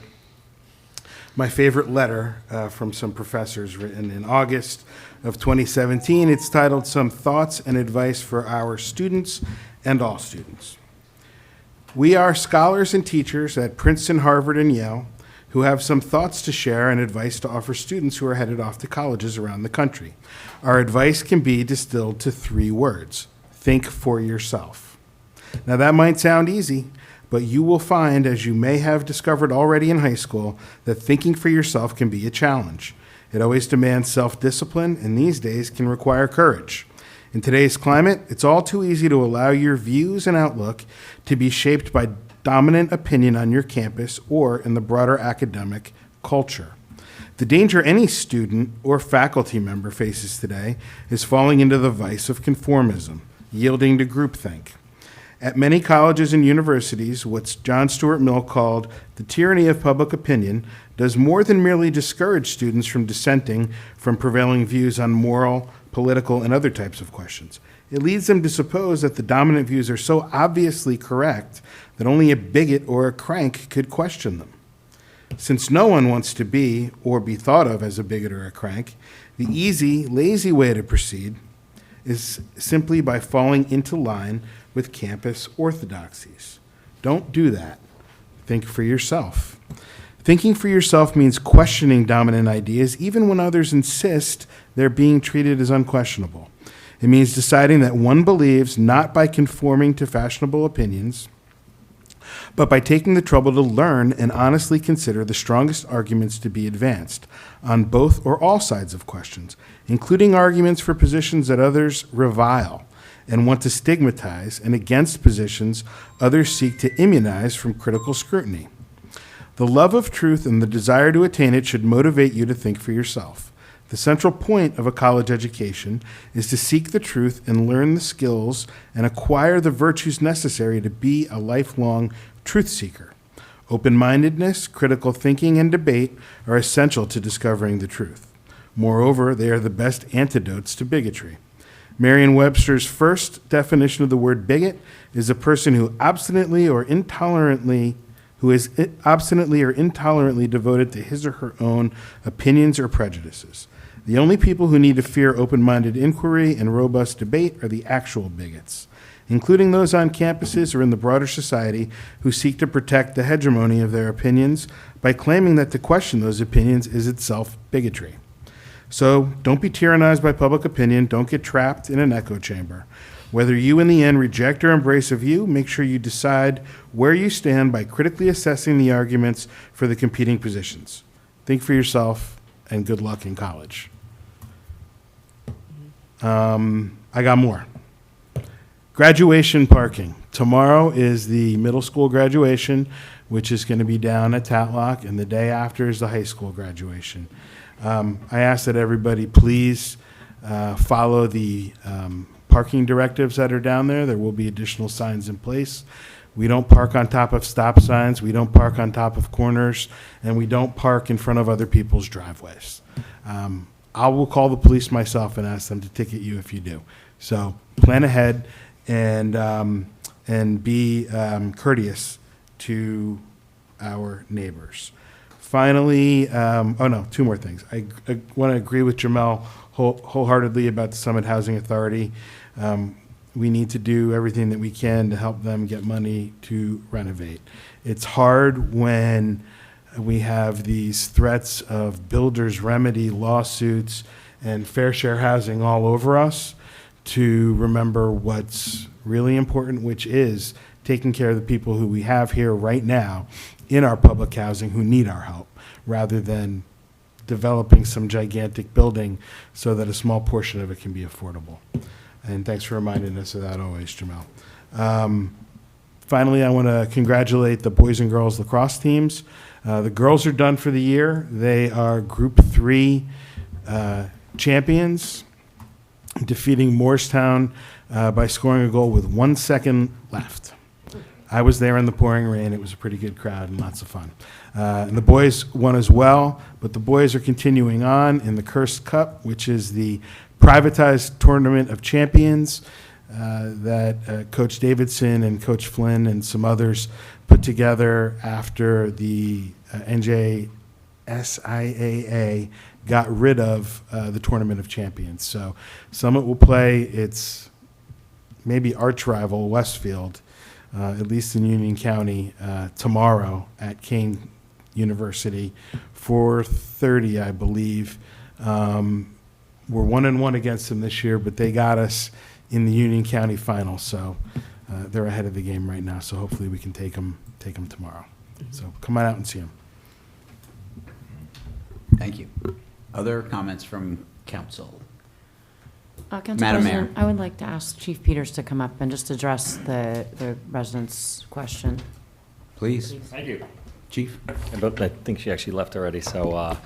my favorite letter from some professors written in August of 2017. It's titled Some Thoughts and Advice for Our Students and All Students. We are scholars and teachers at Princeton, Harvard, and Yale who have some thoughts to share and advice to offer students who are headed off to colleges around the country. Our advice can be distilled to 3 words: think for yourself. Now that might sound easy, but you will find, as you may have discovered already in high school, that thinking for yourself can be a challenge. It always demands self-discipline, and these days can require courage. In today's climate, it's all too easy to allow your views and outlook to be shaped by dominant opinion on your campus or in the broader academic culture. The danger any student or faculty member faces today is falling into the vice of conformism, yielding to groupthink. At many colleges and universities, what John Stuart Mill called the tyranny of public opinion does more than merely discourage students from dissenting from prevailing views on moral, political, and other types of questions. It leads them to suppose that the dominant views are so obviously correct that only a bigot or a crank could question them. Since no one wants to be or be thought of as a bigot or a crank, the easy, lazy way to proceed is simply by falling into line with campus orthodoxies. Don't do that. Think for yourself. Thinking for yourself means questioning dominant ideas even when others insist they're being treated as unquestionable. It means deciding that one believes not by conforming to fashionable opinions, but by taking the trouble to learn and honestly consider the strongest arguments to be advanced on both or all sides of questions, including arguments for positions that others revile and want to stigmatize, and against positions others seek to immunize from critical scrutiny. The love of truth and the desire to attain it should motivate you to think for yourself. The central point of a college education is to seek the truth and learn the skills and acquire the virtues necessary to be a lifelong truth seeker. Open-mindedness, critical thinking, and debate are essential to discovering the truth. Moreover, they are the best antidotes to bigotry. Merriam-Webster's first definition of the word bigot is a person who is obstinately or intolerantly devoted to his or her own opinions or prejudices. The only people who need to fear open-minded inquiry and robust debate are the actual bigots, including those on campuses or in the broader society who seek to protect the hegemony of their opinions by claiming that to question those opinions is itself bigotry. So don't be tyrannized by public opinion. Don't get trapped in an echo chamber. Whether you in the end reject or embrace a view, make sure you decide where you stand by critically assessing the arguments for the competing positions. Think for yourself, and good luck in college. I got more. Graduation parking. Tomorrow is the middle school graduation, which is going to be down at Tatlock, and the day after is the high school graduation. I ask that everybody please follow the parking directives that are down there. There will be additional signs in place. We don't park on top of stop signs, we don't park on top of corners, and we don't park in front of other people's driveways. I will call the police myself and ask them to ticket you if you do. So plan ahead and be courteous to our neighbors. Finally, two more things. I want to agree with Jamel wholeheartedly about the Summit Housing Authority. We need to do everything that we can to help them get money to renovate. It's hard when we have these threats of builders' remedy lawsuits and fair share housing all over us to remember what's really important, which is taking care of the people who we have here right now in our public housing who need our help, rather than developing some gigantic building so that a small portion of it can be affordable. And thanks for reminding us of that always, Jamel. Finally, I want to congratulate the boys and girls lacrosse teams. The girls are done for the year. They are Group 3 champions, defeating Morristown by scoring a goal with 1 second left. I was there in the pouring rain. It was a pretty good crowd and lots of fun. And the boys won as well, but the boys are continuing on in the Cursed Cup, which is the privatized tournament of champions that Coach Davidson and Coach Flynn and some others put together after the NJSIAA got rid of the Tournament of Champions. So Summit will play its maybe arch rival, Westfield, at least in Union County, tomorrow at Kane University, 4:30, I believe. We're 1-1 against them this year, but they got us in the Union County final, so they're ahead of the game right now. So hopefully we can take them tomorrow. So come on out and see them. Thank you. Other comments from council? Council Madam President, Mayor. I would like to ask Chief Peters to come up and just address the residents' question. Please. Thank you. Chief? But I think she actually left already, so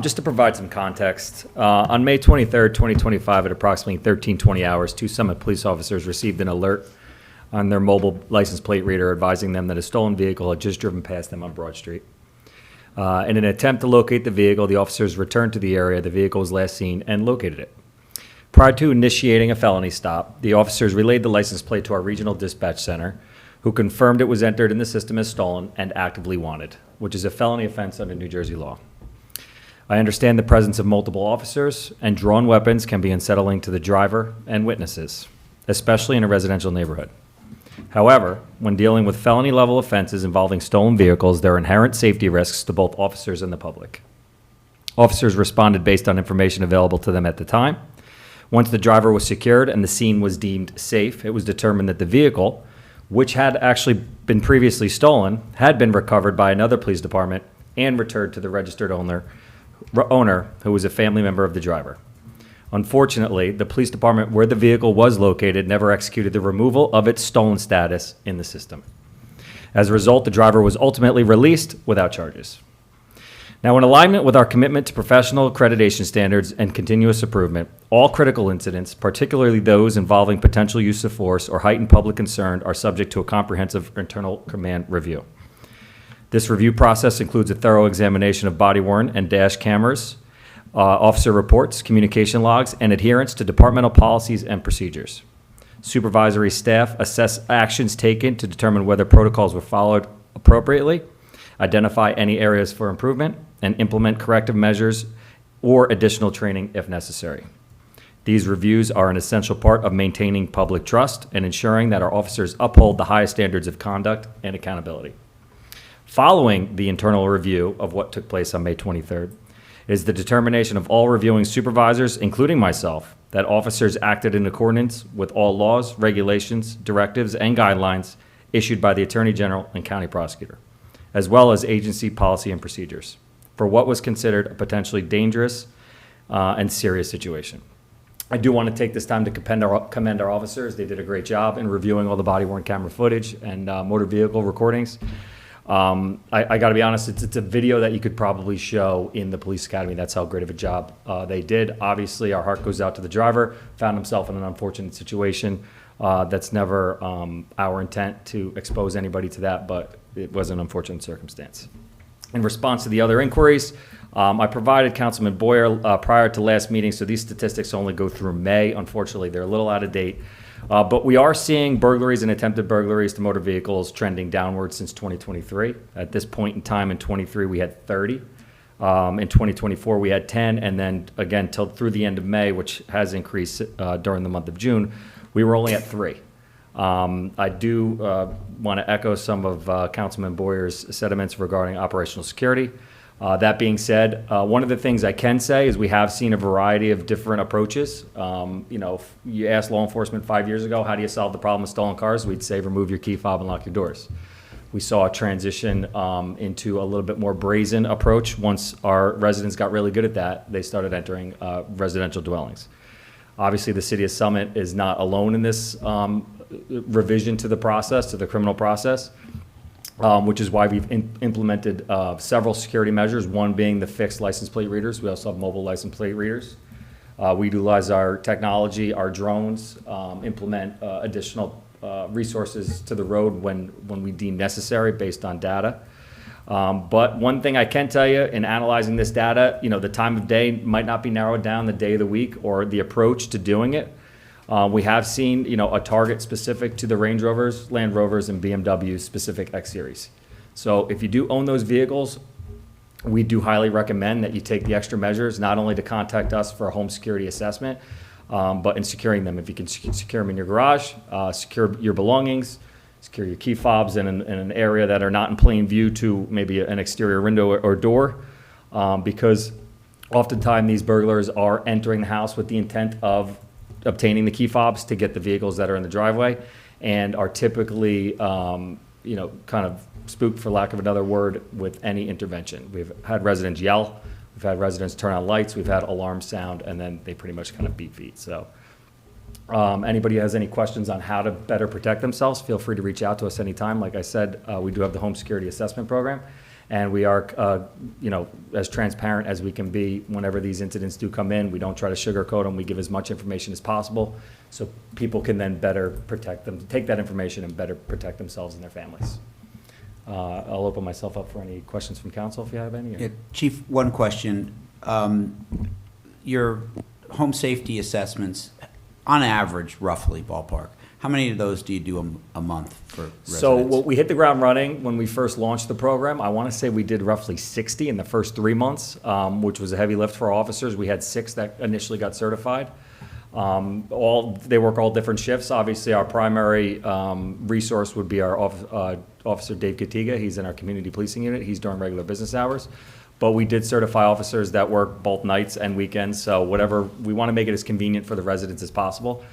just to provide some context, on May 23rd, 2025, at approximately 13:20 hours, 2 Summit police officers received an alert on their mobile license plate reader advising them that a stolen vehicle had just driven past them on Broad Street. In an attempt to locate the vehicle, the officers returned to the area the vehicle was last seen and located it. Prior to initiating a felony stop, the officers relayed the license plate to our regional dispatch center, who confirmed it was entered in the system as stolen and actively wanted, which is a felony offense under New Jersey law. I understand the presence of multiple officers and drawn weapons can be unsettling to the driver and witnesses, especially in a residential neighborhood. However, when dealing with felony-level offenses involving stolen vehicles, there are inherent safety risks to both officers and the public. Officers responded based on information available to them at the time. Once the driver was secured and the scene was deemed safe, it was determined that the vehicle, which had actually been previously stolen, had been recovered by another police department and returned to the registered owner, who was a family member of the driver. Unfortunately, the police department where the vehicle was located never executed the removal of its stolen status in the system. As a result, the driver was ultimately released without charges. Now, in alignment with our commitment to professional accreditation standards and continuous improvement, all critical incidents, particularly those involving potential use of force or heightened public concern, are subject to a comprehensive internal command review. This review process includes a thorough examination of body-worn and dash cameras, officer reports, communication logs, and adherence to departmental policies and procedures. Supervisory staff assess actions taken to determine whether protocols were followed appropriately, identify any areas for improvement, and implement corrective measures or additional training if necessary. These reviews are an essential part of maintaining public trust and ensuring that our officers uphold the highest standards of conduct and accountability. Following the internal review of what took place on May 23rd is the determination of all reviewing supervisors, including myself, that officers acted in accordance with all laws, regulations, directives, and guidelines issued by the Attorney General and County Prosecutor, as well as agency policy and procedures, for what was considered a potentially dangerous and serious situation. I do want to take this time to commend our officers. They did a great job in reviewing all the body-worn camera footage and motor vehicle recordings. I got to be honest, it's a video that you could probably show in the police academy. That's how great of a job they did. Obviously, our heart goes out to the driver, found himself in an unfortunate situation. That's never our intent to expose anybody to that, but it was an unfortunate circumstance. In response to the other inquiries, I provided Councilman Boyer prior to last meeting, so these statistics only go through May. Unfortunately, they're a little out of date. But we are seeing burglaries and attempted burglaries to motor vehicles trending downward since 2023. At this point in time in 23, we had 30. In 2024, we had 10. And then again, till through the end of May, which has increased during the month of June, we were only at 3. I do want to echo some of Councilman Boyer's sentiments regarding operational security. That being said, one of the things I can say is we have seen a variety of different approaches. If you asked law enforcement 5 years ago, how do you solve the problem of stolen cars? We'd say remove your key fob and lock your doors. We saw a transition into a little bit more brazen approach. Once our residents got really good at that, they started entering residential dwellings. Obviously, the city of Summit is not alone in this revision to the process, to the criminal process. Which is why we've implemented several security measures, one being the fixed license plate readers. We also have mobile license plate readers. We utilize our technology, our drones, implement additional resources to the road when we deem necessary based on data. But one thing I can tell you in analyzing this data, the time of day might not be narrowed down, the day of the week, or the approach to doing it. We have seen, a target specific to the Range Rovers, Land Rovers, and BMW specific X Series. So if you do own those vehicles, we do highly recommend that you take the extra measures, not only to contact us for a home security assessment, but in securing them. If you can secure them in your garage, secure your belongings, secure your key fobs in an area that are not in plain view to maybe an exterior window or door, because oftentimes these burglars are entering the house with the intent of obtaining the key fobs to get the vehicles that are in the driveway, and are typically, kind of spooked, for lack of another word, with any intervention. We've had residents yell, we've had residents turn on lights, we've had alarms sound, and then they pretty much kind of beat feet. So anybody has any questions on how to better protect themselves, feel free to reach out to us anytime. Like I said, we do have the home security assessment program, and we are, as transparent as we can be whenever these incidents do come in. We don't try to sugarcoat them. We give as much information as possible so people can then better protect them, take that information and better protect themselves and their families. I'll open myself up for any questions from council if you have any. Yeah, Chief, one question. Your home safety assessments, on average, roughly, ballpark, how many of those do you do a month for residents? So we hit the ground running when we first launched the program. I want to say we did roughly 60 in the first 3 months, which was a heavy lift for our officers. We had 6 that initially got certified. They work all different shifts. Obviously, our primary resource would be our Officer Dave Katiga. He's in our community policing unit. He's during regular business hours. But we did certify officers that work both nights and weekends. So whatever, we want to make it as convenient for the residents as possible.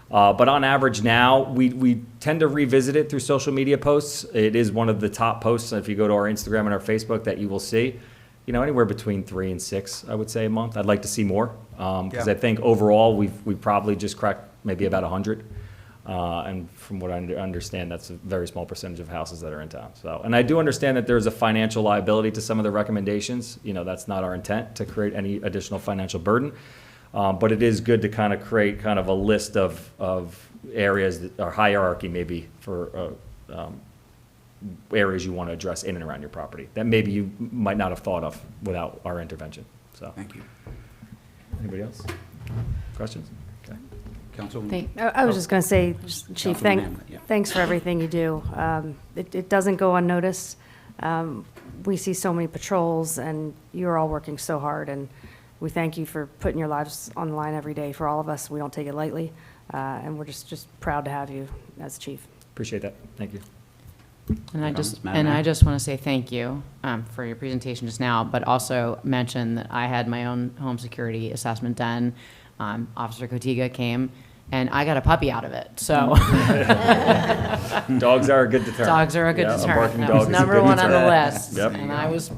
But on average now, we tend to revisit it through social media posts. It is one of the top posts, if you go to our Instagram and our Facebook, that you will see. Anywhere between 3 and 6, I would say, a month. I'd like to see more, because I think overall we've probably just cracked maybe about 100. And from what I understand, that's a very small percentage of houses that are in town. So, and I do understand that there's a financial liability to some of the recommendations. That's not our intent to create any additional financial burden. But it is good to kind of create kind of a list of areas that are hierarchy maybe for areas you want to address in and around your property that maybe you might not have thought of without our intervention. So thank you. Anybody else? Questions? Okay. Councilwoman? I was just going to say, Chief, thanks for everything you do. It doesn't go unnoticed. We see so many patrols, and you're all working so hard, and we thank you for putting your lives on the line every day for all of us. We don't take it lightly, and we're just proud to have you as chief. Appreciate that. Thank you. And I just want to say thank you for your presentation just now, but also mention that I had my own home security assessment done. Officer Kotiga came, and I got a puppy out of it. So dogs are a good deterrent. Dogs are a good deterrent. A barking that dog was is a number good one on the deterrent. list. Yep. And I was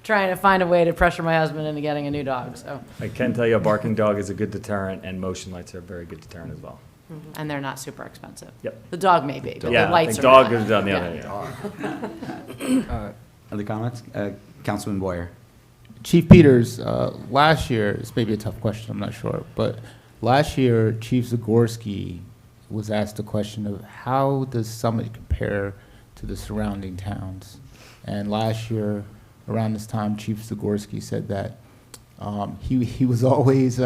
trying to find a way to pressure my husband into getting a new dog. So I can tell you a barking dog is a good deterrent, and motion lights are a very good deterrent as well. And they're not super expensive. Yep. The dog may be, but Yeah, the lights the are dog not. is on the other end. Other comments? Councilman Boyer. Chief Peters, last year, this may be a tough question, I'm not sure, but last year, Chief Zagorski was asked a question of how does Summit compare to the surrounding towns? And last year, around this time, Chief Zagorski said that he was always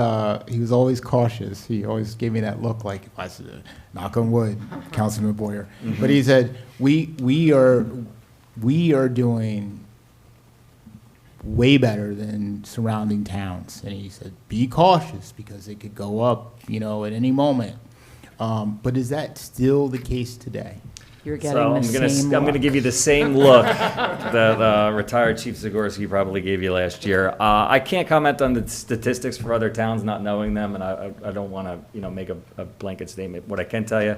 cautious. He always gave me that look like, if I said, knock on wood, Councilman Boyer. Mm-hmm. But he said, we are doing way better than surrounding towns. And he said, be cautious because it could go up, at any moment. But is that still the case today? You're getting I'm going to give you the same look that retired Chief Zagorski probably gave you last year. I can't comment on the statistics for other towns, not knowing them, and I don't want to make a blanket statement. What I can tell you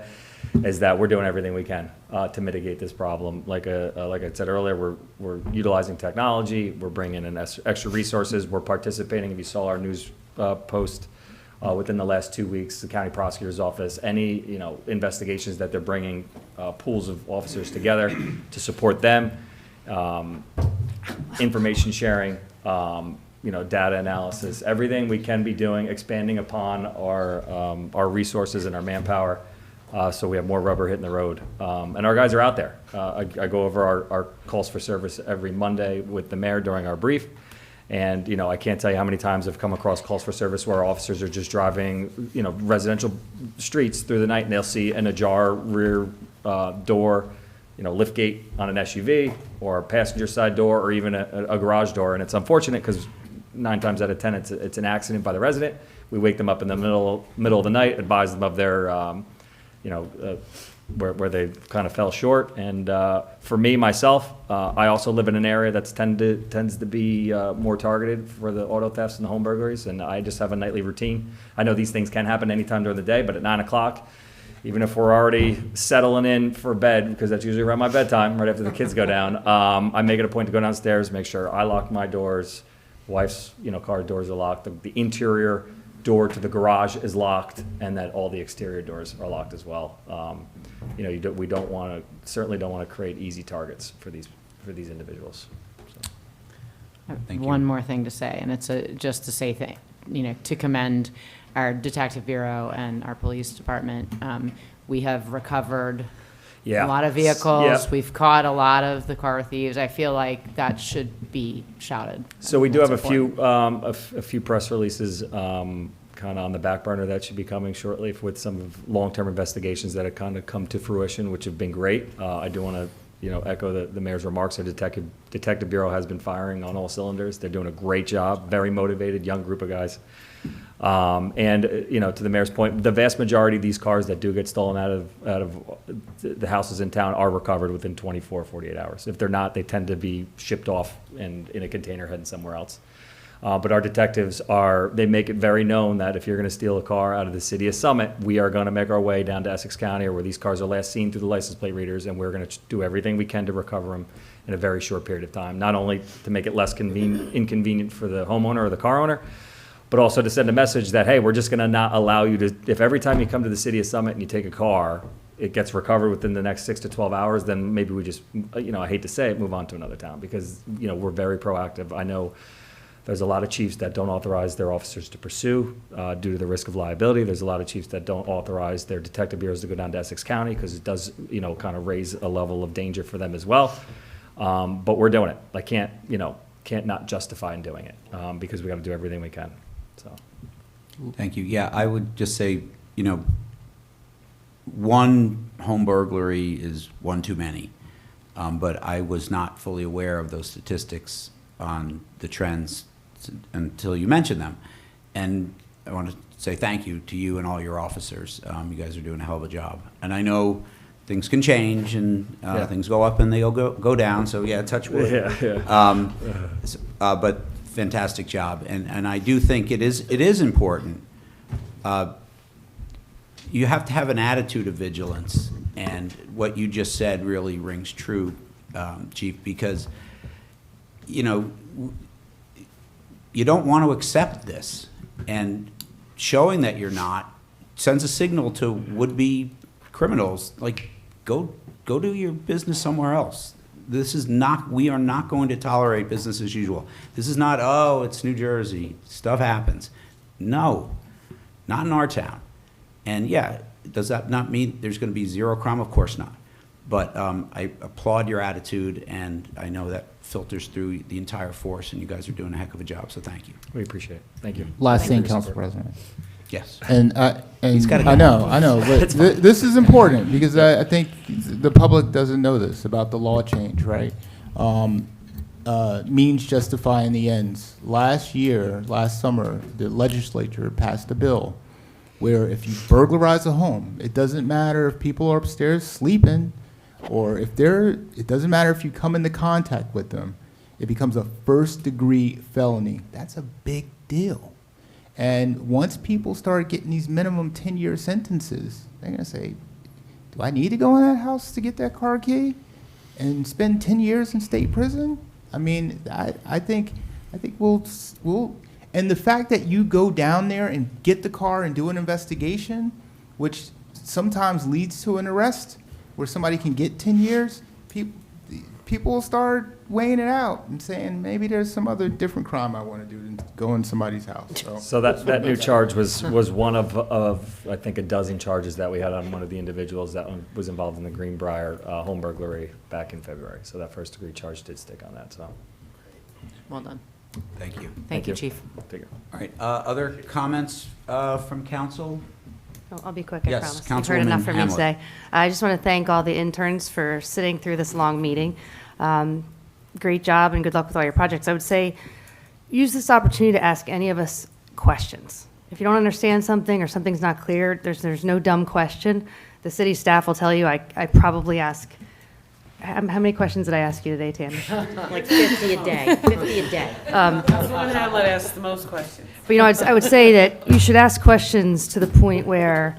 is that we're doing everything we can to mitigate this problem. Like I said earlier, we're utilizing technology. We're bringing in extra resources. We're participating. If you saw our news post. Within the last 2 weeks, the county prosecutor's office, any investigations that they're bringing pools of officers together to support them, information sharing, data analysis, everything we can be doing, expanding upon our resources and our manpower So we have more rubber hitting the road. And our guys are out there. I go over our calls for service every Monday with the mayor during our brief. And, you know, I can't tell you how many times I've come across calls for service where officers are just driving, you know, residential streets through the night, and they'll see an ajar rear door, you know, lift gate on an SUV, or a passenger side door, or even a garage door. And it's unfortunate because 9 times out of 10, it's an accident by the resident. We wake them up in the middle of the night, advise them of their, where they kind of fell short. And for me, myself, I also live in an area that tends to be more targeted for the auto thefts and the home burglaries, and I just have a nightly routine. I know these things can happen anytime during the day, but at 9 o'clock, even if we're already settling in for bed, because that's usually around my bedtime, right after the kids go down, I make it a point to go downstairs, make sure I lock my doors, wife's car doors are locked, the interior door to the garage is locked, and that all the exterior doors are locked as well. We certainly don't want to create easy targets for these individuals. Thank you. One more thing to say, and it's just to say to commend our detective bureau and our police department. We have recovered a lot of vehicles. Yeah. We've caught a lot of the car thieves. I feel like that should be shouted. So we do have That's a few press releases kind of on the back burner that should be coming shortly with some of long-term investigations that have kind of come to fruition, which have been great. I do want to echo the mayor's remarks. Our detective bureau has been firing on all cylinders. They're doing a great job. Very motivated, young group of guys. To the mayor's point, the vast majority of these cars that do get stolen out of the houses in town are recovered within 24, 48 hours. If they're not, they tend to be shipped off and in a container heading somewhere else. But our detectives they make it very known that if you're going to steal a car out of the city of Summit, we are going to make our way down to Essex County, or where these cars are last seen, through the license plate readers, and we're going to do everything we can to recover them in a very short period of time. Not only to make it less inconvenient for the homeowner or the car owner, but also to send a message that, hey, we're just going to not allow you to, if every time you come to the city of Summit and you take a car, it gets recovered within the next 6 to 12 hours, then maybe we just, I hate to say it, move on to another town, because, we're very proactive. I know there's a lot of chiefs that don't authorize their officers to pursue due to the risk of liability. There's a lot of chiefs that don't authorize their detective bureaus to go down to Essex County because it does, kind of raise a level of danger for them as well. But we're doing it. I can't not justify in doing it because we got to do everything we can. So, Thank you. Yeah, I would just say, one home burglary is one too many. But I was not fully aware of those statistics on the trends until you mentioned them. And I want to say thank you to you and all your officers. You guys are doing a hell of a job. And I know things can change and things go up and they'll go down. So yeah, touch wood. But fantastic job. And I do think it is important. You have to have an attitude of vigilance. And what you just said really rings true, Chief, because you don't want to accept this, and showing that you're not sends a signal to would-be criminals, like, go do your business somewhere else. We are not going to tolerate business as usual. This is not, it's New Jersey, stuff happens. No, not in our town. And yeah, does that not mean there's going to be zero crime? Of course not. But I applaud your attitude, and I know that filters through the entire force, and you guys are doing a heck of a job, so thank you. We appreciate it. Thank you. Last Thank thing, you. Council President. Yes. And He's gotta go. I know, but this is important because I think the public doesn't know this about the law change, right? Means justifying the ends. Last summer, the legislature passed a bill where if you burglarize a home, it doesn't matter if people are upstairs sleeping, or it doesn't matter if you come into contact with them, it becomes a first-degree felony. That's a big deal. And once people start getting these minimum 10-year sentences, they're going to say, do I need to go in that house to get that car key and spend 10 years in state prison? I mean, I think we'll, and the fact that you go down there and get the car and do an investigation, which sometimes leads to an arrest, where somebody can get 10 years, people will start weighing it out and saying, maybe there's some other different crime I want to do than go in somebody's house. So that new charge was one of, I think, a dozen charges that we had on one of the individuals that was involved in the Greenbrier home burglary back in February. So that first degree charge did stick on that, so. Well done. Thank you. Thank you, Chief. Take care. All right, other comments from council? I'll be quick, I Yes, promise. You've heard enough from me Councilwoman today. I just want to thank all the interns for sitting through this long meeting. Great job and good luck with all your projects. I would say, use this opportunity to ask any of us questions. If you don't understand something or something's not clear, there's no dumb question. The city staff will tell you, I probably ask, how many questions did I ask you today, Tammy? Like 50 a day, 50 a day. Councilwoman Hamlet asked the most questions. But, I would say that you should ask questions to the point where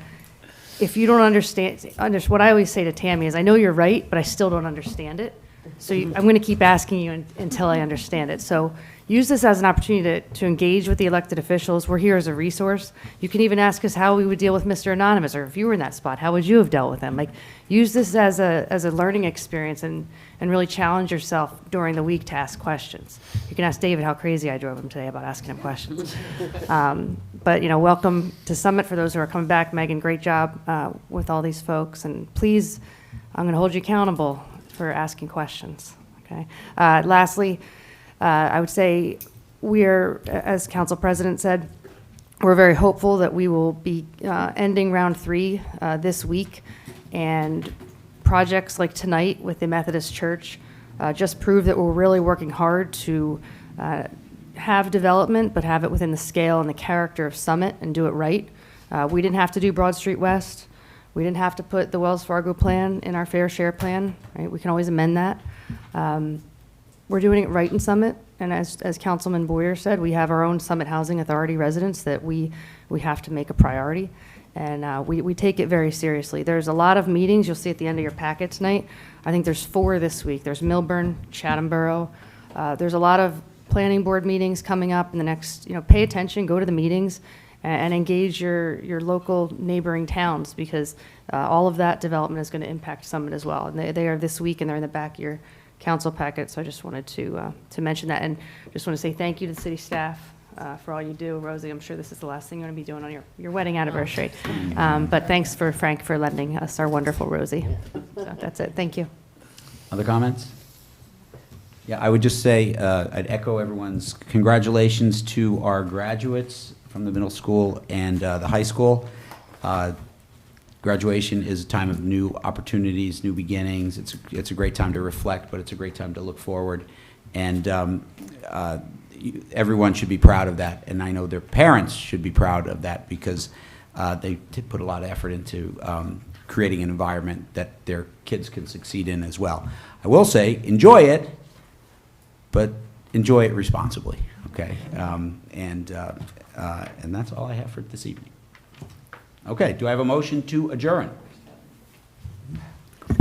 if you don't understand, what I always say to Tammy is, I know you're right, but I still don't understand it. So I'm going to keep asking you until I understand it. So use this as an opportunity to engage with the elected officials. We're here as a resource. You can even ask us how we would deal with Mr. Anonymous, or if you were in that spot, how would you have dealt with him? Like, use this as a learning experience and really challenge yourself during the week to ask questions. You can ask David how crazy I drove him today about asking him questions. But, welcome to Summit for those who are coming back. Megan, great job with all these folks. And please, I'm going to hold you accountable for asking questions, okay? Lastly, I would say we're, as Council President said, we're very hopeful that we will be ending round 3 this week, and projects like tonight with the Methodist Church just prove that we're really working hard to have development, but have it within the scale and the character of Summit and do it right. We didn't have to do Broad Street West. We didn't have to put the Wells Fargo plan in our fair share plan, right? We can always amend that. We're doing it right in Summit, and as Councilman Boyer said, we have our own Summit Housing Authority residents that we have to make a priority, and we take it very seriously. There's a lot of meetings you'll see at the end of your packet tonight. I think there's 4 this week. There's Milburn, Chatham Borough. There's a lot of planning board meetings coming up in the next, pay attention, go to the meetings, and engage your local neighboring towns, because all of that development is going to impact Summit as well. And they are this week, and they're in the back of your council packet, so I just wanted to mention that. And just want to say thank you to the city staff for all you do. Rosie, I'm sure this is the last thing you're going to be doing on your wedding anniversary. But thanks for Frank for lending us our wonderful Rosie. So that's it. Thank you. Other comments? Yeah, I would just say, I'd echo everyone's congratulations to our graduates from the middle school and the high school. Graduation is a time of new opportunities, new beginnings. It's a great time to reflect, but it's a great time to look forward. And everyone should be proud of that. And I know their parents should be proud of that, because they put a lot of effort into creating an environment that their kids can succeed in as well. I will say, enjoy it, but enjoy it responsibly, okay? And that's all I have for this evening. Okay, do I have a motion to adjourn?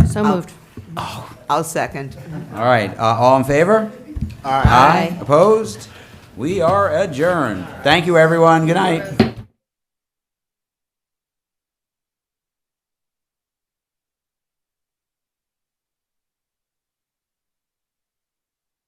So moved. I'll second. All right, all in favor? Aye. Opposed? We are adjourned. Thank you, everyone. Good night.